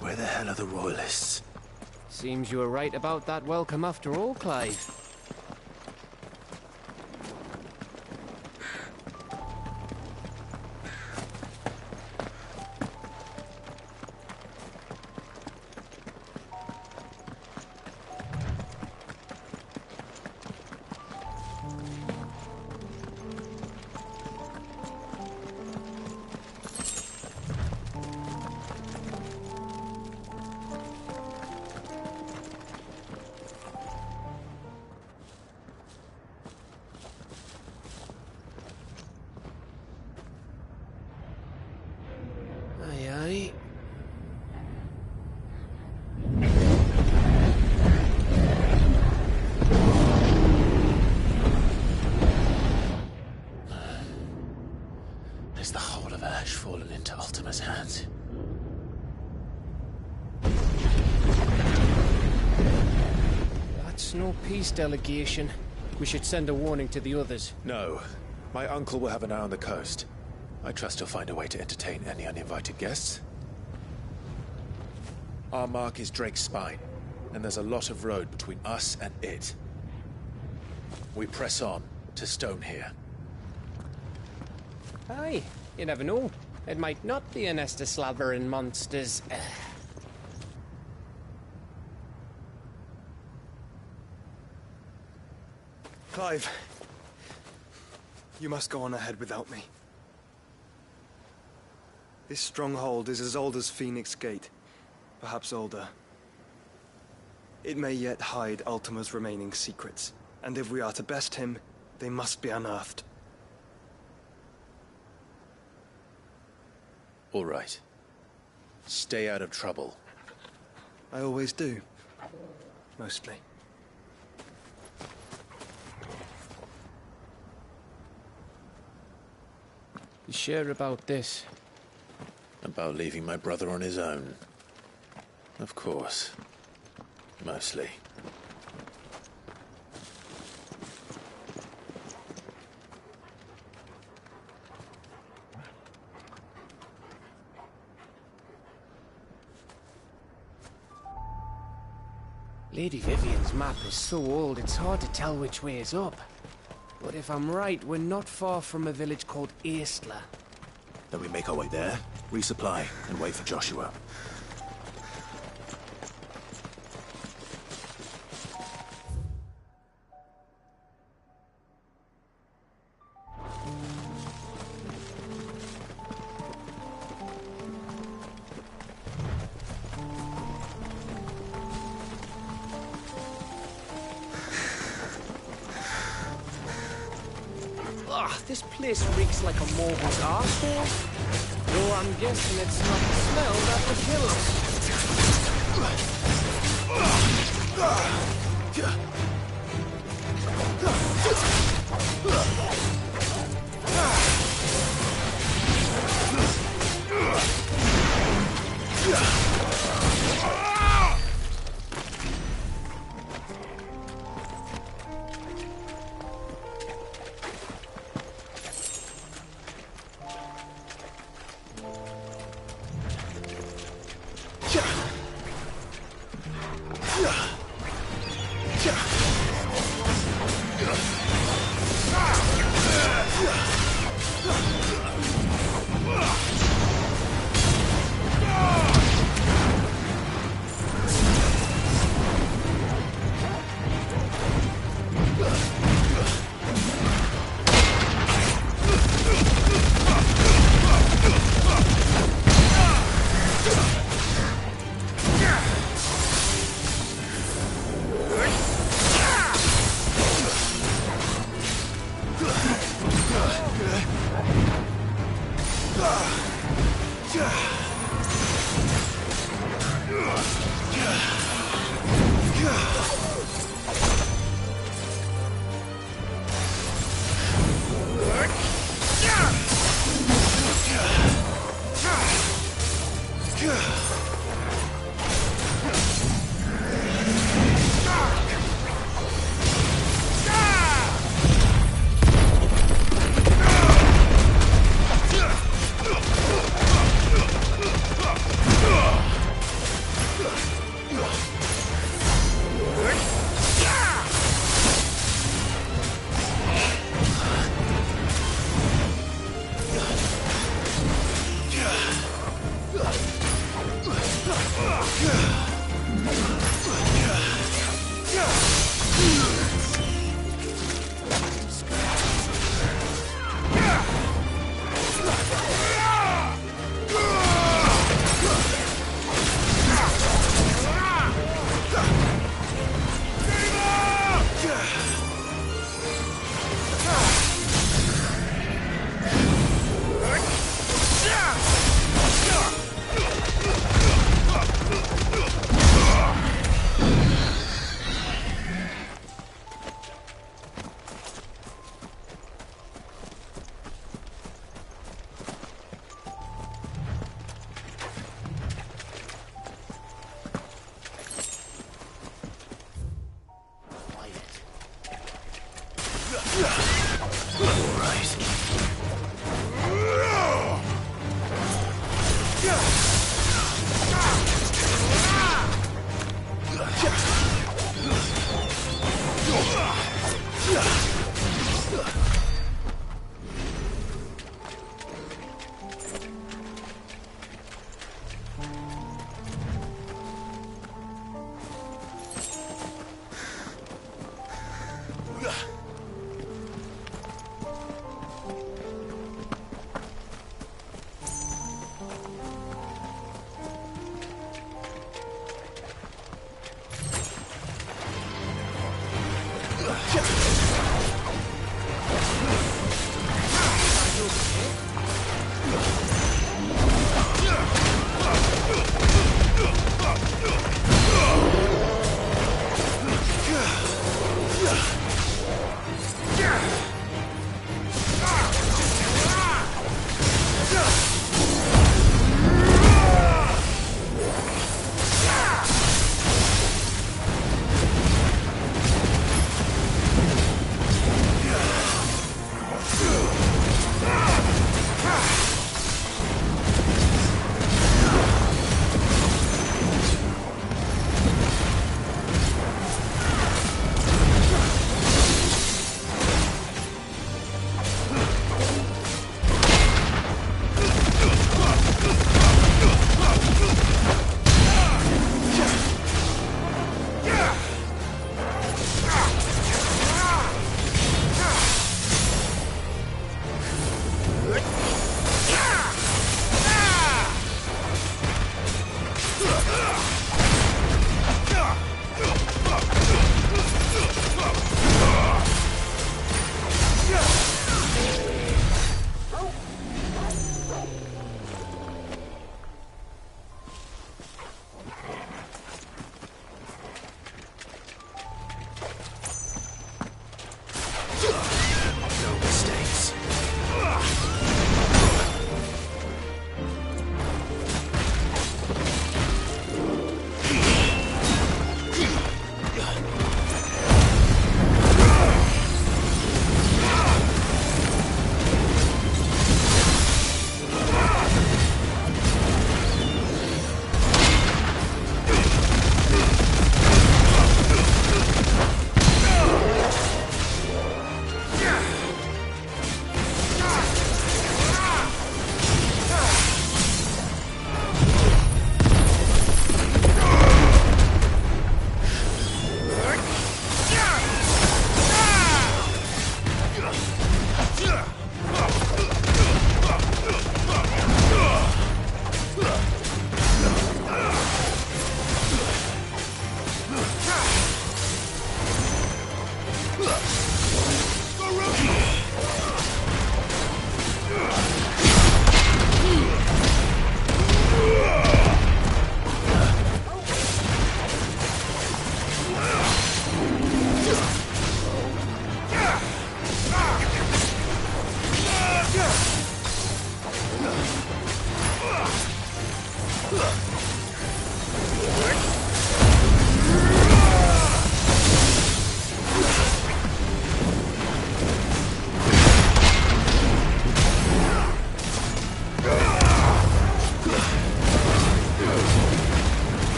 Where the hell are the royalists? Seems you were right about that welcome after all, Clive. guess no peace delegation. We should send a warning to the others. No. My uncle will have an eye on the coast. I trust he'll find a way to entertain any uninvited guests. Our mark is Drake's Spine, and there's a lot of road between us and it. We press on to Stone here. Aye, you never know. It might not be a nest of slathering monsters. Clive, you must go on ahead without me. This stronghold is as old as Phoenix Gate, perhaps older. It may yet hide Ultima's remaining secrets, and if we are to best him, they must be unearthed. All right. Stay out of trouble. I always do. Mostly. You sure about this? About leaving my brother on his own. Of course. Mostly. Lady Vivian's map is so old it's hard to tell which way is up. But if I'm right, we're not far from a village called Eastla. Then we make our way there, resupply, and wait for Joshua. This place reeks like a morbid's arsehole. Though I'm guessing it's not the smell that would kill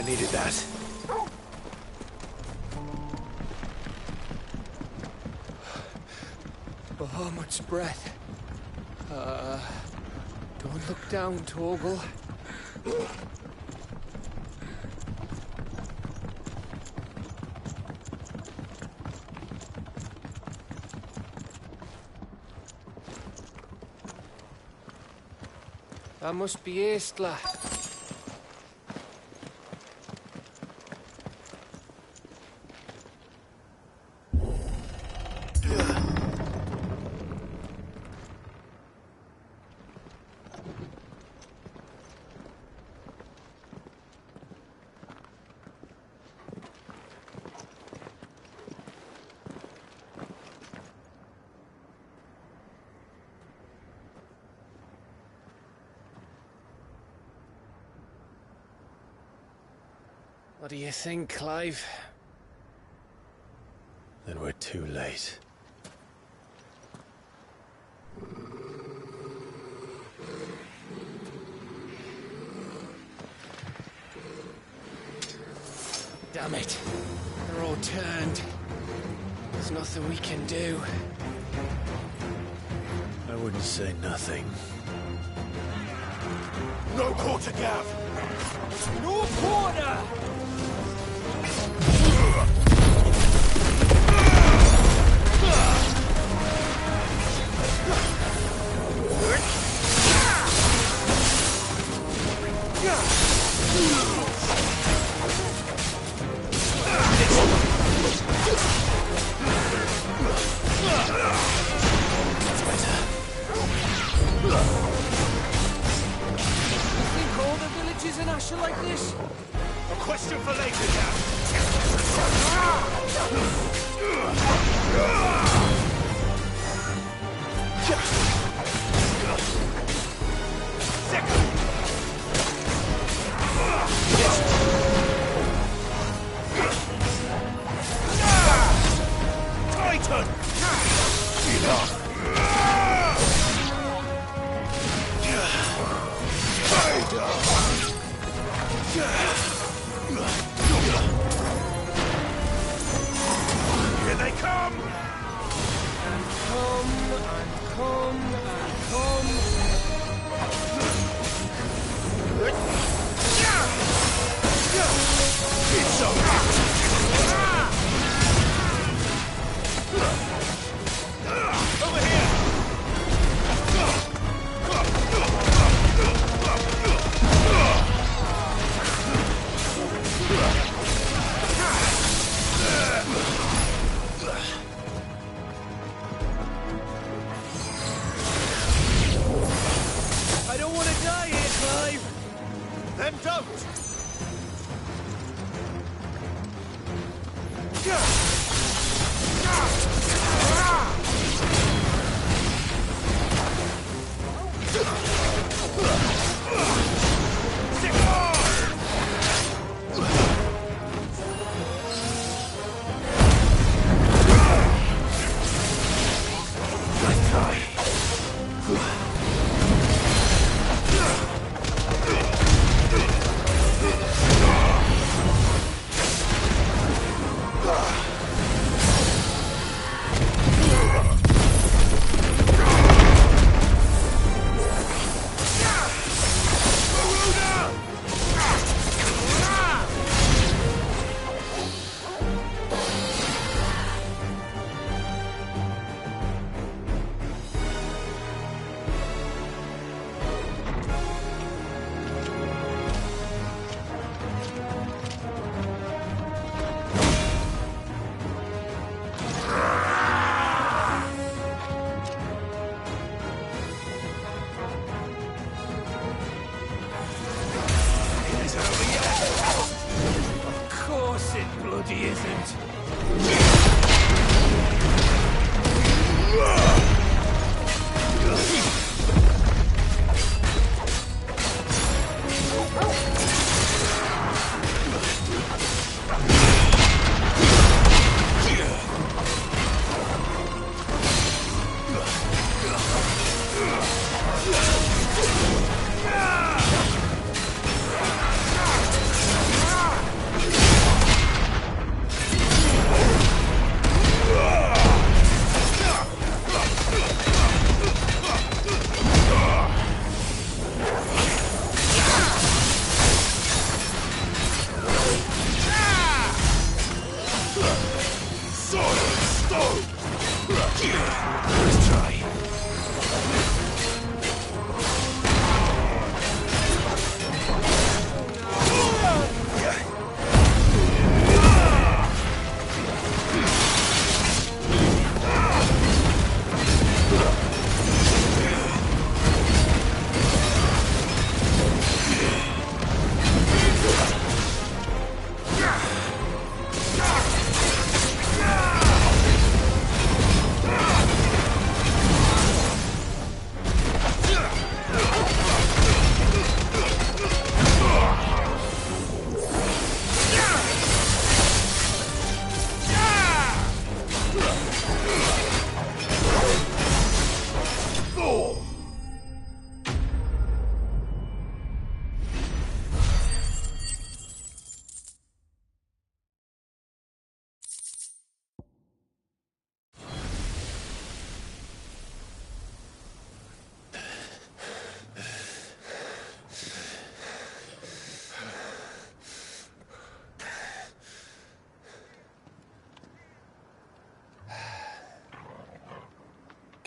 Needed that. Oh, much breath. Don't look down, Torgal. That must be Eastla. What do you think, Clive? Then we're too late. Damn it. They're all turned. There's nothing we can do. I wouldn't say nothing. No quarter, Gav! No quarter! Think all the villages in Ash are like this? A question for later, Gav! Titan! Here they come! And come. It's over here! I don't want to die here, Clive! Then don't!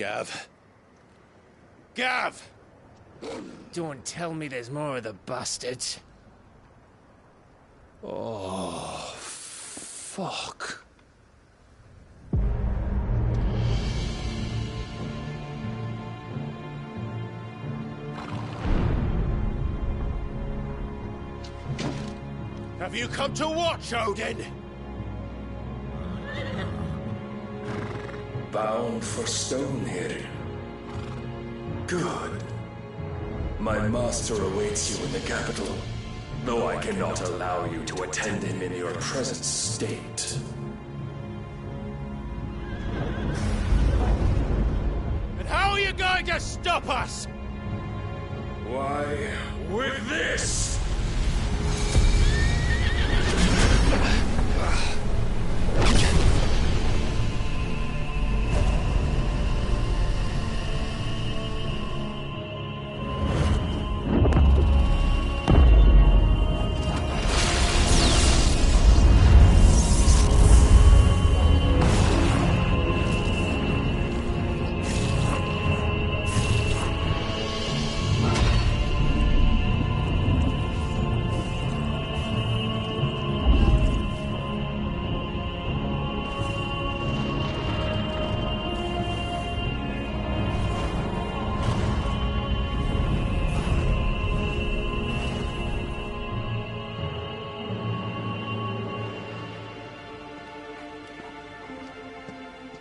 Gav. Gav! Don't tell me there's more of the bastards. Oh, fuck. Have you come to watch, Odin? Bound for Stonehill. Good. My master awaits you in the capital, though I cannot allow you to attend him in your present state. And how are you going to stop us? Why, with this!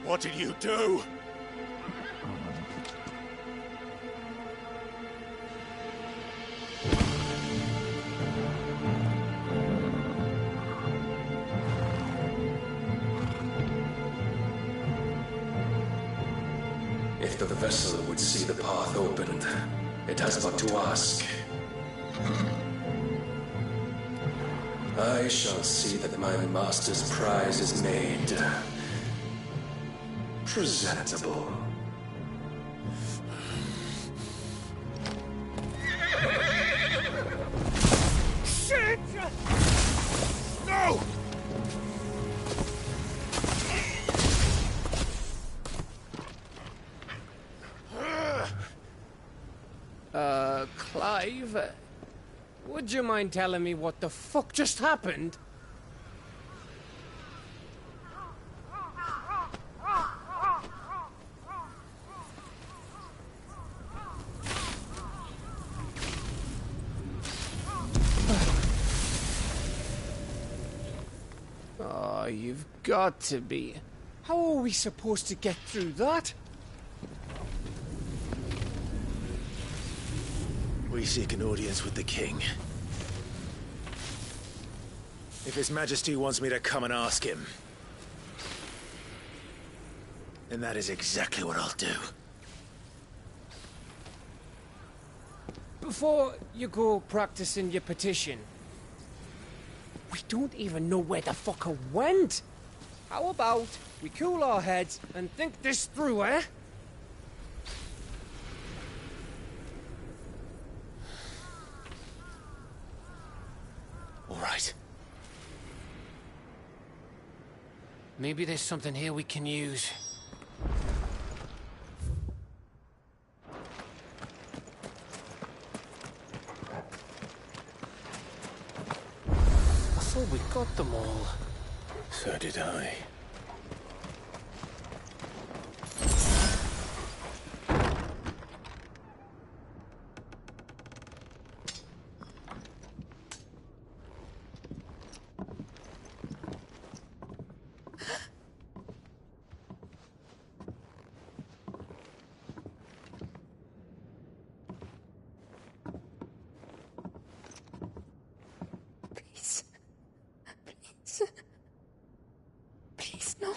What did you do? If the vessel would see the path opened, it has but to ask. I shall see that my master's prize is made presentable. Shit! No! Clive, would you mind telling me what the fuck just happened? Oh, you've got to be. How are we supposed to get through that? We seek an audience with the king. If His Majesty wants me to come and ask him, then that is exactly what I'll do. Before you go practicing your petition, we don't even know where the fucker went. How about we cool our heads and think this through, eh? All right. Maybe there's something here we can use. I thought we got them all. So did I. Please, no.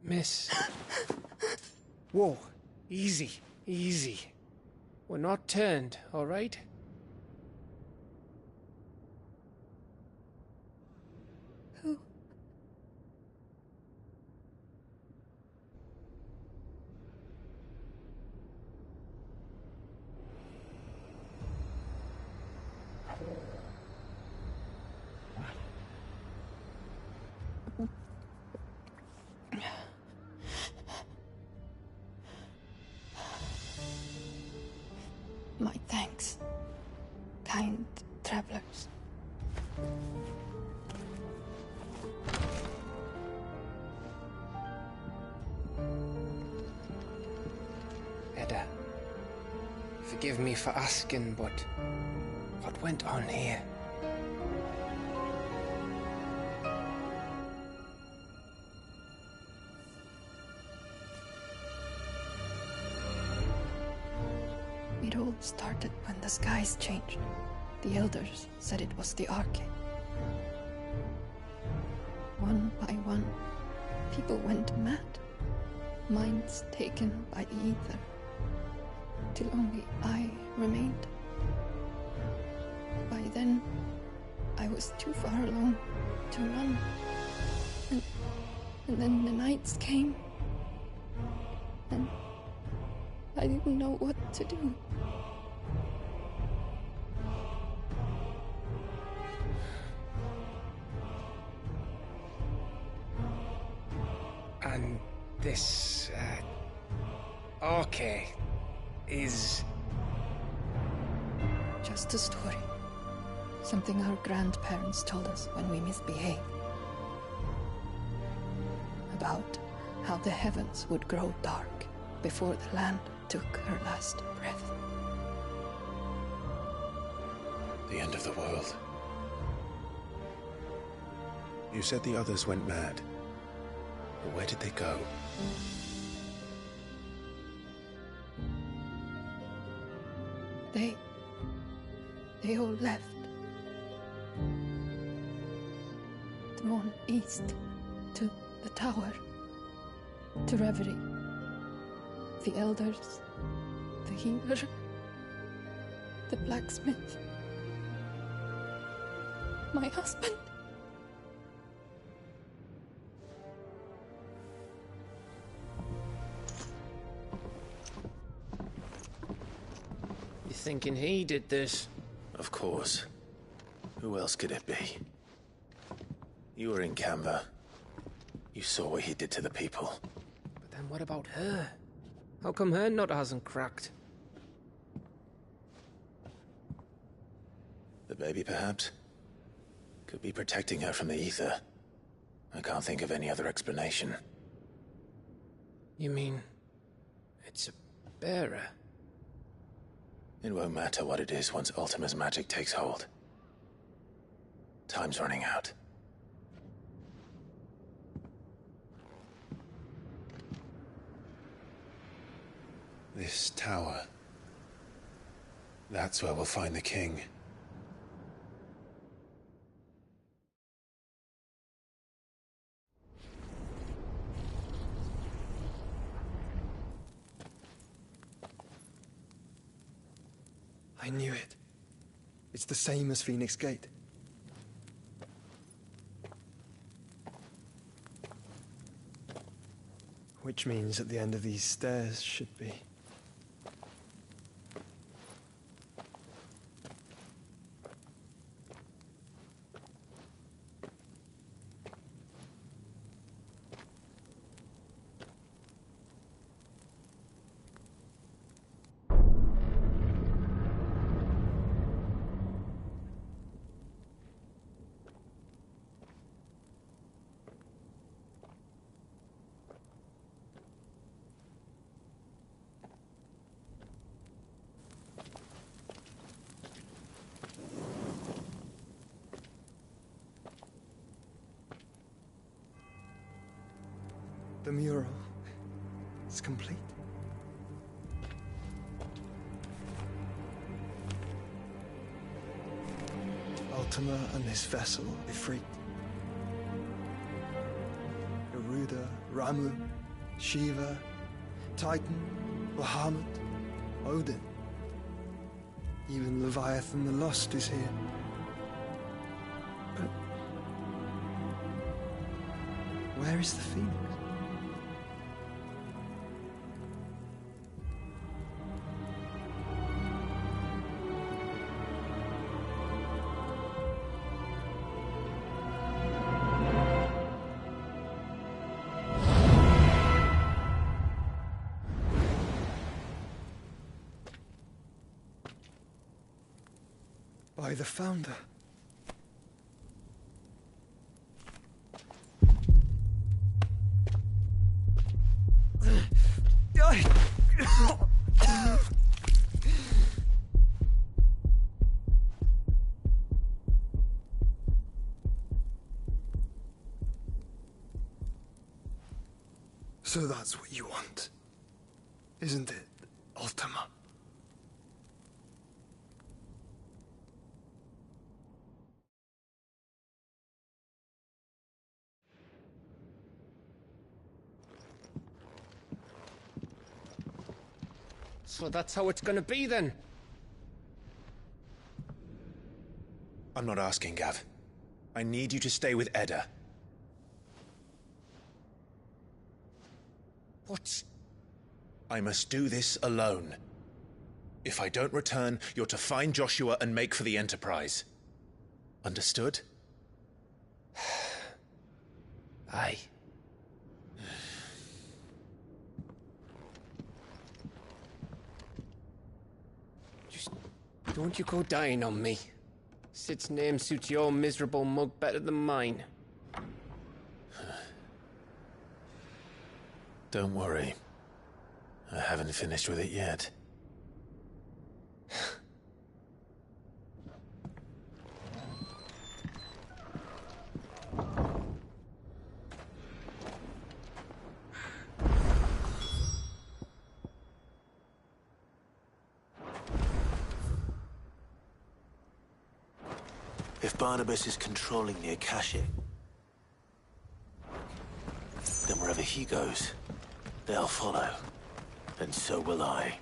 Miss. Whoa, easy, easy. We're not turned, all right? Who? My thanks, kind travelers. Edda, forgive me for asking, but what went on here? It all started when the skies changed. The elders said it was the Arcade. One by one, people went mad. Minds taken by the ether. Till only I remained. By then, I was too far along to run. And then the nights came. And I didn't know what to do. And this, Arcade is... Just a story. Something our grandparents told us when we misbehaved. About how the heavens would grow dark before the land took her last breath. The end of the world. You said the others went mad. But where did they go? They all left. Drawn east to the tower, to reverie. The elders, the healer, the blacksmith, my husband. You thinking he did this? Of course. Who else could it be? You were in Canva. You saw what he did to the people. But then what about her? How come her nut hasn't cracked? The baby, perhaps? Could be protecting her from the ether. I can't think of any other explanation. You mean... it's a bearer? It won't matter what it is once Ultima's magic takes hold. Time's running out. This tower. That's where we'll find the king. I knew it. It's the same as Phoenix Gate. Which means at the end of these stairs should be... The mural is complete. Ultima and his vessel, Ifrit. Garuda, Ramu, Shiva, Titan, Bahamut, Odin. Even Leviathan the Lost is here. But where is the Phoenix? by the Founder. So that's what you want, isn't it, Ultima? So that's how it's gonna be then? I'm not asking, Gav. I need you to stay with Edda. What? I must do this alone. If I don't return, you're to find Joshua and make for the Enterprise. Understood? Aye. Just don't you go dying on me. Sid's name suits your miserable mug better than mine. Don't worry. I haven't finished with it yet. If Barnabas is controlling the Akashic, then wherever he goes, they'll follow. And so will I.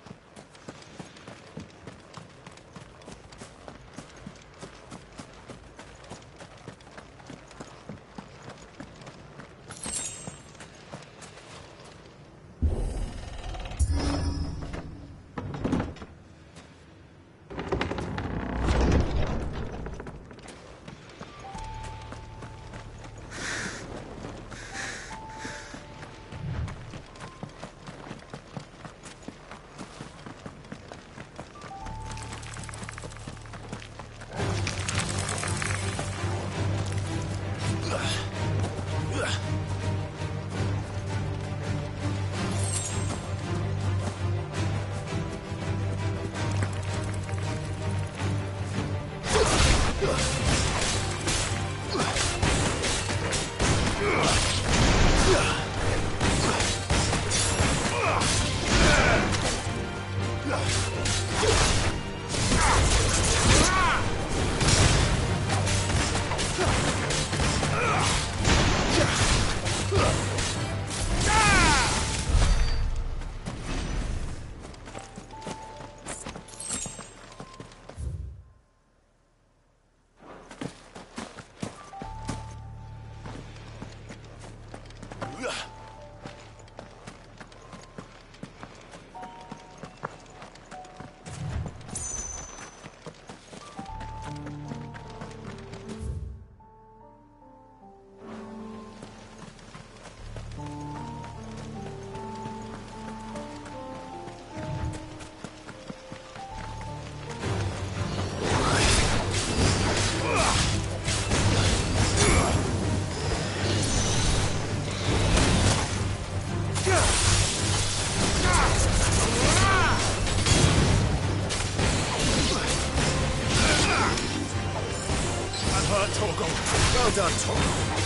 Well done, Torgal.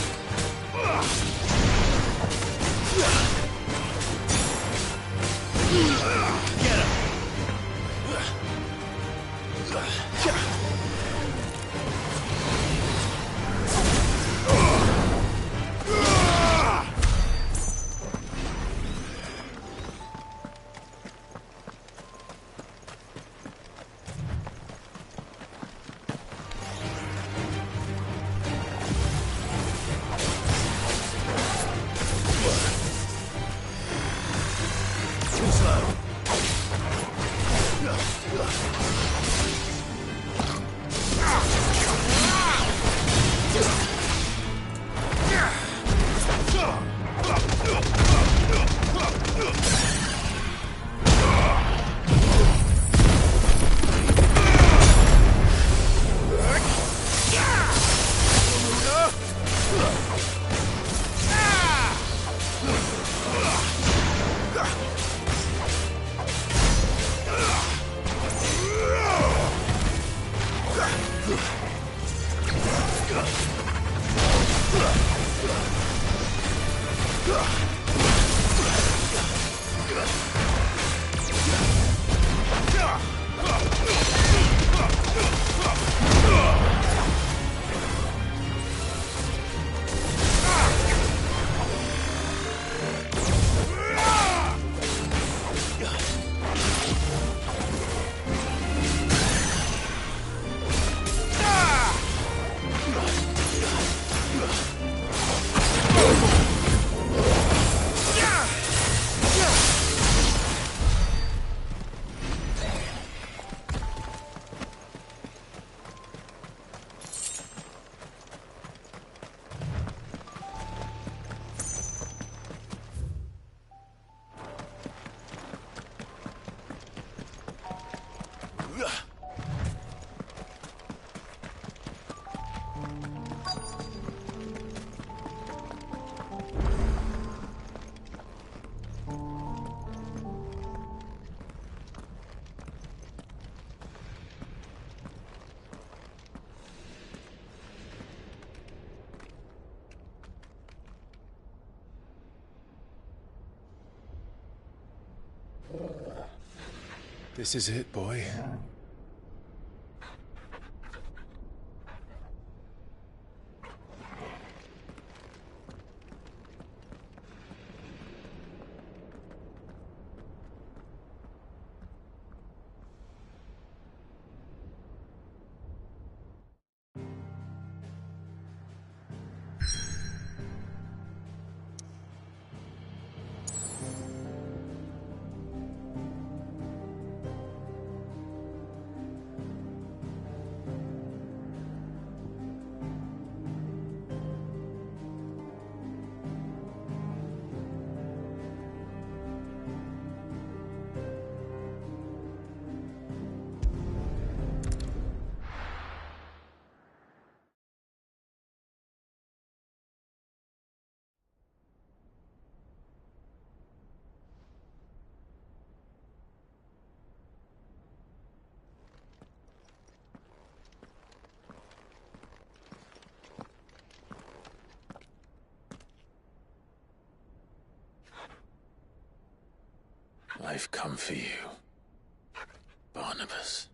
Get him! This is it, boy. I've come for you, Barnabas.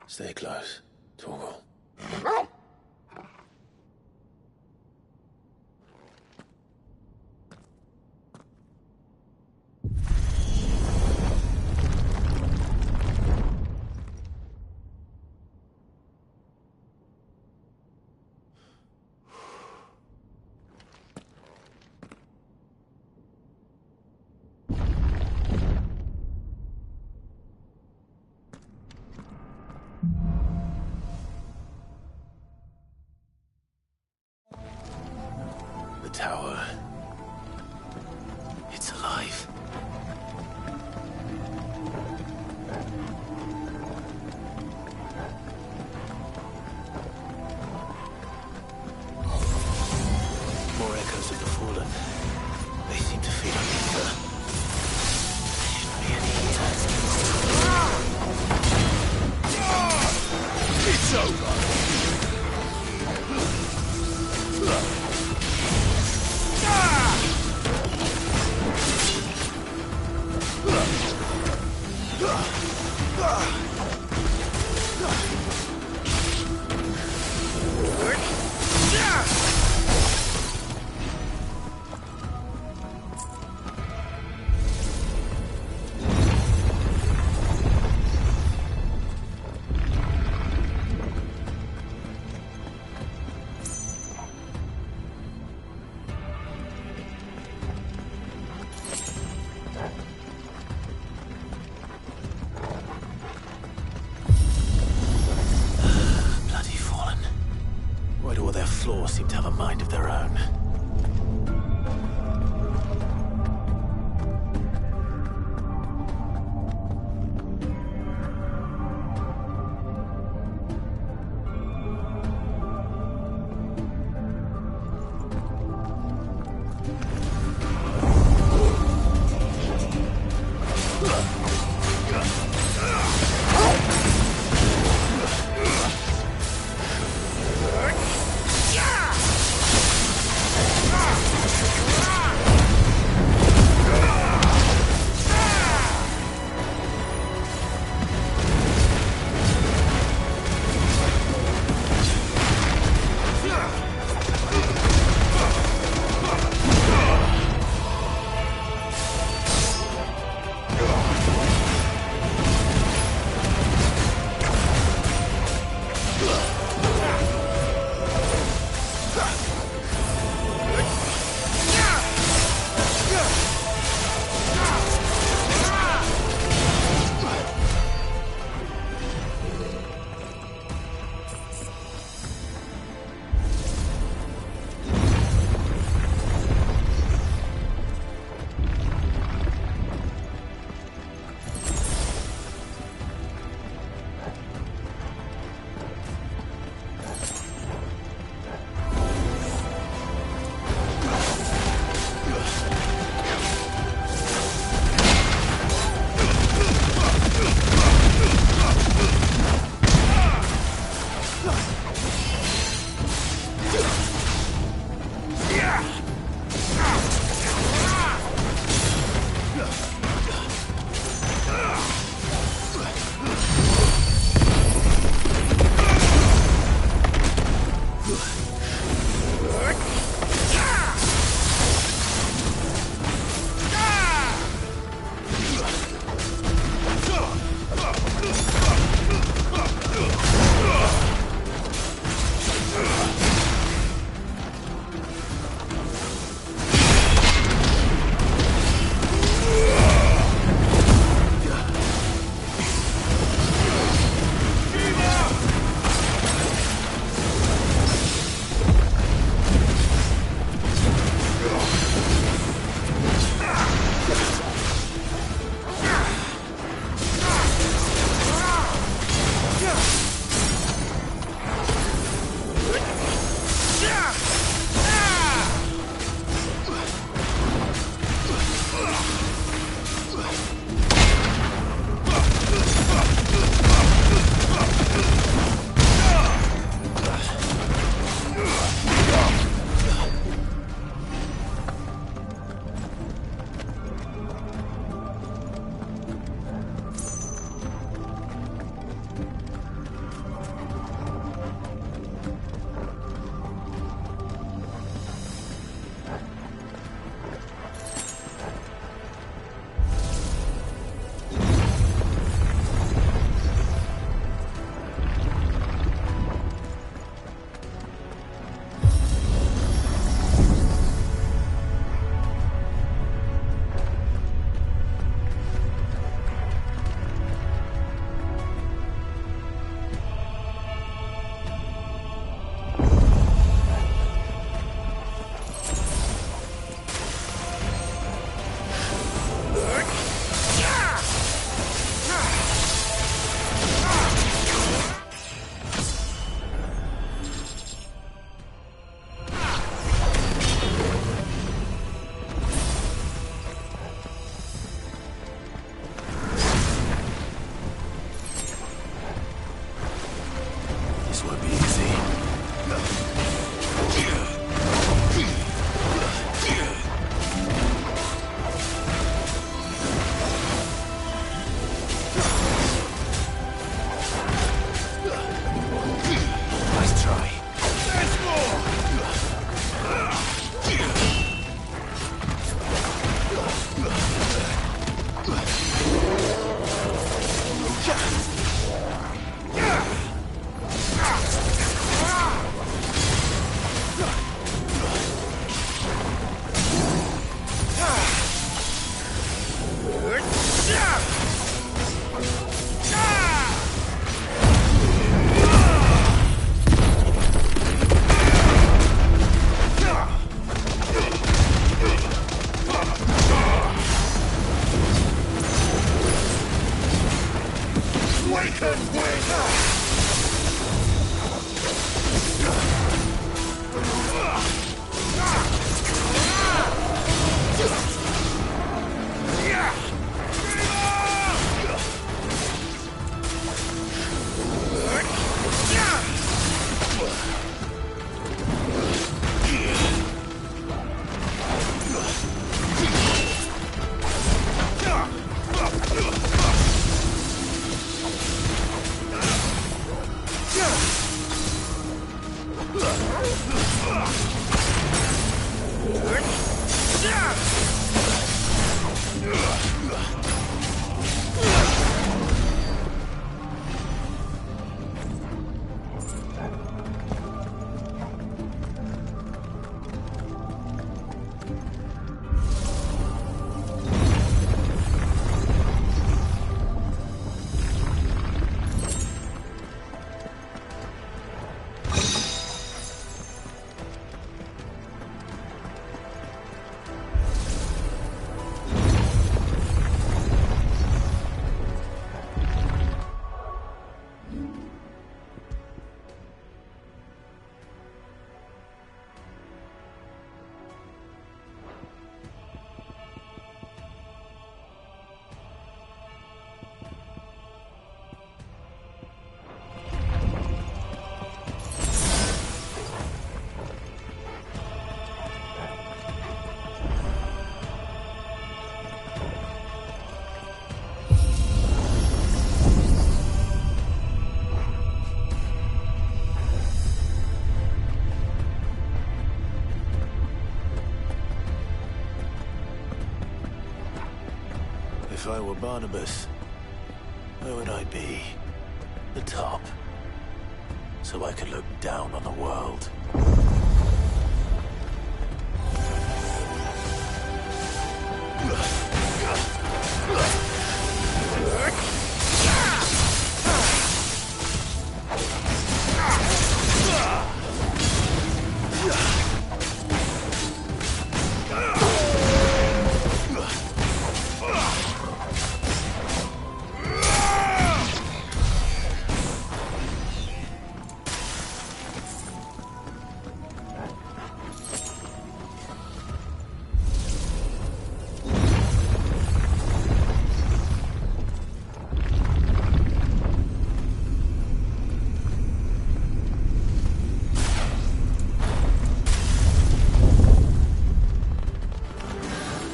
Stay close, Torgal. The tower. It's alive. More echoes of the fallen. They seem to feed on ether. There shouldn't be any ether. It's over! Floors seem to have a mind of their own. If I were Barnabas, where would I be? The top. So I could look down on the world.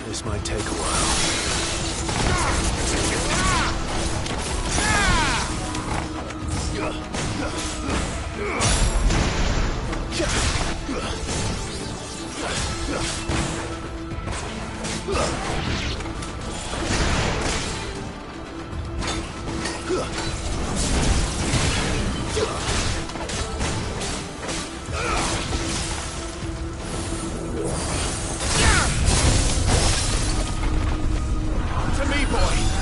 This might take a while. To me, boy!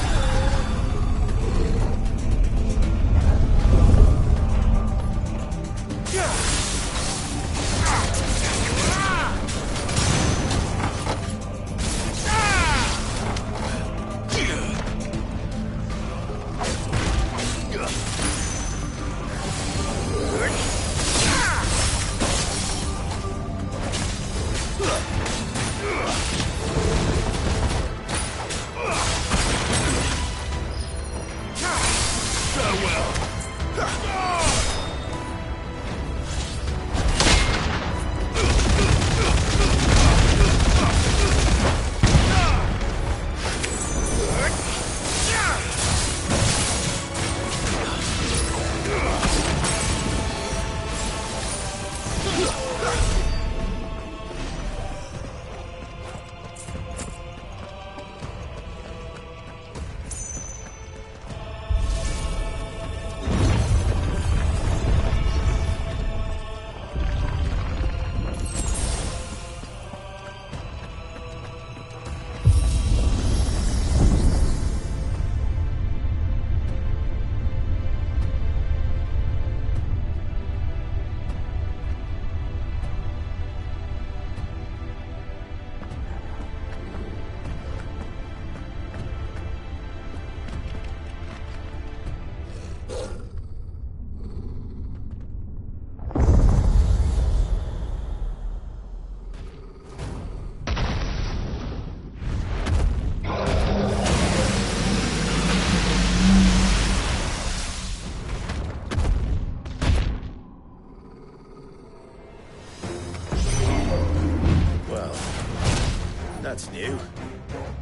That's new.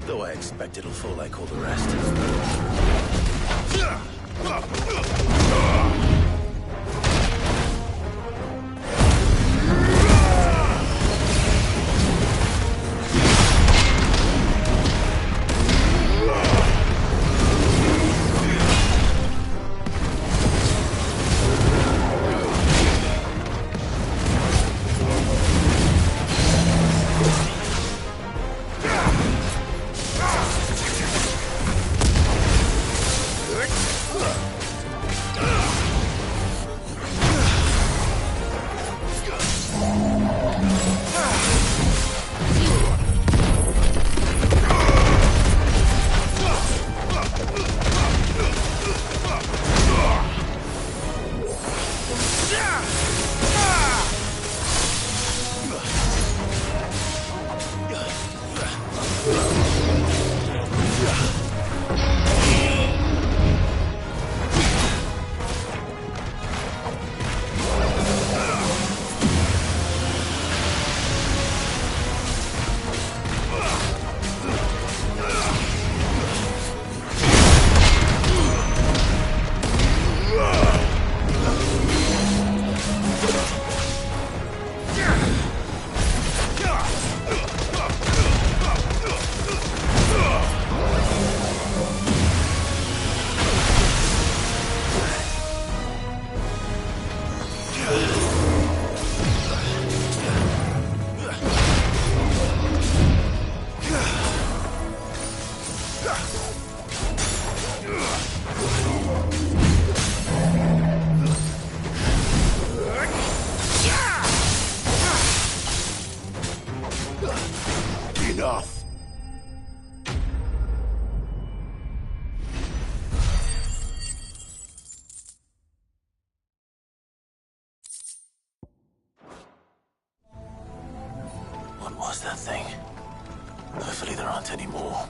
Though I expect it'll fall like all the rest. Enough! What was that thing? Hopefully there aren't any more.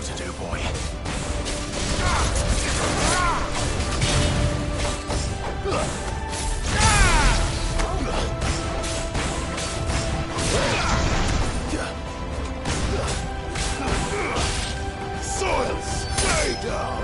what to do, boy. Soil, stay down!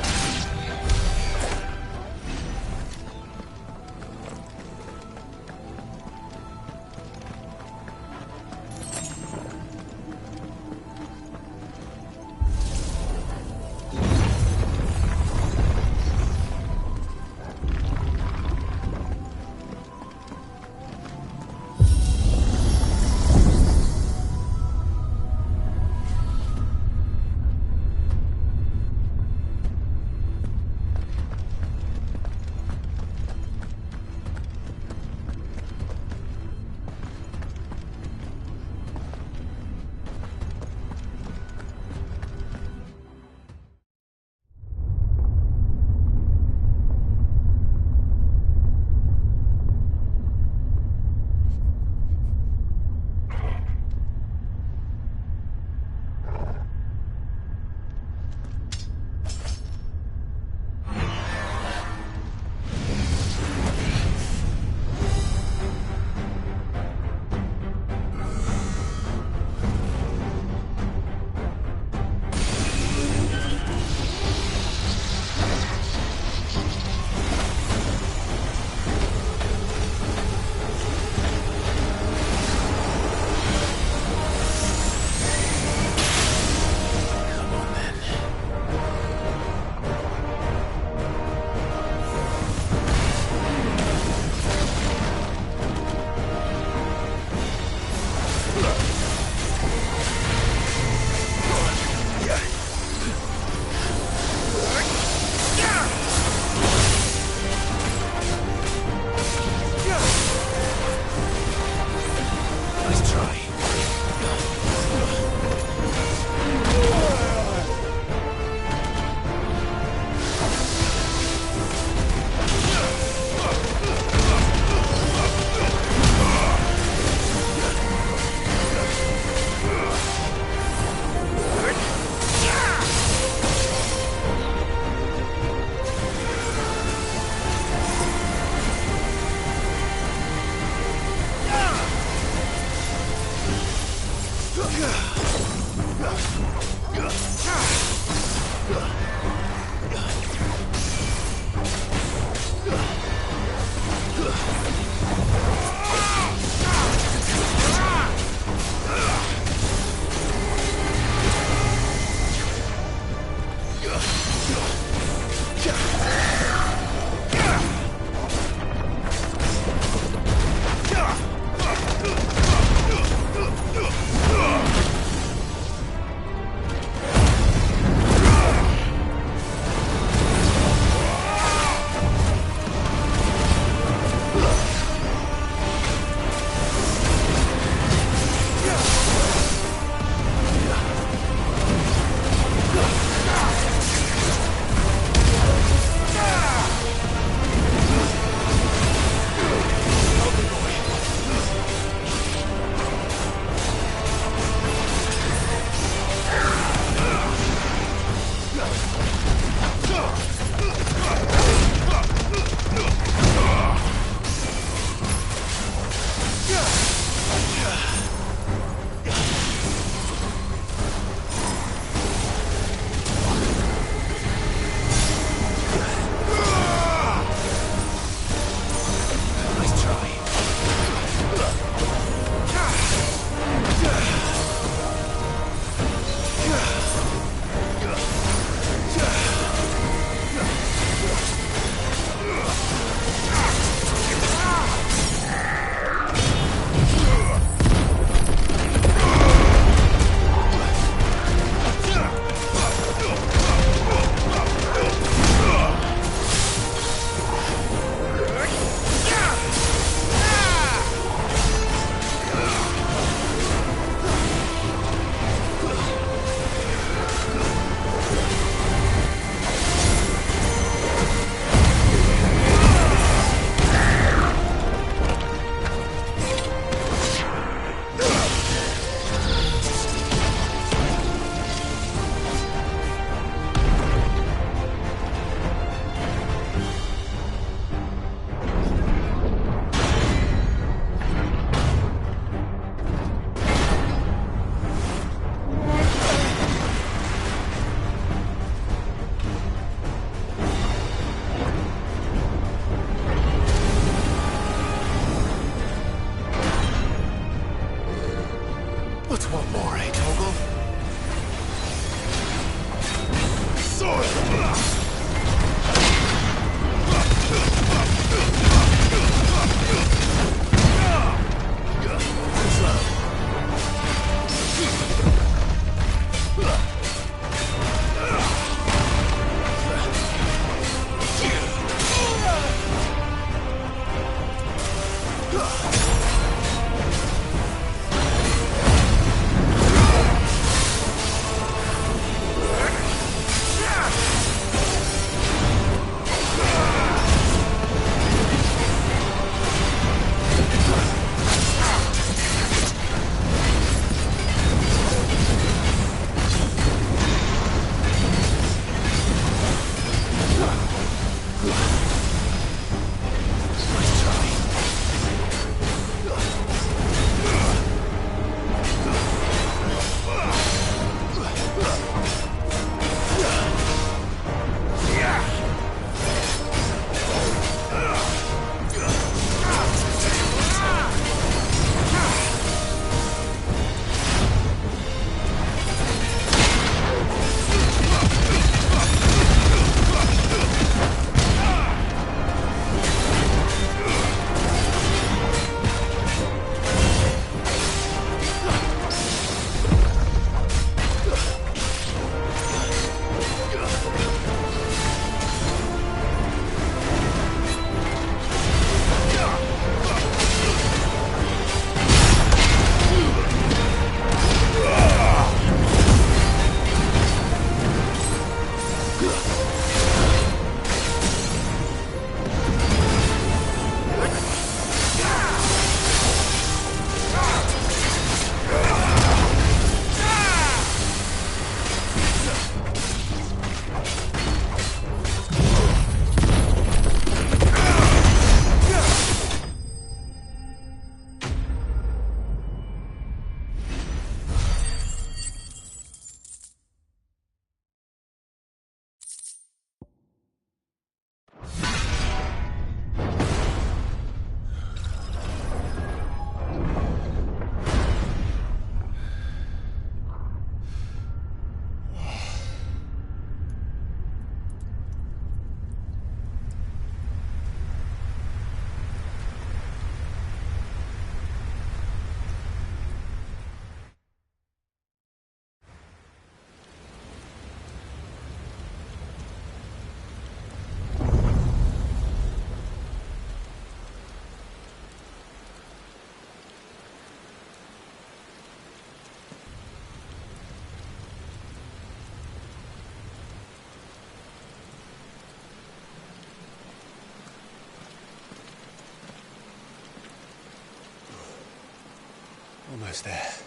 Almost there.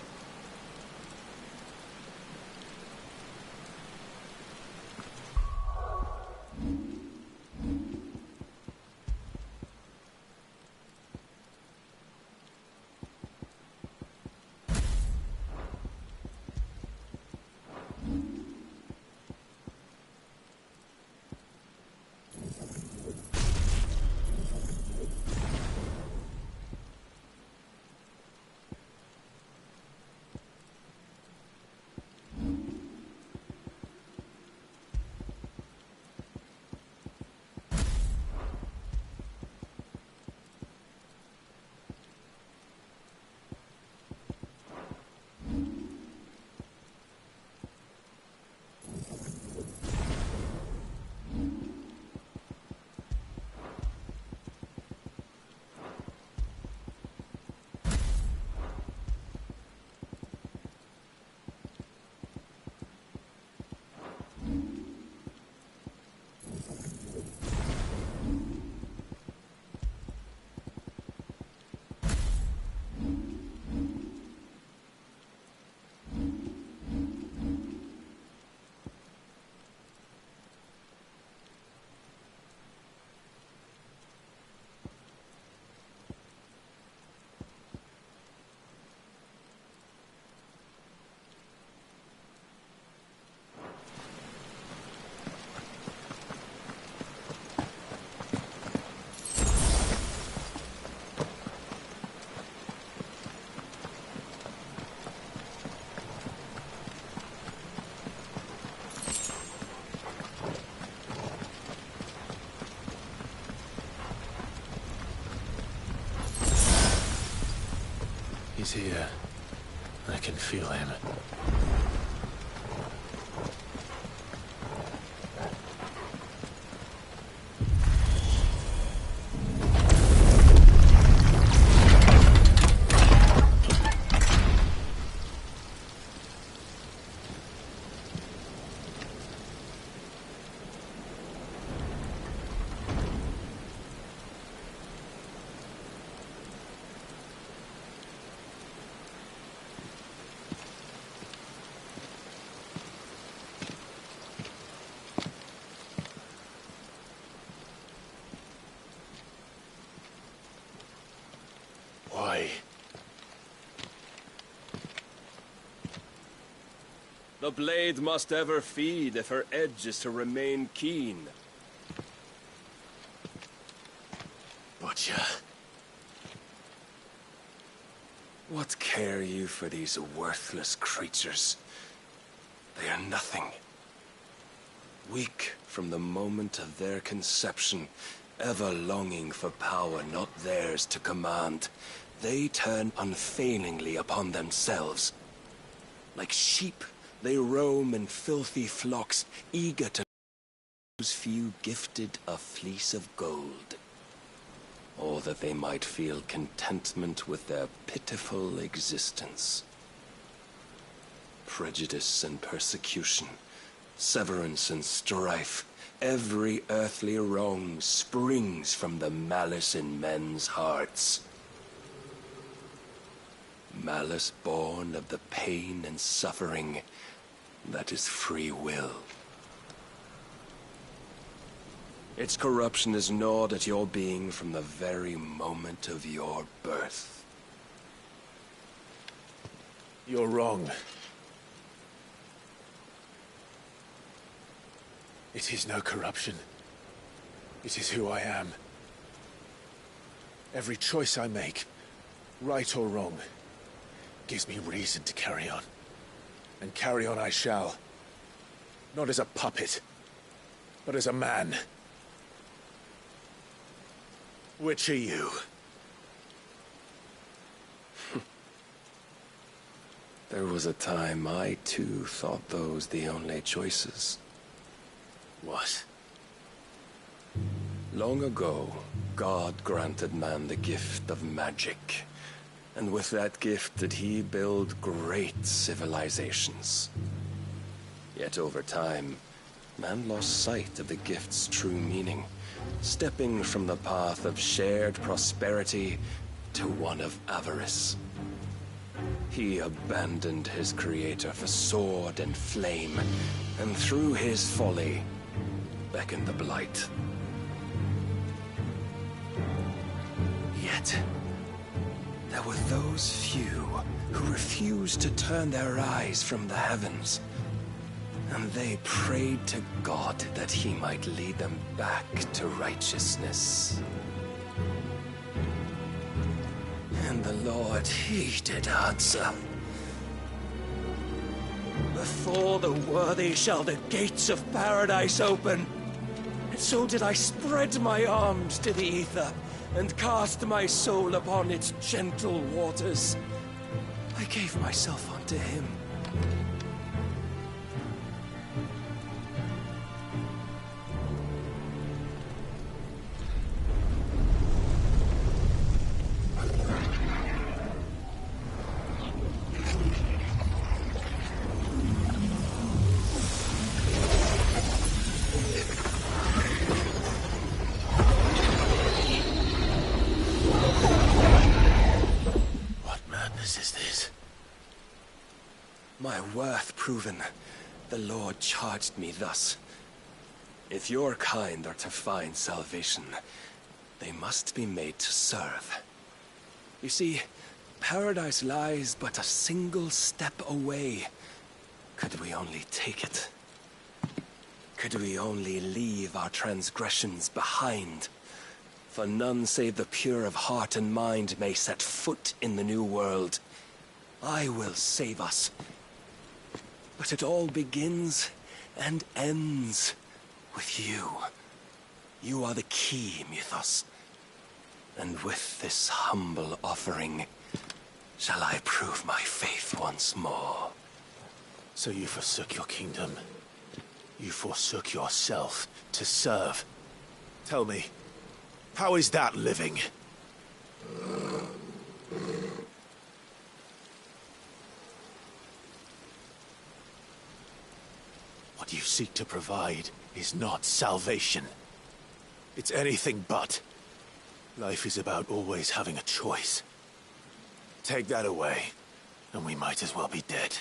He's here. I can feel him. Why? The blade must ever feed if her edge is to remain keen. Butcher. What care you for these worthless creatures? They are nothing. Weak from the moment of their conception, ever longing for power not theirs to command, they turn unfailingly upon themselves. Like sheep, they roam in filthy flocks, eager to those few gifted a fleece of gold, or that they might feel contentment with their pitiful existence. Prejudice and persecution, severance and strife, every earthly wrong springs from the malice in men's hearts. Malice born of the pain and suffering that is free will. Its corruption is gnawed at your being from the very moment of your birth. You're wrong. It is no corruption. It is who I am. Every choice I make, right or wrong, gives me reason to carry on. And carry on I shall. Not as a puppet, but as a man. Which are you? There was a time I too thought those the only choices. What? Long ago, God granted man the gift of magic. And with that gift did he build great civilizations. Yet over time, man lost sight of the gift's true meaning, stepping from the path of shared prosperity to one of avarice. He abandoned his creator for sword and flame, and through his folly, beckoned the blight. Yet, there were those few who refused to turn their eyes from the heavens, and they prayed to God that he might lead them back to righteousness. And the Lord, he did answer. Before the worthy shall the gates of paradise open. And so did I spread my arms to the ether, and cast my soul upon its gentle waters. I gave myself unto him. My worth proven, the Lord charged me thus. If your kind are to find salvation, they must be made to serve. You see, paradise lies but a single step away. Could we only take it? Could we only leave our transgressions behind? For none save the pure of heart and mind may set foot in the new world. I will save us. But it all begins and ends with you. You are the key, Mythos. And with this humble offering, shall I prove my faith once more. So you forsook your kingdom. You forsook yourself to serve. Tell me, how is that living? What you seek to provide is not salvation. It's anything but. Life is about always having a choice. Take that away, and we might as well be dead.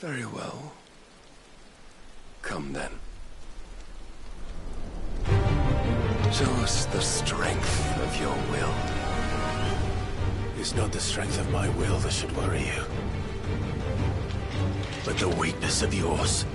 Very well. Come then. Show us the strength of your will. It's not the strength of my will that should worry you, but the weakness of yours.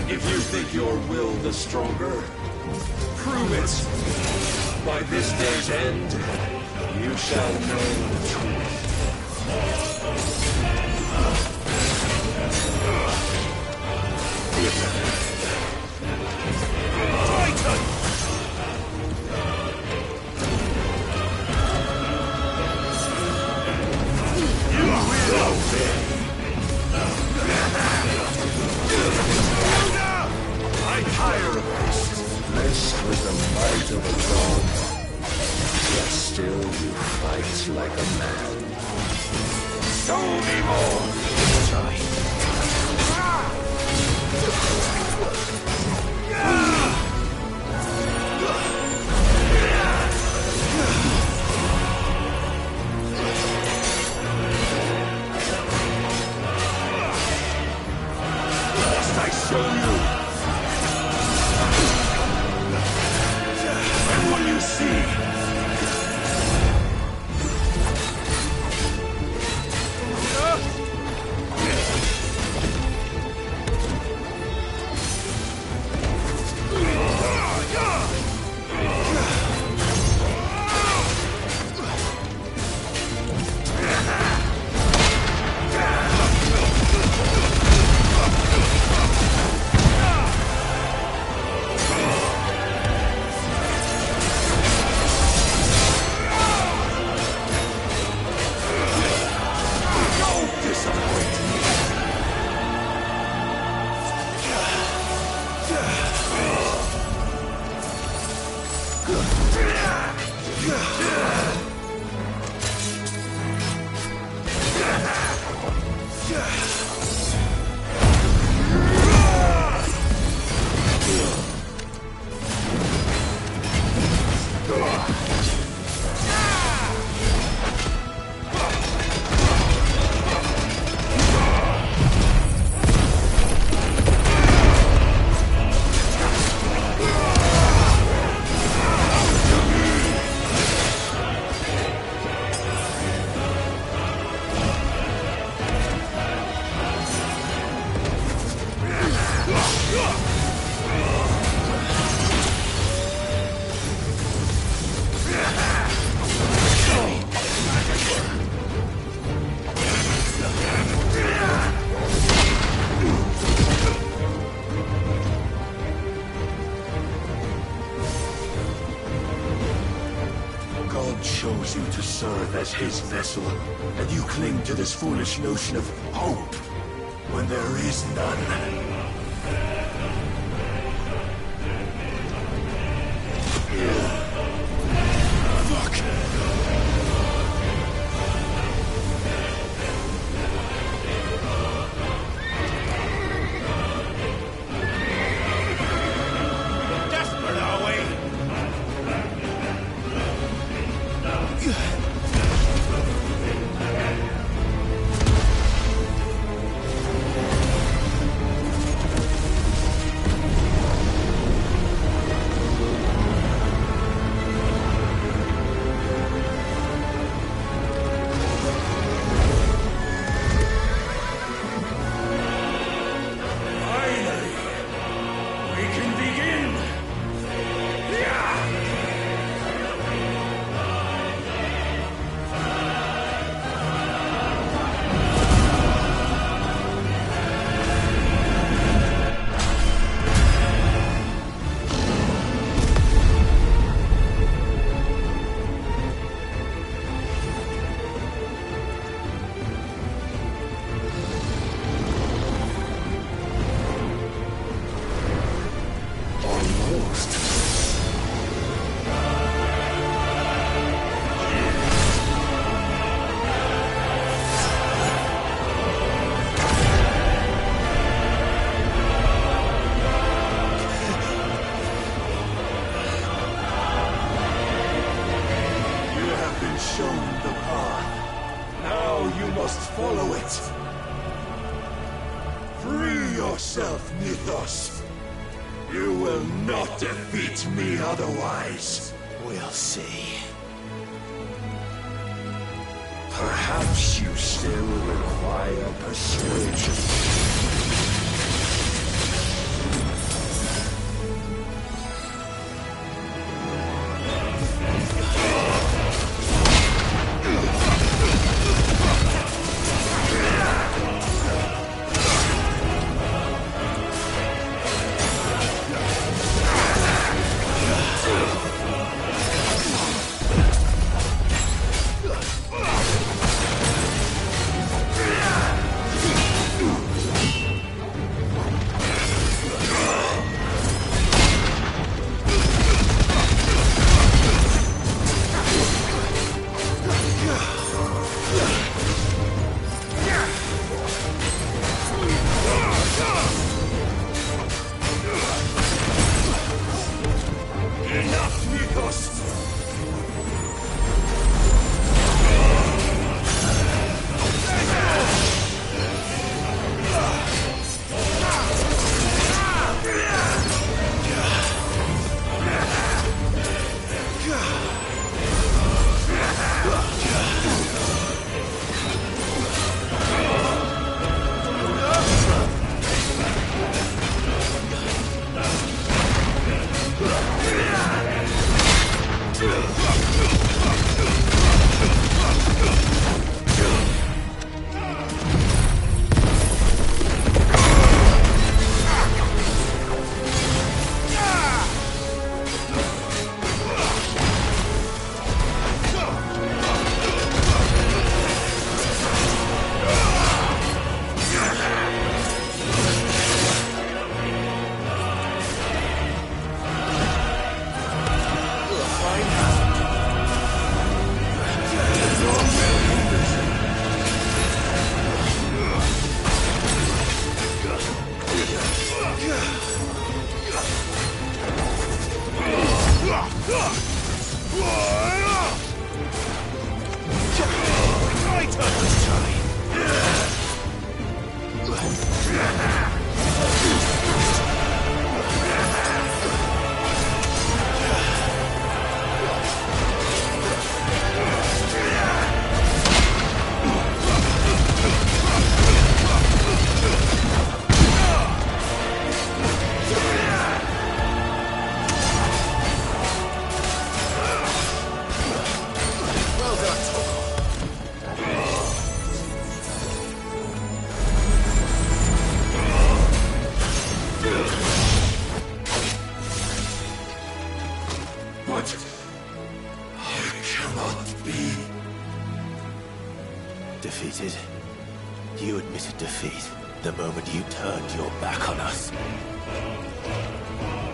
If you think your will the stronger, prove it. By this day's end, you shall know the truth. You will obey. I tire of this. Blessed with the might of a god, yet still you fight like a man. Show me more! Try. Must I show you? And what you see? God chose you to serve as his vessel, and you cling to this foolish notion of hope when there is none. Desperate, are we? must follow it. Free yourself, Mythos. You will not defeat me otherwise. We'll see. Perhaps you still require persuasion. Defeated? You admitted defeat the moment you turned your back on us.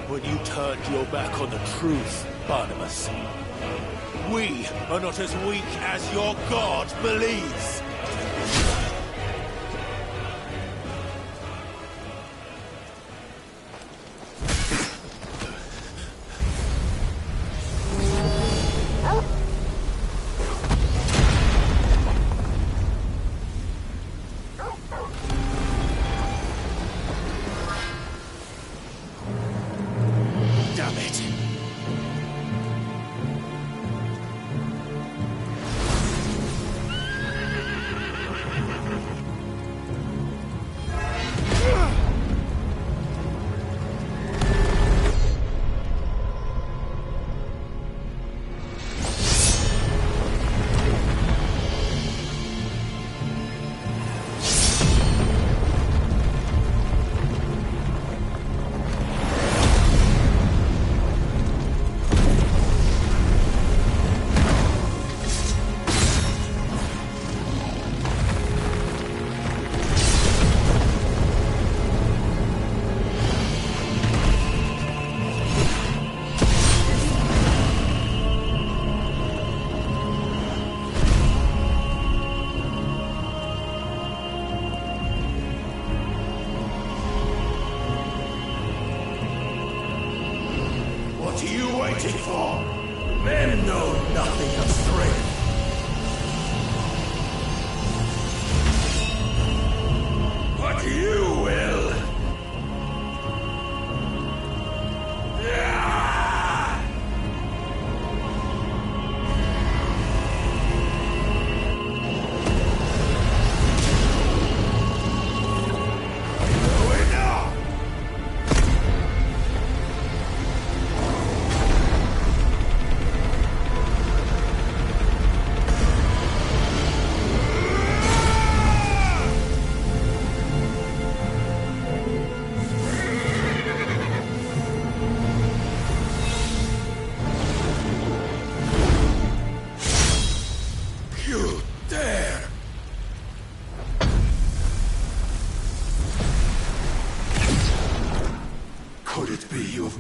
When you turned your back on the truth, Barnabas. We are not as weak as your god believes. What are you waiting for? Men know nothing of strength.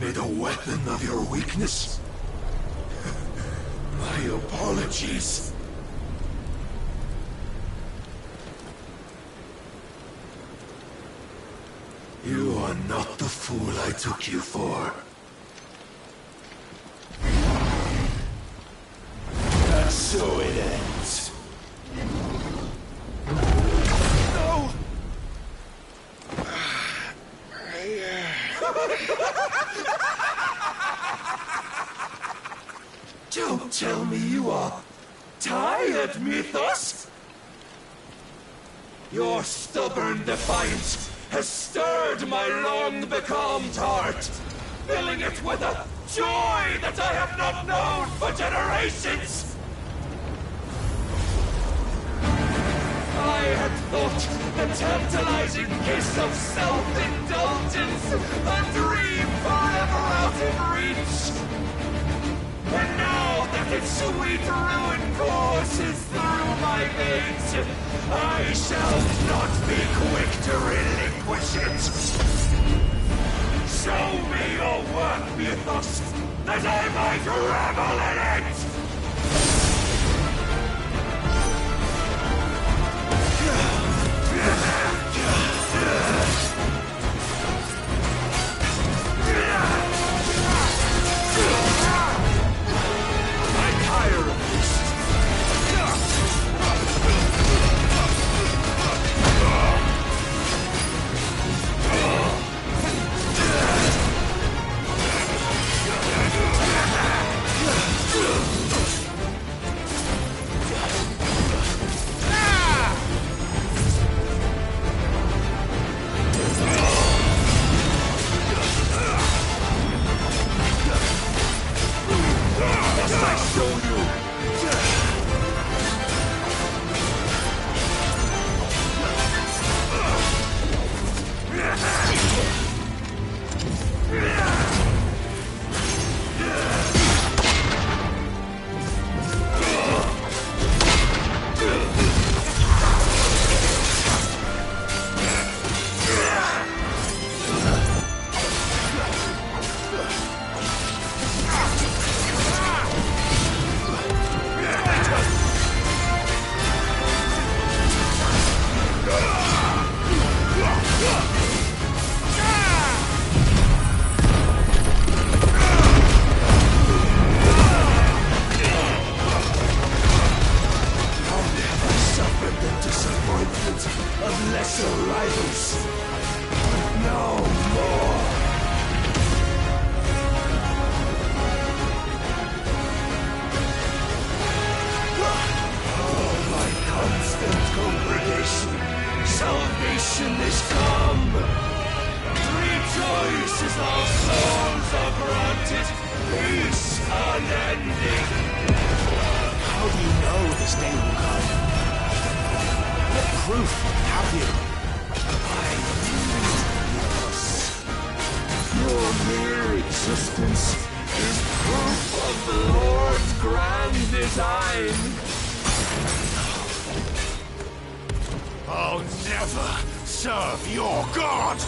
I've made a weapon of your weakness. My apologies. You are not the fool I took you for. And so it ends. No! Don't tell me you are tired, Mythos! Your stubborn defiance has stirred my long-becalmed heart, filling it with a joy that I have not known for generations! I had thought the tantalizing kiss of self-indulgence a dream forever out of reach. And now that its sweet ruin courses through my veins, I shall not be quick to relinquish it. Show me your work, Mythos, that I might revel in it! I'll never serve your god!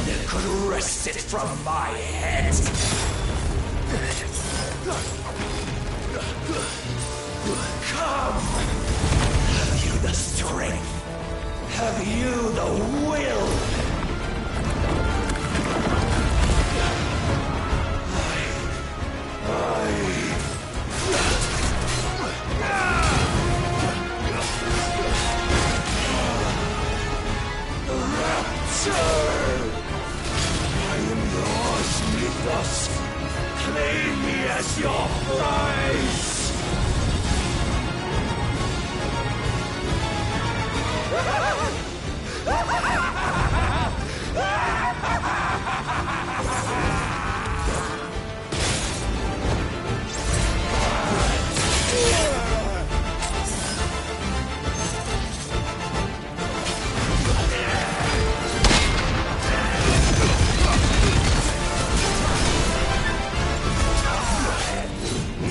that could wrest it from my head. Come! Have you the strength? Have you the will? I am yours, Mythos. Claim me as your prize.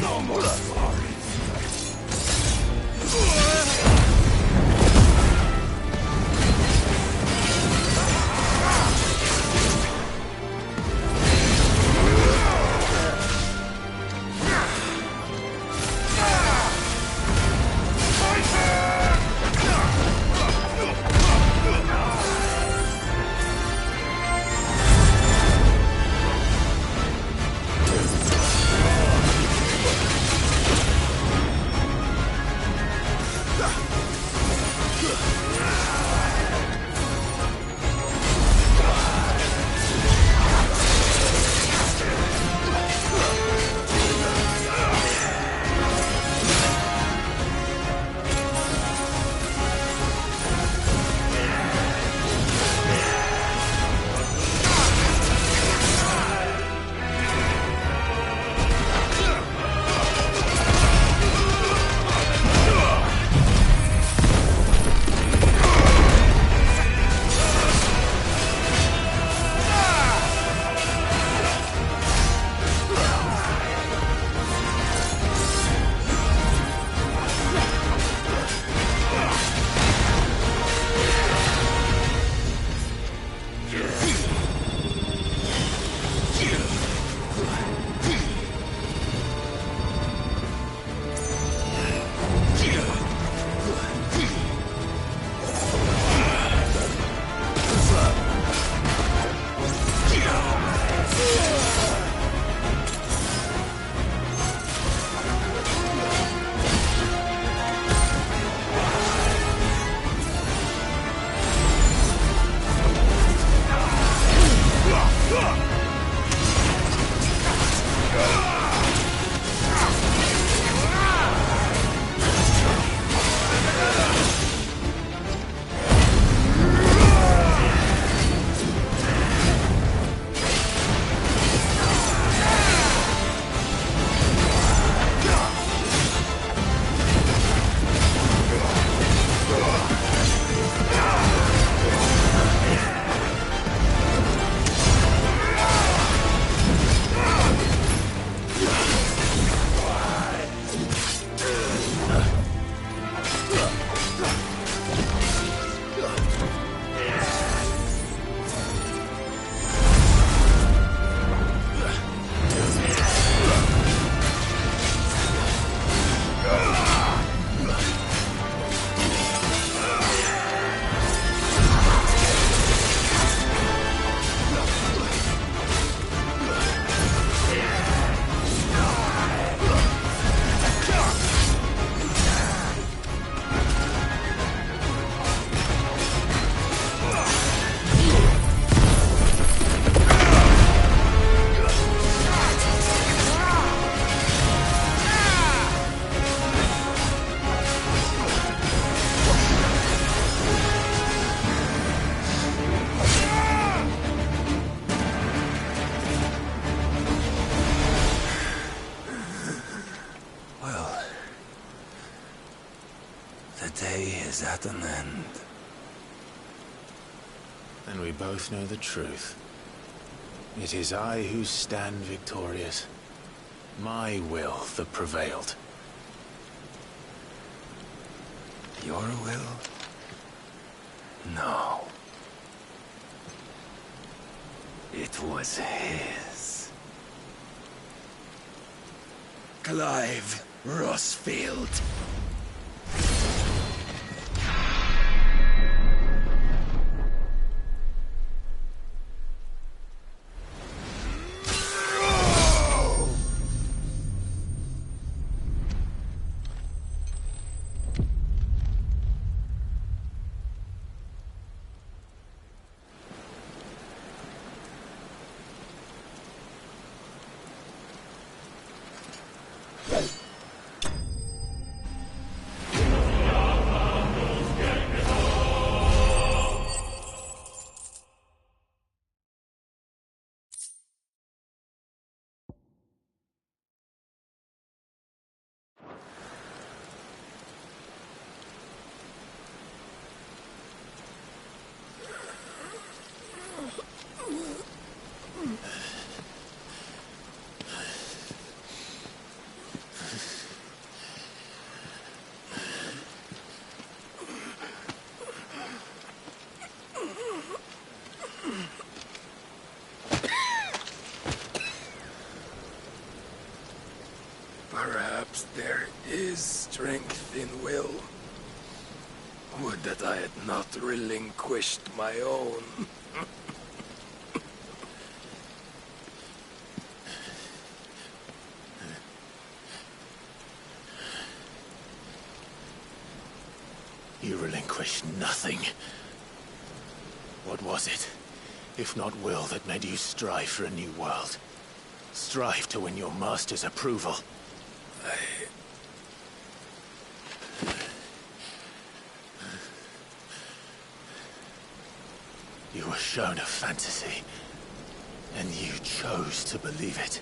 No more sorry. is at an end. And we both know the truth. It is I who stand victorious. My will that prevailed. Your will? No. It was his. Clive Rossfield. Perhaps there is strength in will. Would that I had not relinquished my own. You relinquished nothing. What was it, if not will, that made you strive for a new world? Strive to win your master's approval? You were shown a fantasy, and you chose to believe it.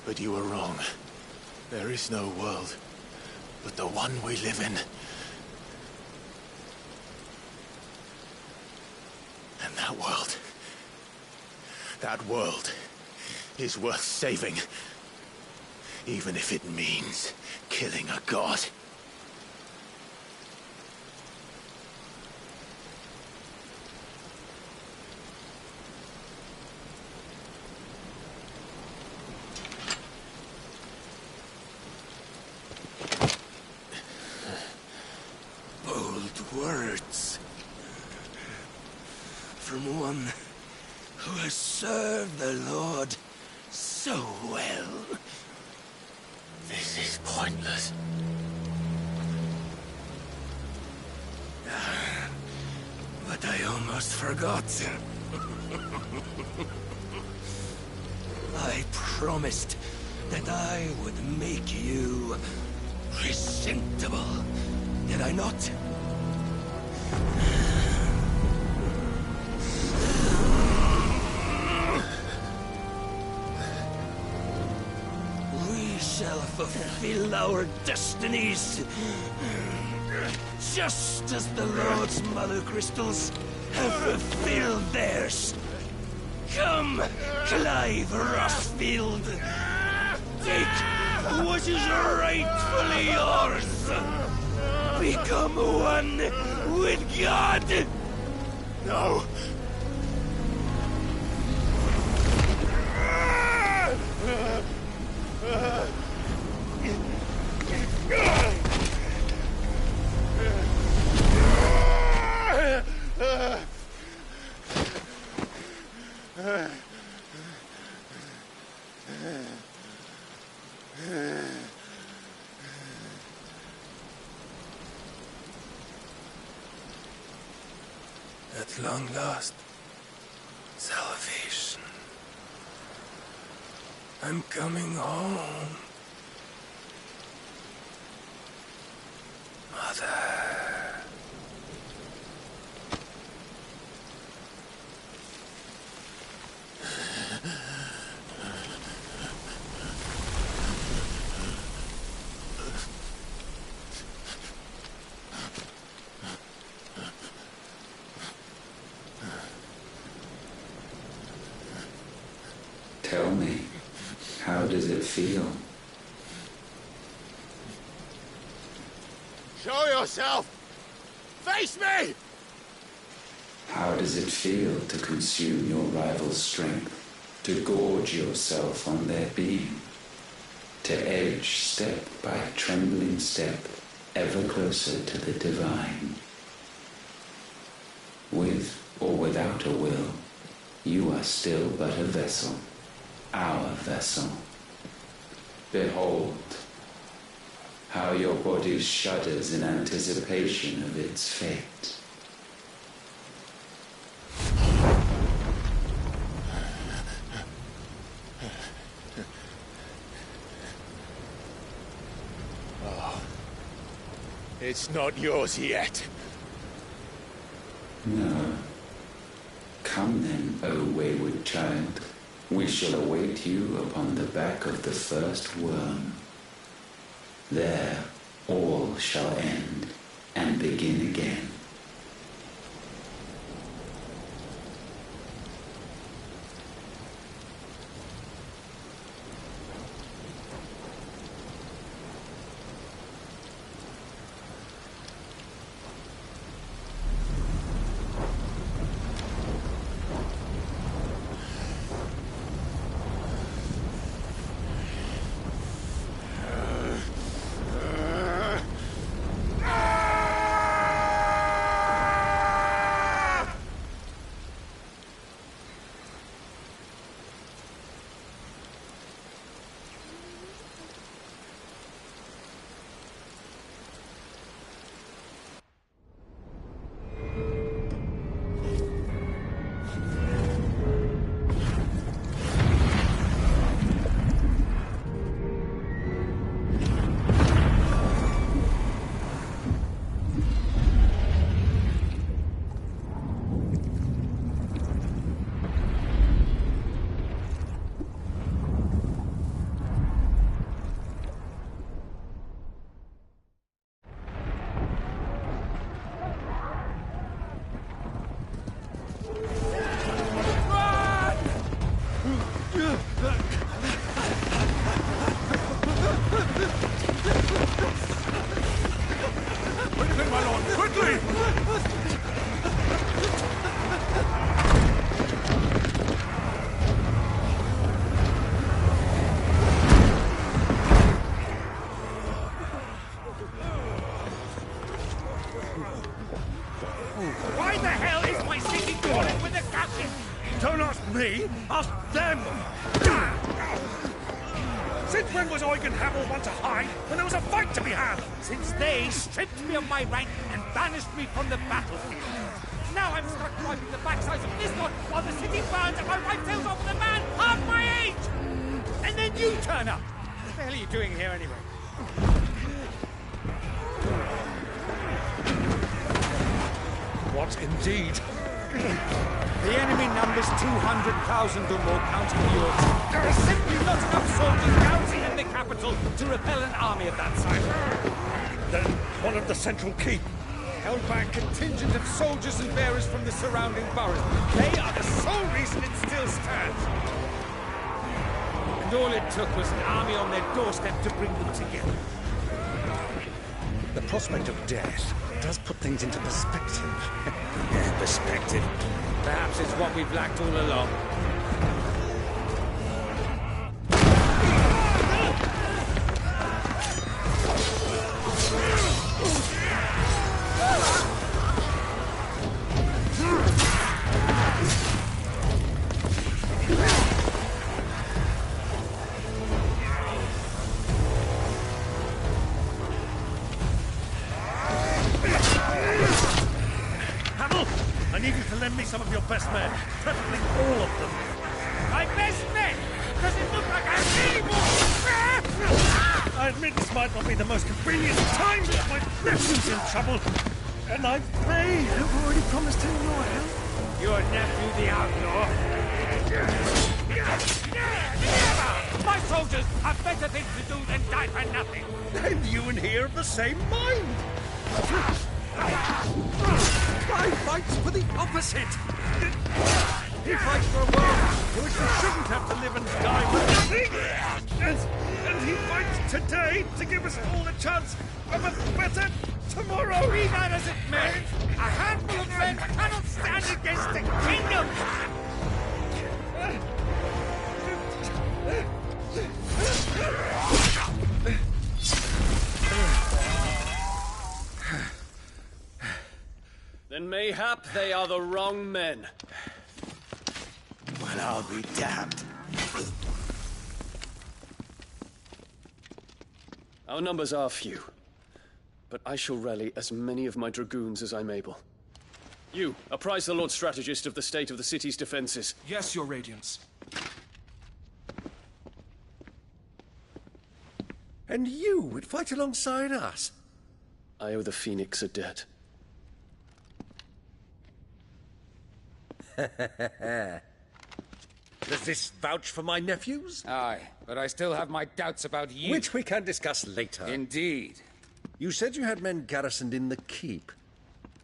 But you were wrong. There is no world but the one we live in. And that world is worth saving, even if it means killing a god. Bold words from one who has served the Lord so well. This is pointless. But I almost forgot. I promised that I would make you presentable. Did I not? We shall fulfill our destinies, just as the Lord's Mother Crystals have fulfilled theirs. Come, Clive Rossfield. Take what is rightfully yours. Become one with God. No. At long last, salvation. I'm coming home. Mother. Tell me, how does it feel? Show yourself! Face me! How does it feel to consume your rival's strength, to gorge yourself on their beam, to edge step by trembling step ever closer to the divine? With or without a will, you are still but a vessel, our vessel. Behold, how your body shudders in anticipation of its fate. Oh, it's not yours yet. No. Come then, O wayward child. We shall await you upon the back of the first worm. There all shall end and begin again. Why the hell is my city calling with a captain? Don't ask me, ask them! Since when was Eugen Hamel one to hide when there was a fight to be had? Since they stripped me of my rank and banished me from the battlefield. Now I'm stuck wiping the backsides of this lot while the city burns and my wife tells off with a man half my age! And then you turn up! What the hell are you doing here anyway? What indeed? The enemy numbers 200,000 or more counting yours. There are simply not enough soldiers garrisoned in the capital to repel an army of that size. Then one of the central keep, held by a contingent of soldiers and bearers from the surrounding boroughs. They are the sole reason it still stands. And all it took was an army on their doorstep to bring them together. The prospect of death does put things into perspective. Perspective. Perhaps it's what we've lacked all along. I need you to lend me some of your best men, preferably all of them. My best men? Does it look like I really want? I admit this might not be the most convenient time, but my nephew's in trouble, and I may have already promised him your help. Your nephew, the outlaw? Never! My soldiers have better things to do than die for nothing. Then you and he are of the same mind. I fights for the opposite. He fights for a world in which we shouldn't have to live and die for nothing. And he fights today to give us all a chance of a better tomorrow. Be that as it may, handful of men cannot stand against a kingdom! Then mayhap they are the wrong men. Well, I'll be damned. Our numbers are few, but I shall rally as many of my dragoons as I'm able. You, apprise the Lord Strategist of the state of the city's defenses. Yes, Your Radiance. And you would fight alongside us? I owe the Phoenix a debt. Does this vouch for my nephews? Aye, but I still have my doubts about you. Which we can discuss later. Indeed. You said you had men garrisoned in the keep.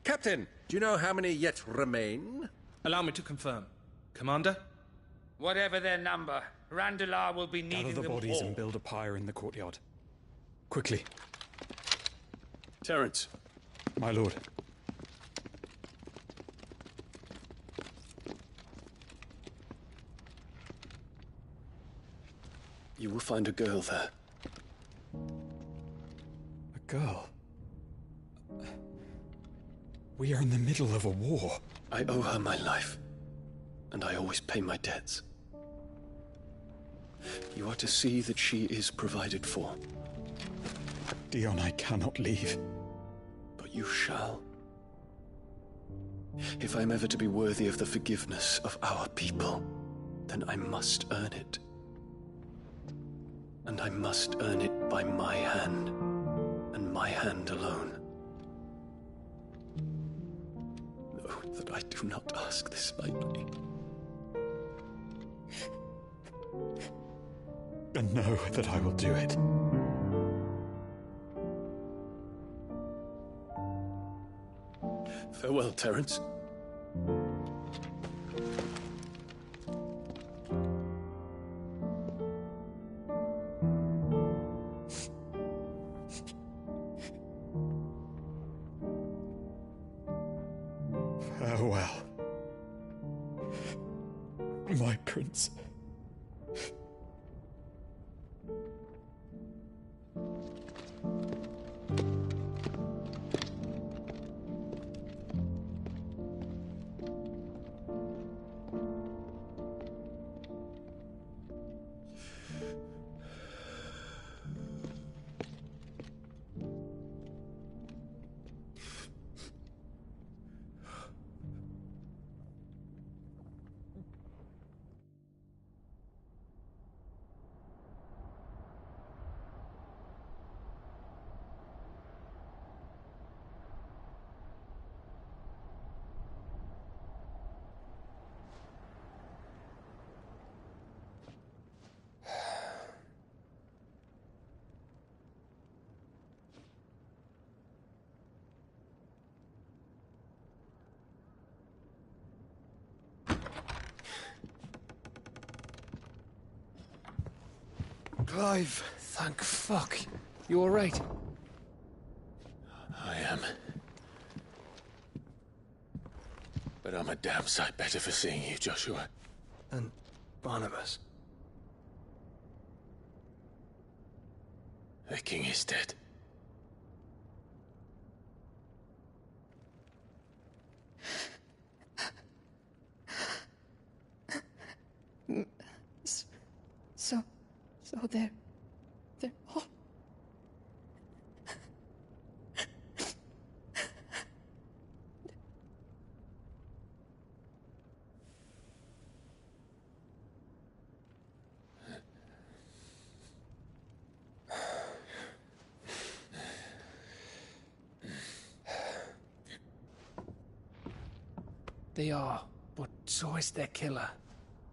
Captain, do you know how many yet remain? Allow me to confirm. Commander? Whatever their number, Randalar will be needing Gather the them bodies all. and build a pyre in the courtyard. Quickly. Terence. My lord. You will find a girl there. A girl? We are in the middle of a war. I owe her my life, and I always pay my debts. You are to see that she is provided for. Dion, I cannot leave. But you shall. If I'm ever to be worthy of the forgiveness of our people, then I must earn it. And I must earn it by my hand, and my hand alone. Know that I do not ask this lightly. And know that I will do it. Farewell, Terence. Farewell, my prince. Clive. Thank fuck. You alright? I am. But I'm a damn sight better for seeing you, Joshua. And Barnabas. The king is dead. So they're all... They are, but so is their killer.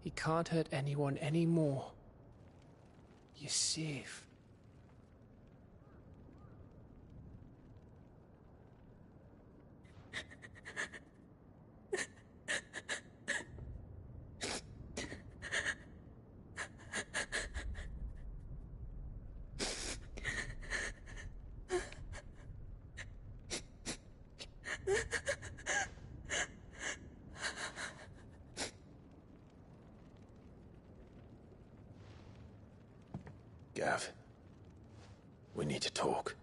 He can't hurt anyone anymore. You're safe. Gav, we need to talk.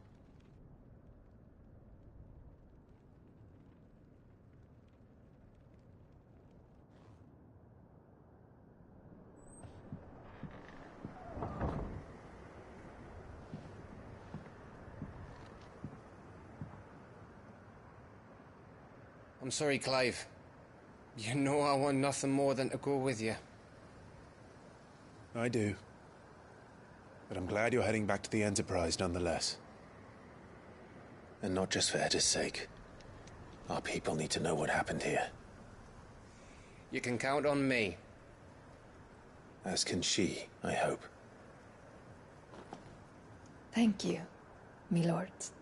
I'm sorry, Clive. You know I want nothing more than to go with you. I do. But I'm glad you're heading back to the Enterprise nonetheless. And not just for Edda's sake. Our people need to know what happened here. You can count on me. As can she, I hope. Thank you, me lords.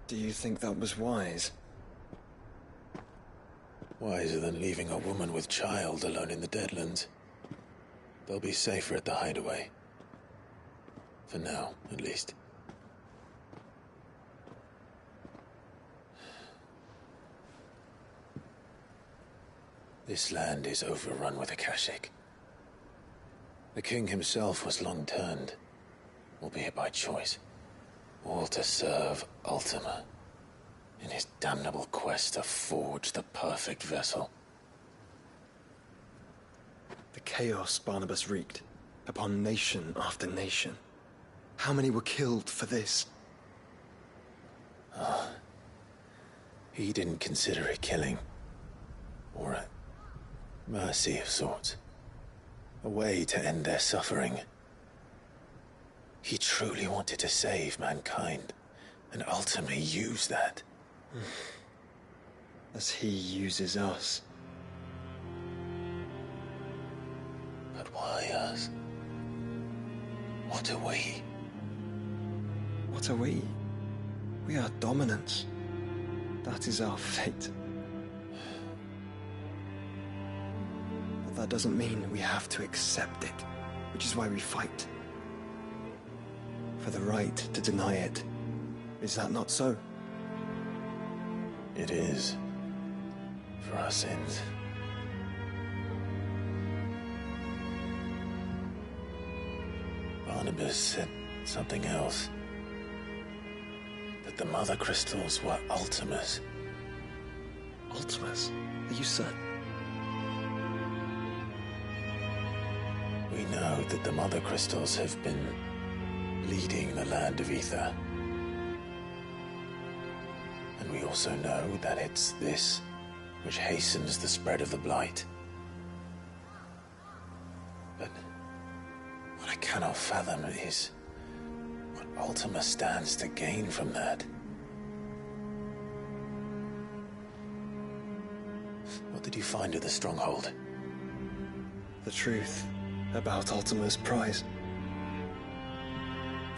Do you think that was wise? Wiser than leaving a woman with child alone in the Deadlands. They'll be safer at the hideaway. For now, at least. This land is overrun with Akashic. The king himself was long turned, albeit by choice, all to serve Ultima, in his damnable quest to forge the perfect vessel. The chaos Barnabas wreaked upon nation after nation. How many were killed for this? He didn't consider it killing. Or a mercy of sorts. A way to end their suffering. He truly wanted to save mankind, and ultimately used that. As he uses us. But why us? What are we? What are we? We are dominance. That is our fate. But that doesn't mean we have to accept it, which is why we fight. For the right to deny it. Is that not so? It is. For our sins. Barnabas said something else. That the Mother Crystals were Ultimas. Ultimas? Are you certain? We know that the Mother Crystals have been leading the land of Ether. And we also know that it's this which hastens the spread of the Blight. But what I cannot fathom is what Ultima stands to gain from that. What did you find at the Stronghold? The truth about Ultima's prize.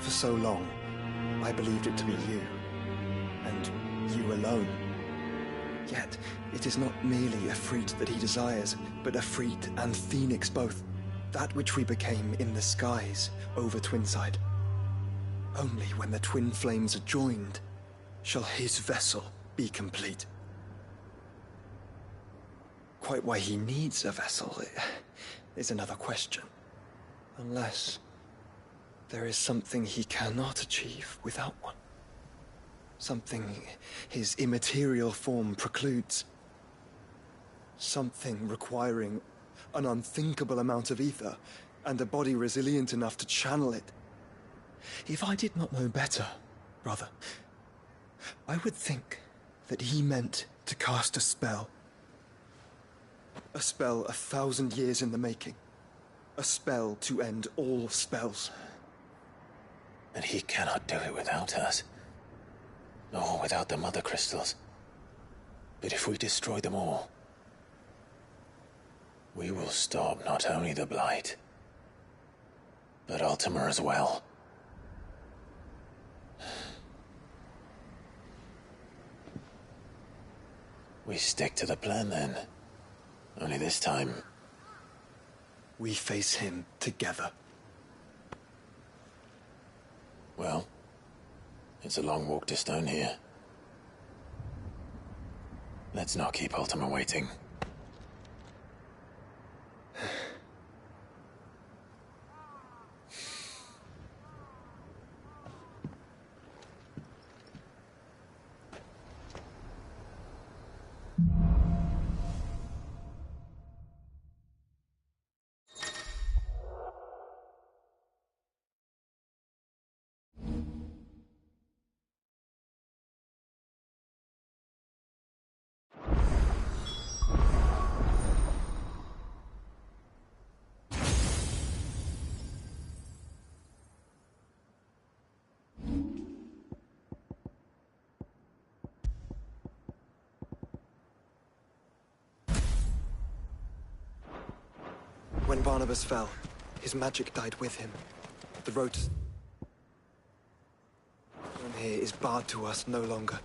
For so long, I believed it to be you, and you alone. Yet, it is not merely a freat that he desires, but a freat and phoenix both. That which we became in the skies over Twinside. Only when the twin flames are joined shall his vessel be complete. Quite why he needs a vessel is another question. Unless there is something he cannot achieve without one. Something his immaterial form precludes. Something requiring an unthinkable amount of ether and a body resilient enough to channel it. If I did not know better, brother, I would think that he meant to cast a spell. A spell 1,000 years in the making. A spell to end all spells. And he cannot do it without us. Nor without the Mother Crystals. But if we destroy them all, we will stop not only the Blight, but Ultima as well. We stick to the plan then. Only this time, we face him together. Well, It's a long walk to Stone here. Let's not keep Ultima waiting. When Barnabas fell, his magic died with him. The road from here is barred to us no longer.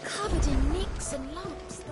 Covered in nicks and lumps.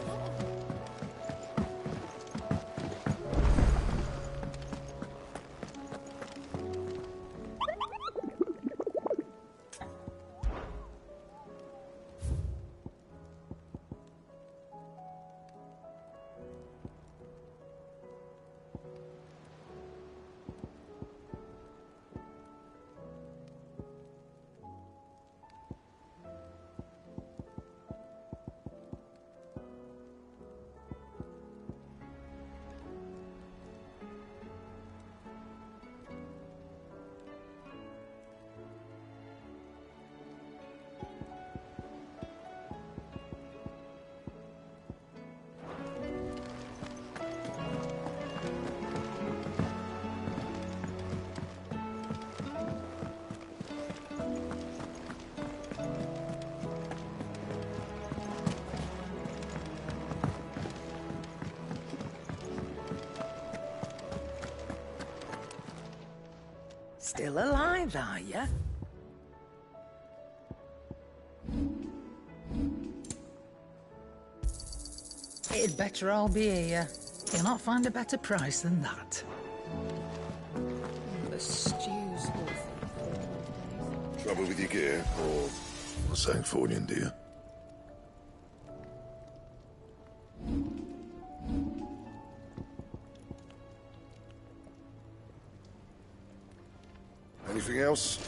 Still alive, are you? It'd better all be here. You'll not find a better price than that. The stew's awful. Trouble with your gear, or something for you, dear? Anything else?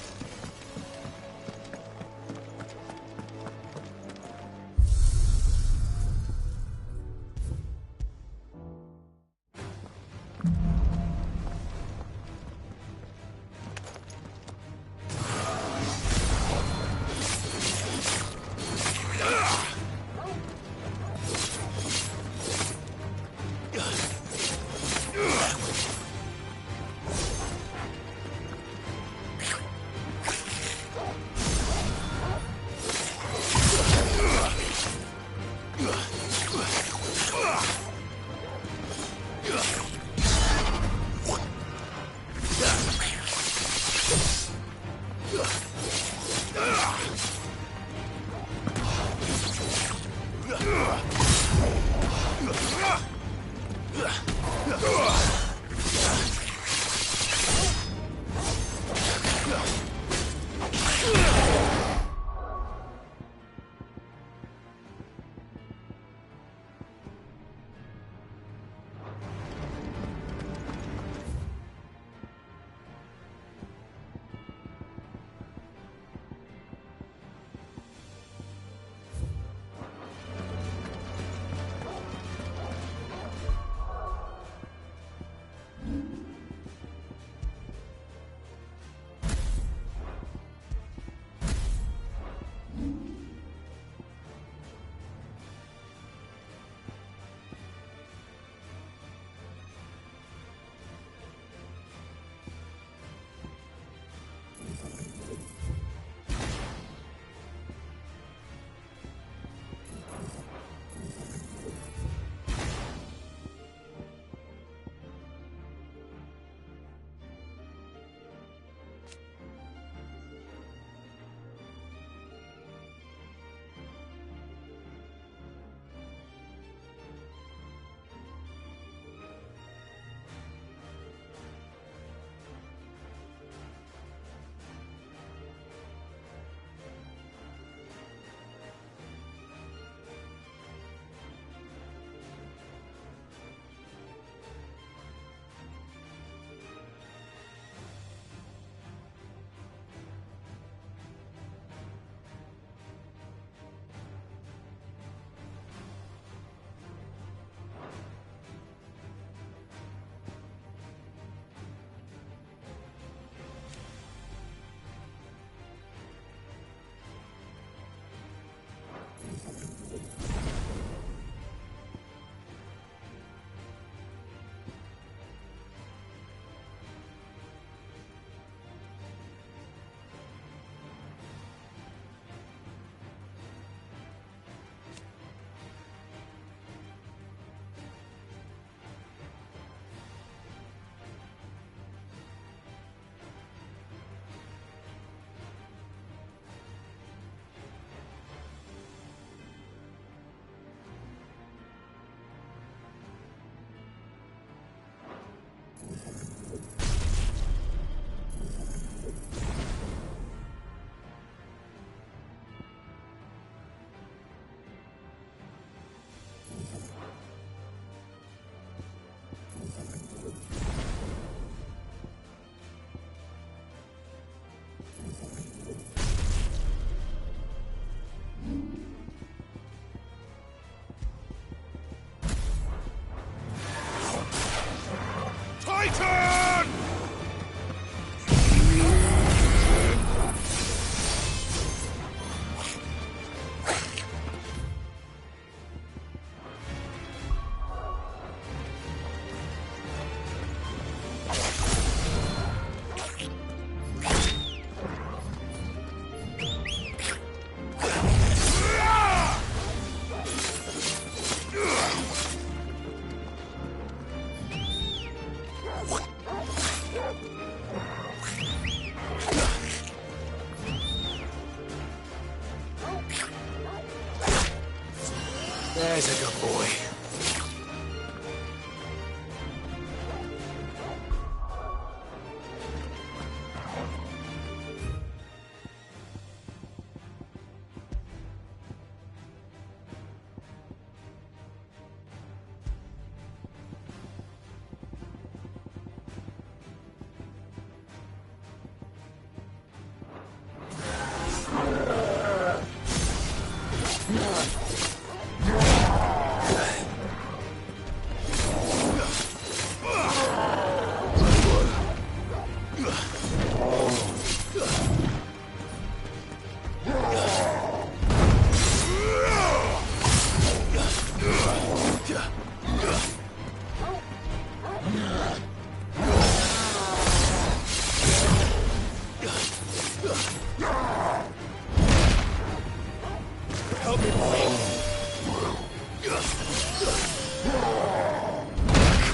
Titan! There's a good boy.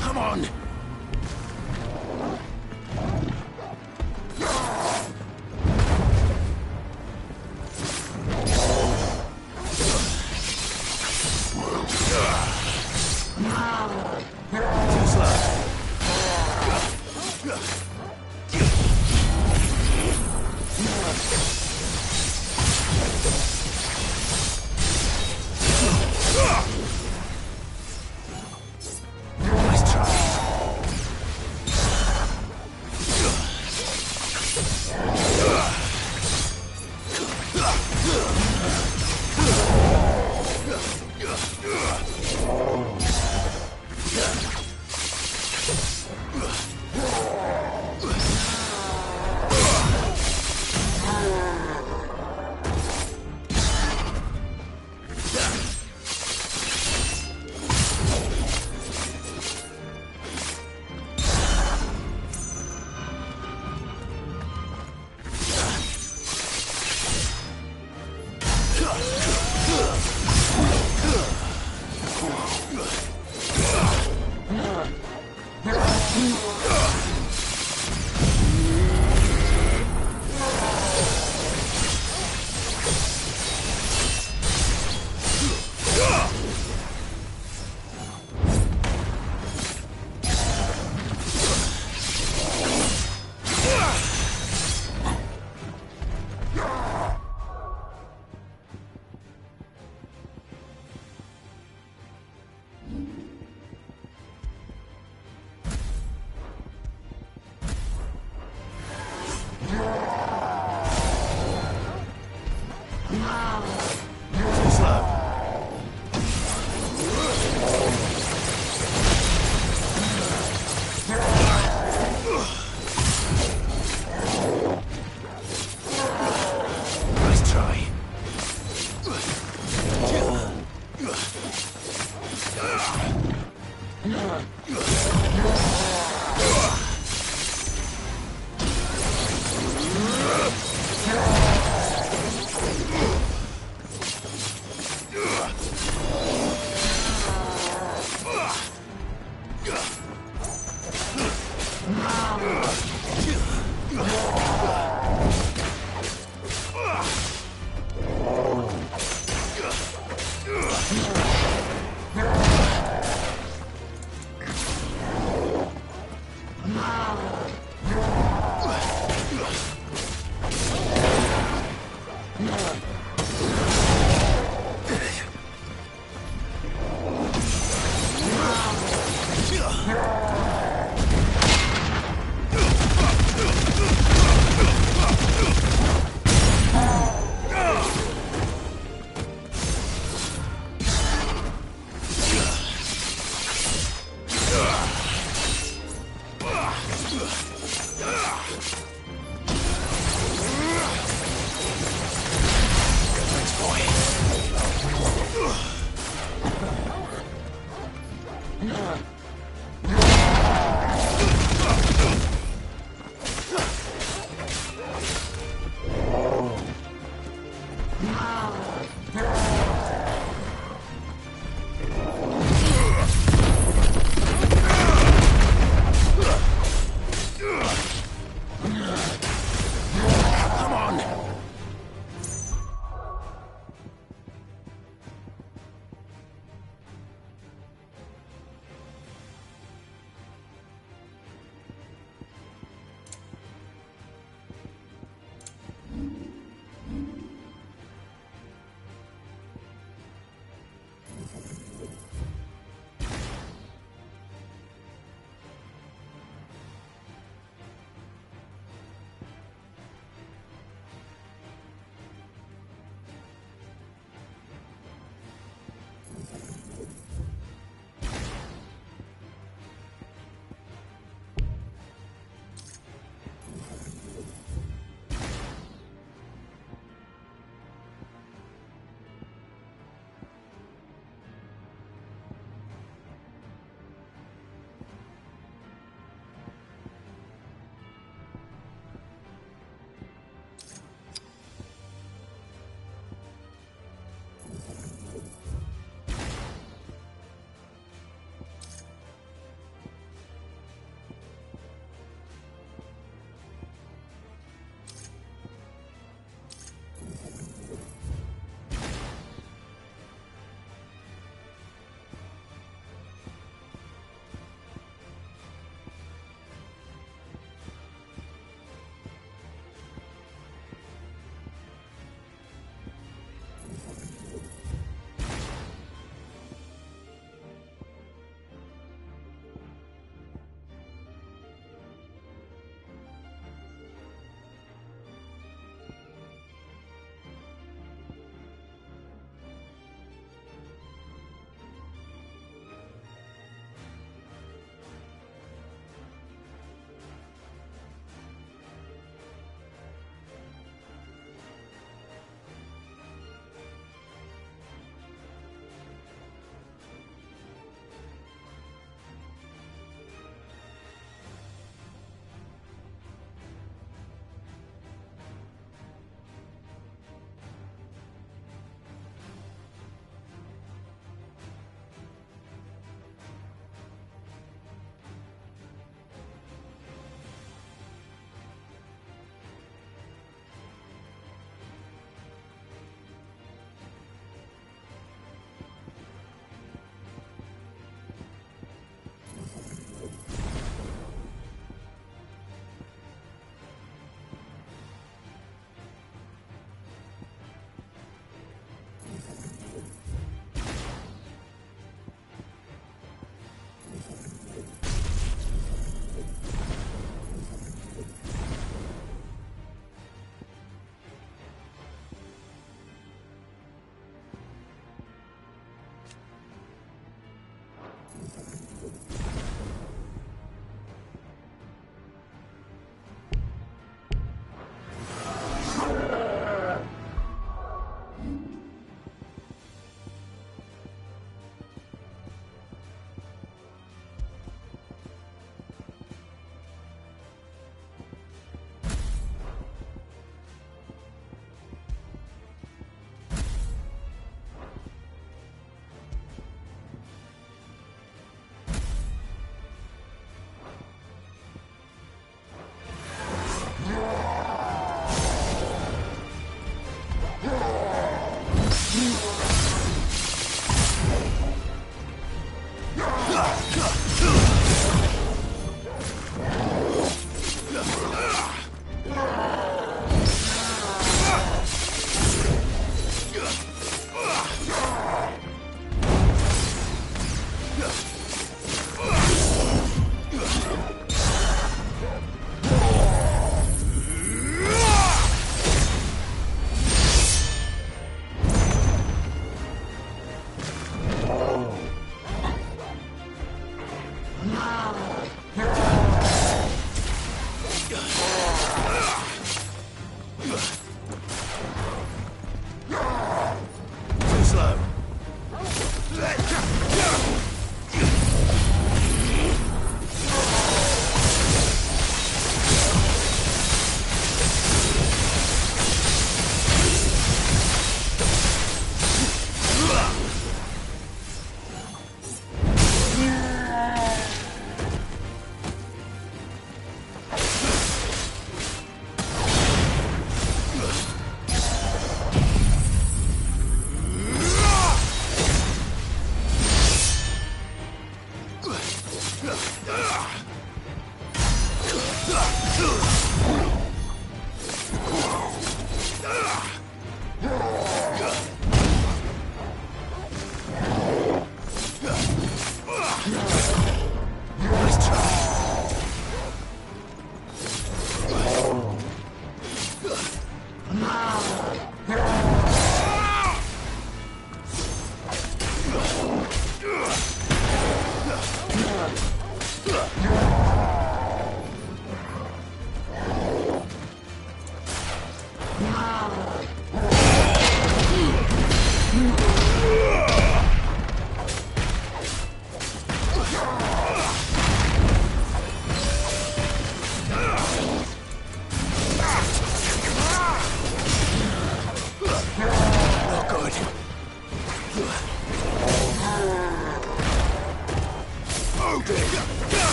Come on!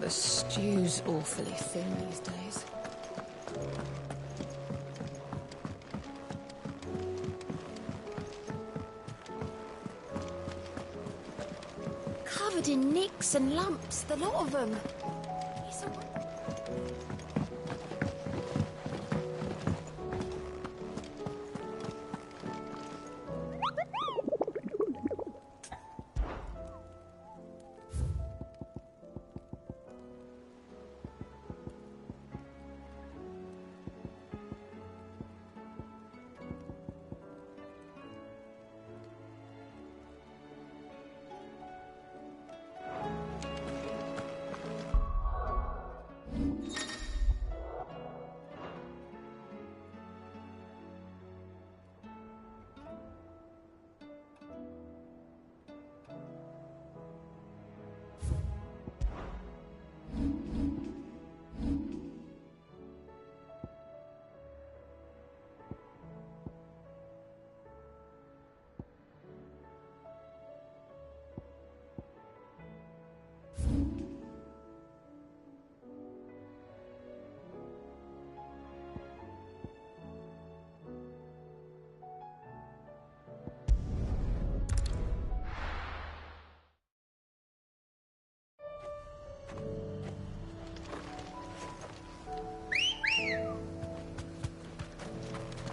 The stew's awfully thin these days. Covered in nicks and lumps, the lot of them. It's a...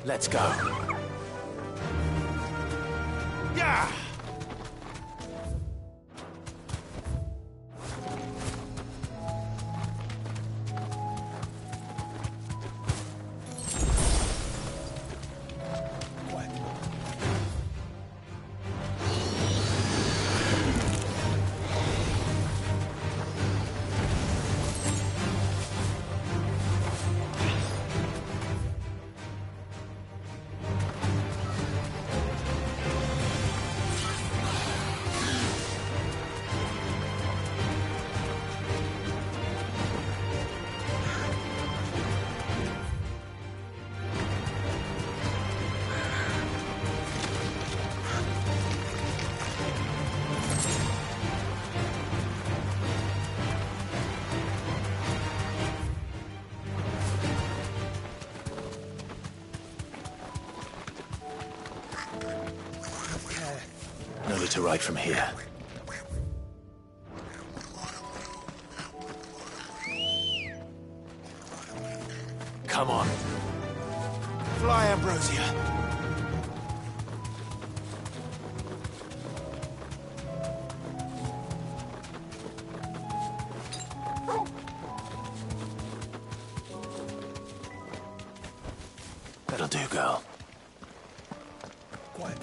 Let's go. Yeah! No need to ride from here. Come on. Fly, Ambrosia. That'll do, girl. Quiet.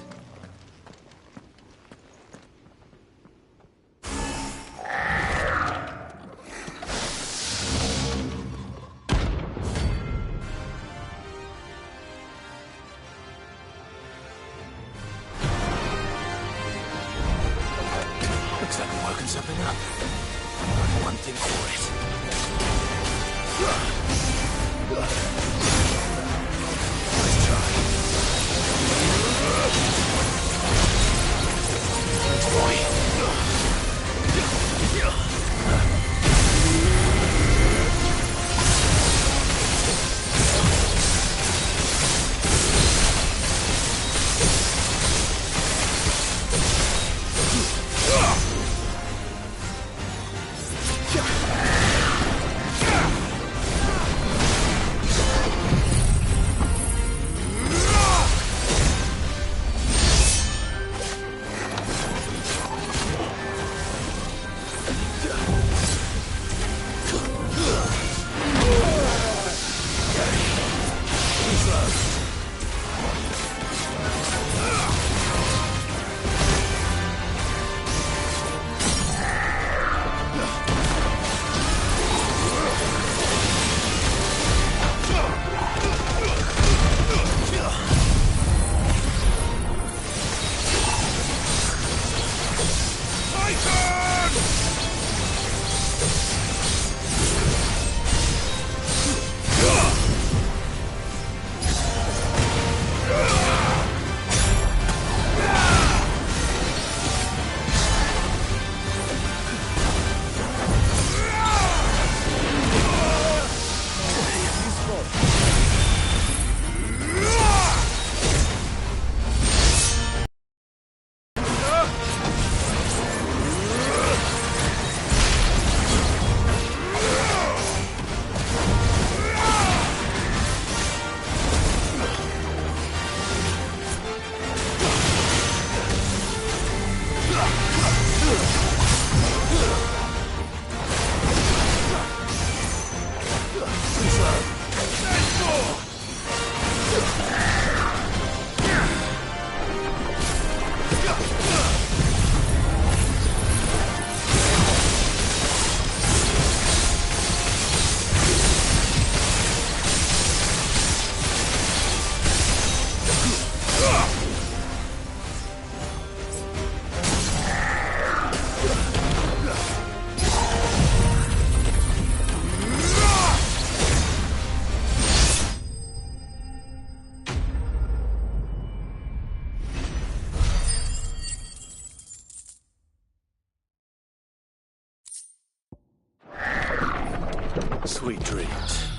Looks like I'm working something up. One thing for it. Nice try. Boy. Sweet dreams.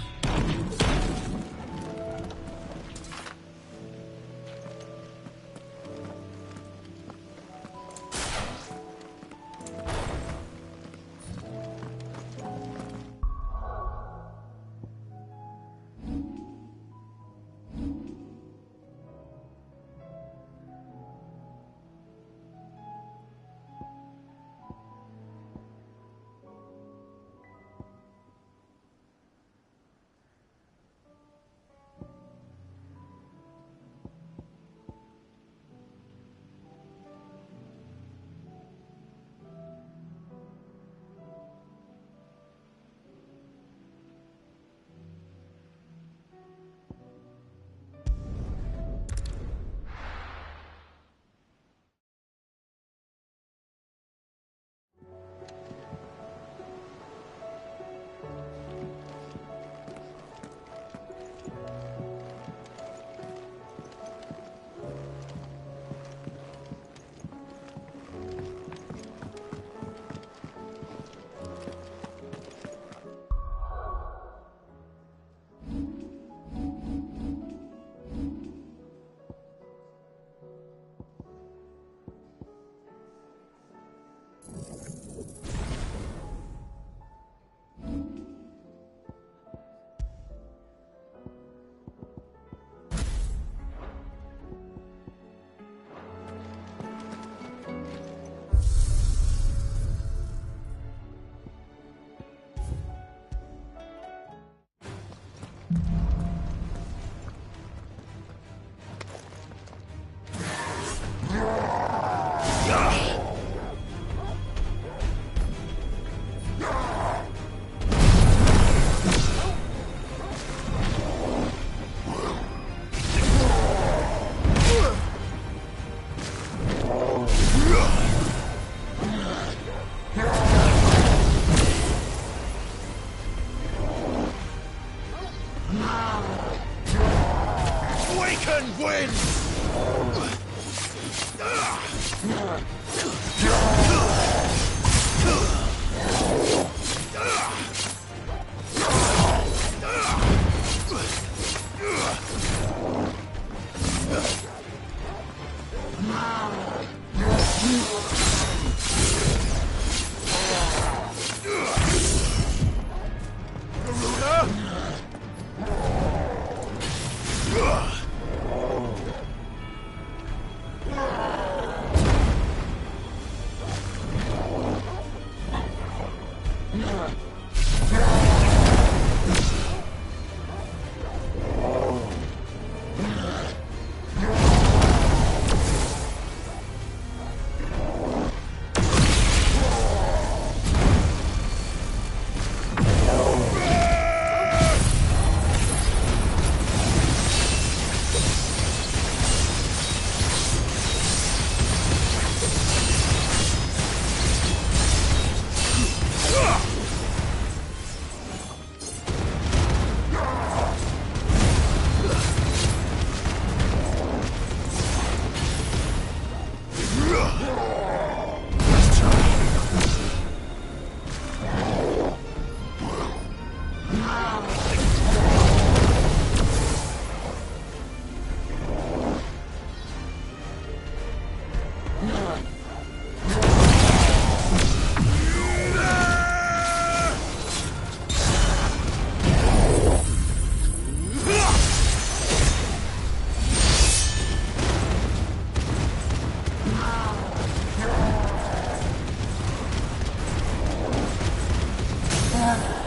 Ah.